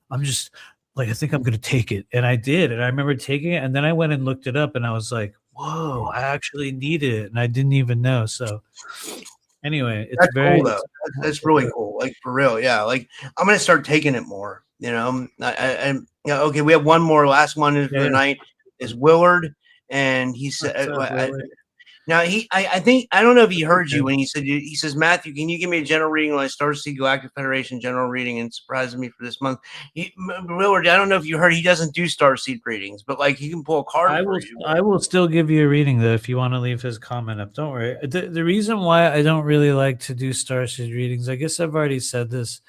I'm just like, I think I'm going to take it. And I did. And I remember taking it. And then I went and looked it up and I was like, whoa, I actually needed it. And I didn't even know. So anyway, it's That's very cool though. That's really cool. Like for real, yeah. Like I'm gonna start taking it more. Okay. We have one more. Last one is for the night is Willard, and he said, now I think I don't know if he heard you when he said he says, Matthew, can you give me a general reading on my Starseed Galactic Federation general reading and surprises me for this month? Willard, I don't know if you heard he doesn't do Starseed readings, but like he can pull a card. I will still give you a reading though if you want to leave his comment up. Don't worry. The reason why I don't really like to do Starseed readings, I guess I've already said this.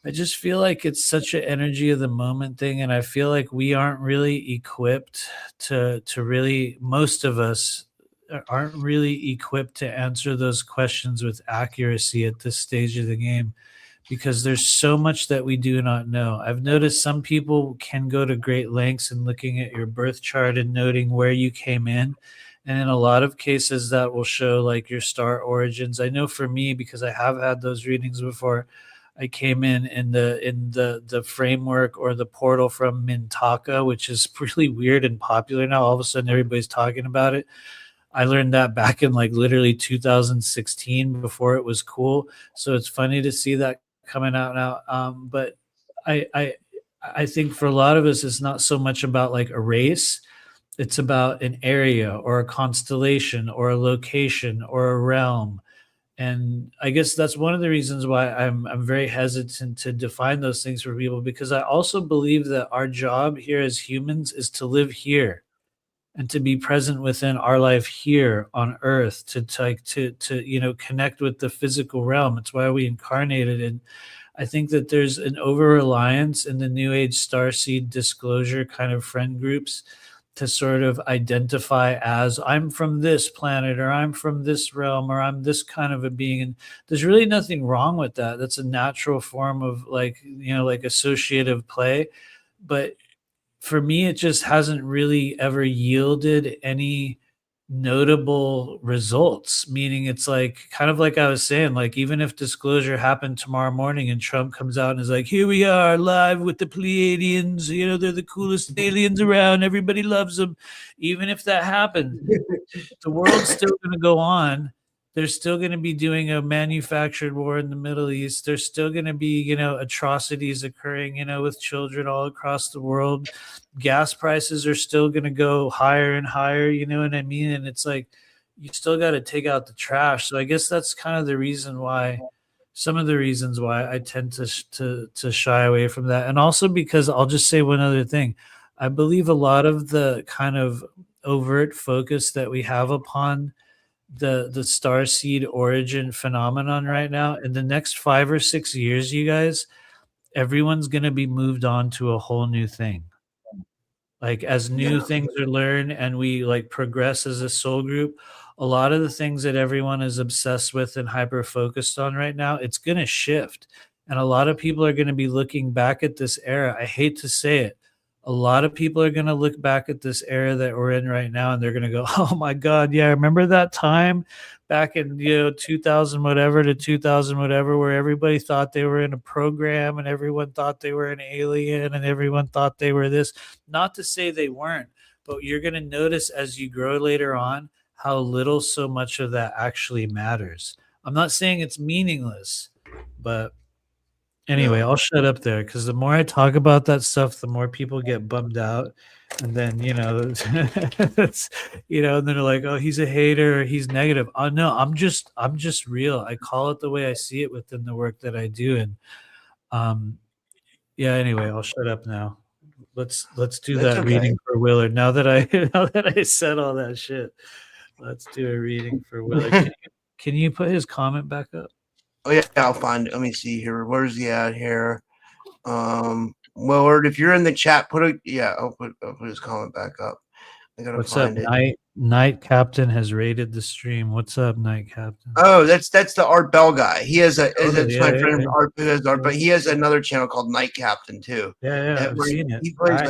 I just feel like it's such an energy of the moment thing, and I feel like we aren't really equipped to really. Most of us aren't really equipped to answer those questions with accuracy at this stage of the game because there's so much that we do not know. I've noticed some people can go to great lengths in looking at your birth chart and noting where you came in. And in a lot of cases that will show like your star origins. I know for me, because I have had those readings before, I came in the framework or the portal from Mintaka, which is really weird and popular now. All of a sudden everybody's talking about it. I learned that back in like literally 2016 before it was cool. So it's funny to see that coming out now. But I think for a lot of us, it's not so much about like a race. It's about an area or a constellation or a location or a realm. And I guess that's one of the reasons why I'm very hesitant to define those things for people, because I also believe that our job here as humans is to live here and to be present within our life here on earth, to connect with the physical realm. It's why we incarnated. And I think that there's an over-reliance in the New Age starseed disclosure kind of friend groups to sort of identify as I'm from this planet, or I'm from this realm, or I'm this kind of a being. And there's really nothing wrong with that. That's a natural form of like associative play. But for me, it just hasn't really ever yielded any notable results, meaning it's like kind of like I was saying, like even if disclosure happened tomorrow morning and Trump comes out and is like, here we are live with the Pleiadians, they're the coolest aliens around, everybody loves them. Even if that happened, the world's still going to go on. They're still going to be doing a manufactured war in the Middle East. There's still going to be, atrocities occurring, with children all across the world. Gas prices are still going to go higher and higher, you know what I mean? And it's like, you still got to take out the trash. So I guess that's kind of some of the reasons why I tend to shy away from that. And also because I'll just say one other thing. I believe a lot of the kind of overt focus that we have upon the starseed origin phenomenon right now, in the next 5 or 6 years, you guys, everyone's going to be moved on to a whole new thing. Like as new things are learned and we like progress as a soul group, a lot of the things that everyone is obsessed with and hyper focused on right now, it's going to shift. And a lot of people are going to be looking back at this era. I hate to say it. A lot of people are going to look back at this era that we're in right now and they're going to go, oh my God, yeah, remember that time back in 2000 whatever to 2000 whatever, where everybody thought they were in a program and everyone thought they were an alien and everyone thought they were this. Not to say they weren't, But you're going to notice as you grow later on how little so much of that actually matters. I'm not saying it's meaningless, but anyway, I'll shut up there because the more I talk about that stuff, the more people get bummed out. And then, it's, and then they're like, oh, he's a hater, he's negative. Oh no, I'm just real. I call it the way I see it within the work that I do. And anyway, I'll shut up now. Let's do that reading for Willard. Now that I said all that shit, let's do a reading for Willard. Can you put his comment back up? Oh yeah, I'll find it. Let me see here. Where's he at here? Willard, if you're in the chat, I'll put his comment back up. I gotta find it. Night Captain has raided the stream. What's up, Night Captain? Oh, that's the Art Bell guy. He has my friend Art who has Art, but he has another channel called Night Captain too. Yeah, I've seen it. He plays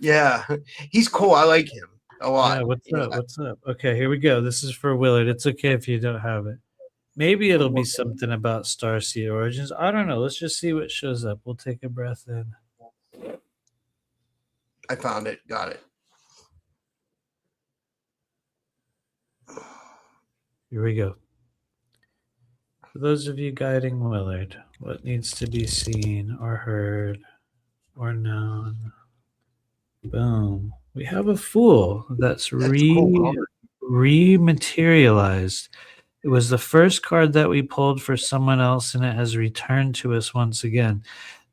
Yeah, he's cool. I like him a lot. Yeah, what's up? Okay, here we go. This is for Willard. It's okay if you don't have it. Maybe it'll be something about Starseed Origins. I don't know. Let's just see what shows up. We'll take a breath in. I found it. Got it. Here we go. For those of you guiding Willard, what needs to be seen or heard or known? Boom. We have a Fool that's rematerialized. It was the first card that we pulled for someone else, and it has returned to us once again.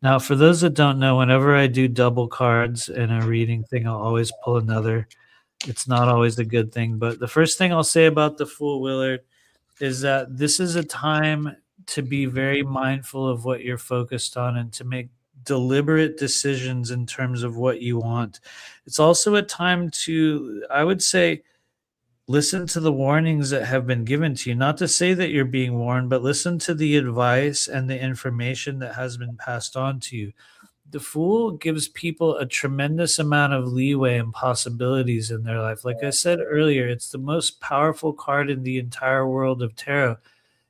Now, for those that don't know, whenever I do double cards in a reading thing, I'll always pull another. It's not always a good thing. But the first thing I'll say about the Fool, Willard, is that this is a time to be very mindful of what you're focused on and to make deliberate decisions in terms of what you want. It's also a time to, I would say, listen to the warnings that have been given to you. Not to say that you're being warned, but listen to the advice and the information that has been passed on to you. The Fool gives people a tremendous amount of leeway and possibilities in their life. Like I said earlier, it's the most powerful card in the entire world of tarot.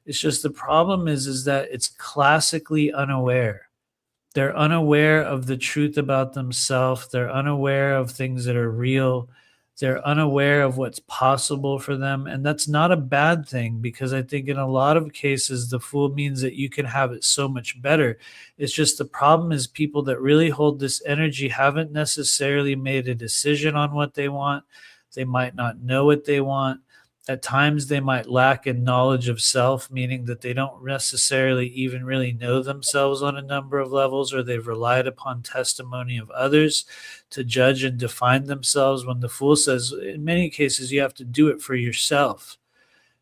It's just the problem is that it's classically unaware. They're unaware of the truth about themselves. They're unaware of things that are real. They're unaware of what's possible for them. And that's not a bad thing, because I think in a lot of cases, the Fool means that you can have it so much better. It's just the problem is people that really hold this energy haven't necessarily made a decision on what they want. They might not know what they want. At times they might lack in knowledge of self, meaning that they don't necessarily even really know themselves on a number of levels, or they've relied upon testimony of others to judge and define themselves, when the Fool says in many cases you have to do it for yourself.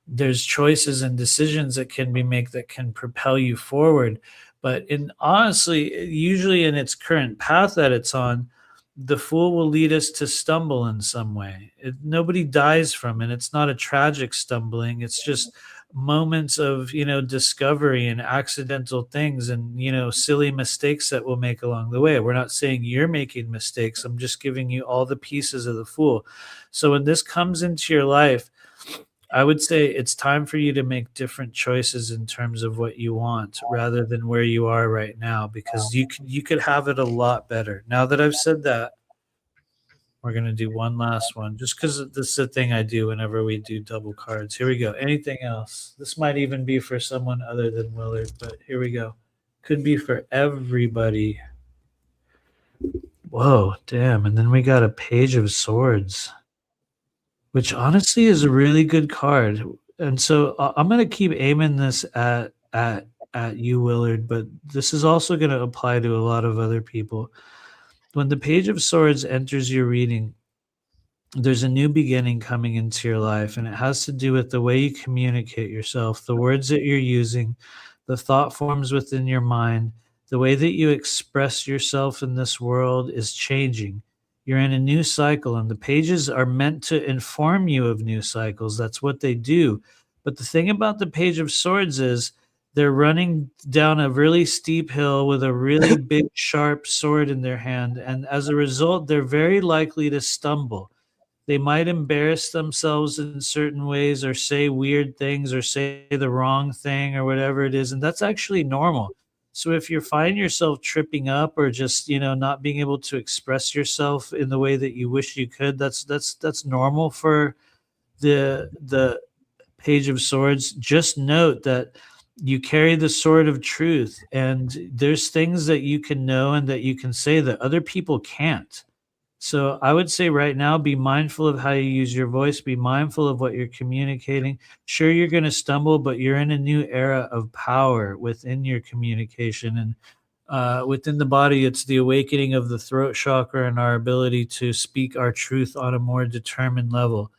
There's choices and decisions that can be made that can propel you forward. But honestly, usually in its current path that it's on, the Fool will lead us to stumble in some way. Nobody dies from it. It's not a tragic stumbling. It's just moments of, discovery and accidental things and, silly mistakes that we'll make along the way. We're not saying you're making mistakes. I'm just giving you all the pieces of the Fool. So when this comes into your life, I would say it's time for you to make different choices in terms of what you want rather than where you are right now, because you could have it a lot better. Now that I've said that, we're going to do one last one just because this is the thing I do whenever we do double cards. Here we go. Anything else? This might even be for someone other than Willard, but here we go. Could be for everybody. Whoa, damn. And then we got a Page of Swords, which honestly is a really good card. And so I'm going to keep aiming this at you, Willard, but this is also going to apply to a lot of other people. When the Page of Swords enters your reading, there's a new beginning coming into your life, and it has to do with the way you communicate yourself, the words that you're using, the thought forms within your mind, the way that you express yourself in this world is changing. You're in a new cycle, and the pages are meant to inform you of new cycles. That's what they do. But the thing about the Page of Swords is they're running down a really steep hill with a really big, sharp sword in their hand. And as a result, they're very likely to stumble. They might embarrass themselves in certain ways or say weird things or say the wrong thing or whatever it is. And that's actually normal. So if you find yourself tripping up or just, not being able to express yourself in the way that you wish you could, that's normal for the Page of Swords. Just note that you carry the sword of truth, and there's things that you can know and that you can say that other people can't. So I would say right now, be mindful of how you use your voice, be mindful of what you're communicating. Sure, you're going to stumble, but you're in a new era of power within your communication. And within the body, it's the awakening of the throat chakra and our ability to speak our truth on a more determined level.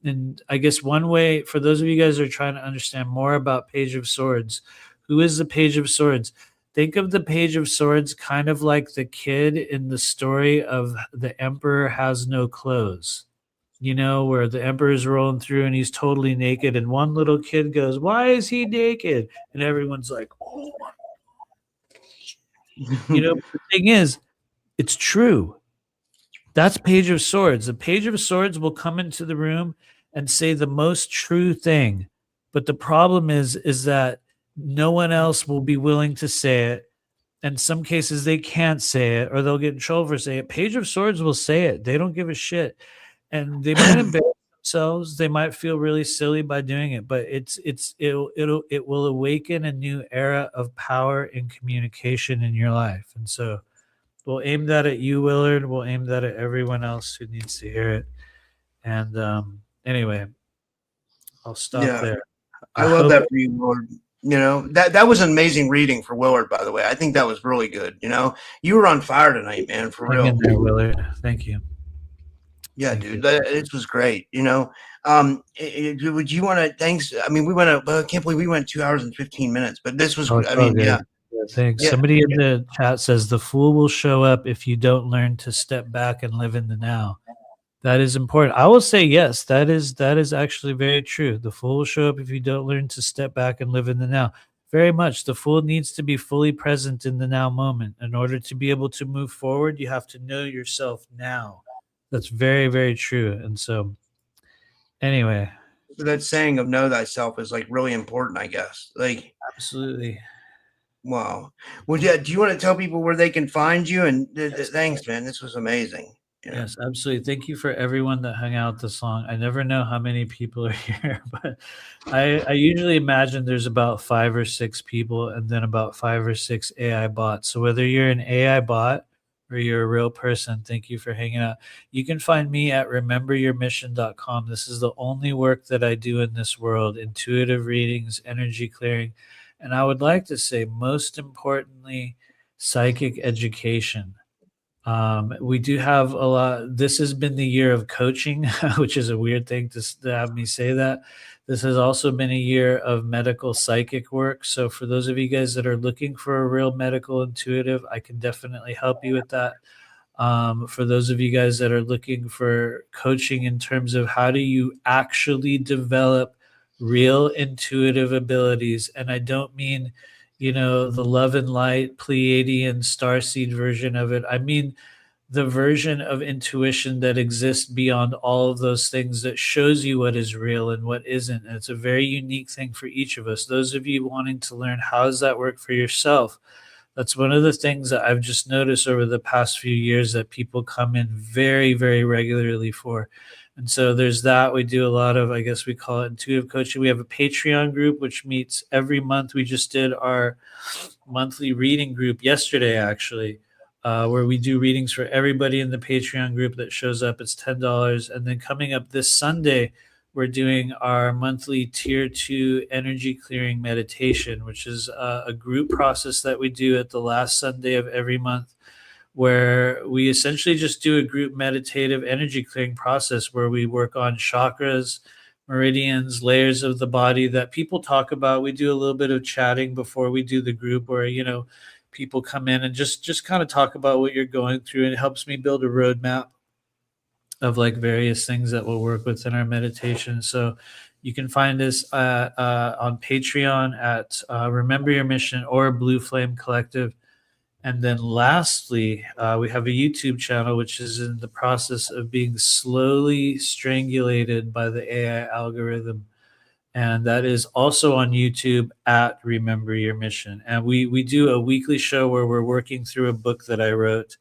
And I guess one way, for those of you guys who are trying to understand more about Page of Swords, who is the Page of Swords? Think of the Page of Swords kind of like the kid in the story of The Emperor Has No Clothes, where the emperor is rolling through and he's totally naked. And one little kid goes, "Why is he naked?" And everyone's like, "Oh my." The thing is, it's true. That's Page of Swords. The Page of Swords will come into the room and say the most true thing. But the problem is that no one else will be willing to say it. In some cases, they can't say it, or they'll get in trouble for saying it. Page of Swords will say it. They don't give a shit. And they might embarrass themselves. They might feel really silly by doing it, but it will awaken a new era of power and communication in your life. And so we'll aim that at you, Willard. We'll aim that at everyone else who needs to hear it. And anyway, I'll stop there. I love that for you, Willard. That was an amazing reading for Willard, by the way. I think that was really good. You were on fire tonight, man, for real. In there, Willard. Thank you. Yeah, dude, it was great. Would you want to? Thanks. I mean, I can't believe we went 2 hours and 15 minutes, but this was. Yeah. Thanks. Yeah. Somebody in the chat says the fool will show up if you don't learn to step back and live in the now. That is important. I will say yes. That is actually very true. The fool will show up if you don't learn to step back and live in the now. Very much. The fool needs to be fully present in the now moment. In order to be able to move forward, you have to know yourself now. That's very, very true. And so, anyway, that saying of "know thyself" is like really important, I guess. Like, absolutely. Wow. Well, yeah. Do you want to tell people where they can find you? And thanks, man. This was amazing. Yes, absolutely. Thank you for everyone that hung out this long. I never know how many people are here, but I usually imagine there's about 5 or 6 people and then about 5 or 6 AI bots. So whether you're an AI bot or you're a real person, thank you for hanging out. You can find me at rememberyourmission.com. This is the only work that I do in this world: intuitive readings, energy clearing, and I would like to say, most importantly, psychic education. We do have a lot. This has been the year of coaching, which is a weird thing to have me say that. This has also been a year of medical psychic work. So for those of you guys that are looking for a real medical intuitive, I can definitely help you with that. For those of you guys that are looking for coaching in terms of how do you actually develop real intuitive abilities, and I don't mean the love and light Pleiadian starseed version of it. I mean the version of intuition that exists beyond all of those things, that shows you what is real and what isn't. And it's a very unique thing for each of us. Those of you wanting to learn, how does that work for yourself? That's one of the things that I've just noticed over the past few years that people come in very, very regularly for. And so there's that. We do a lot of, I guess we call it intuitive coaching. We have a Patreon group, which meets every month. We just did our monthly reading group yesterday, actually, where we do readings for everybody in the Patreon group that shows up. It's $10. And then coming up this Sunday, we're doing our monthly Tier 2 energy clearing meditation, which is a group process that we do at the last Sunday of every month, where we essentially just do a group meditative energy clearing process where we work on chakras, meridians, layers of the body that people talk about. We do a little bit of chatting before we do the group, where, people come in and just kind of talk about what you're going through. And it helps me build a roadmap of like various things that will work within our meditation. So you can find us on Patreon at Remember Your Mission or Blue Flame Collective. And then lastly, we have a YouTube channel, which is in the process of being slowly strangulated by the AI algorithm. and that is also on YouTube at Remember Your Mission. And we do a weekly show where we're working through a book that I wrote.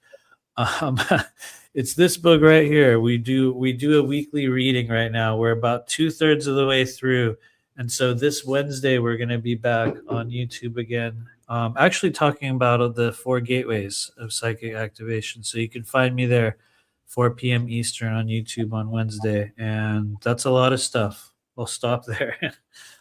It's this book right here. We do a weekly reading right now. We're about 2/3 of the way through, and so this Wednesday we're going to be back on YouTube again, actually talking about the 4 gateways of psychic activation. So you can find me there, 4 p.m. Eastern on YouTube on Wednesday, and that's a lot of stuff. We'll stop there.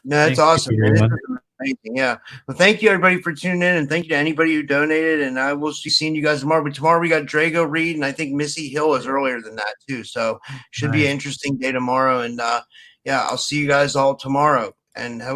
No, that's Thank you, awesome. Man. everyone. This is amazing. Yeah. Well, thank you everybody for tuning in, and thank you to anybody who donated. And I will be seeing you guys tomorrow. But tomorrow we got Drago Reed, and I think Missy Hill is earlier than that too. So should be Nice. an interesting day tomorrow. And yeah, I'll see you guys all tomorrow. And have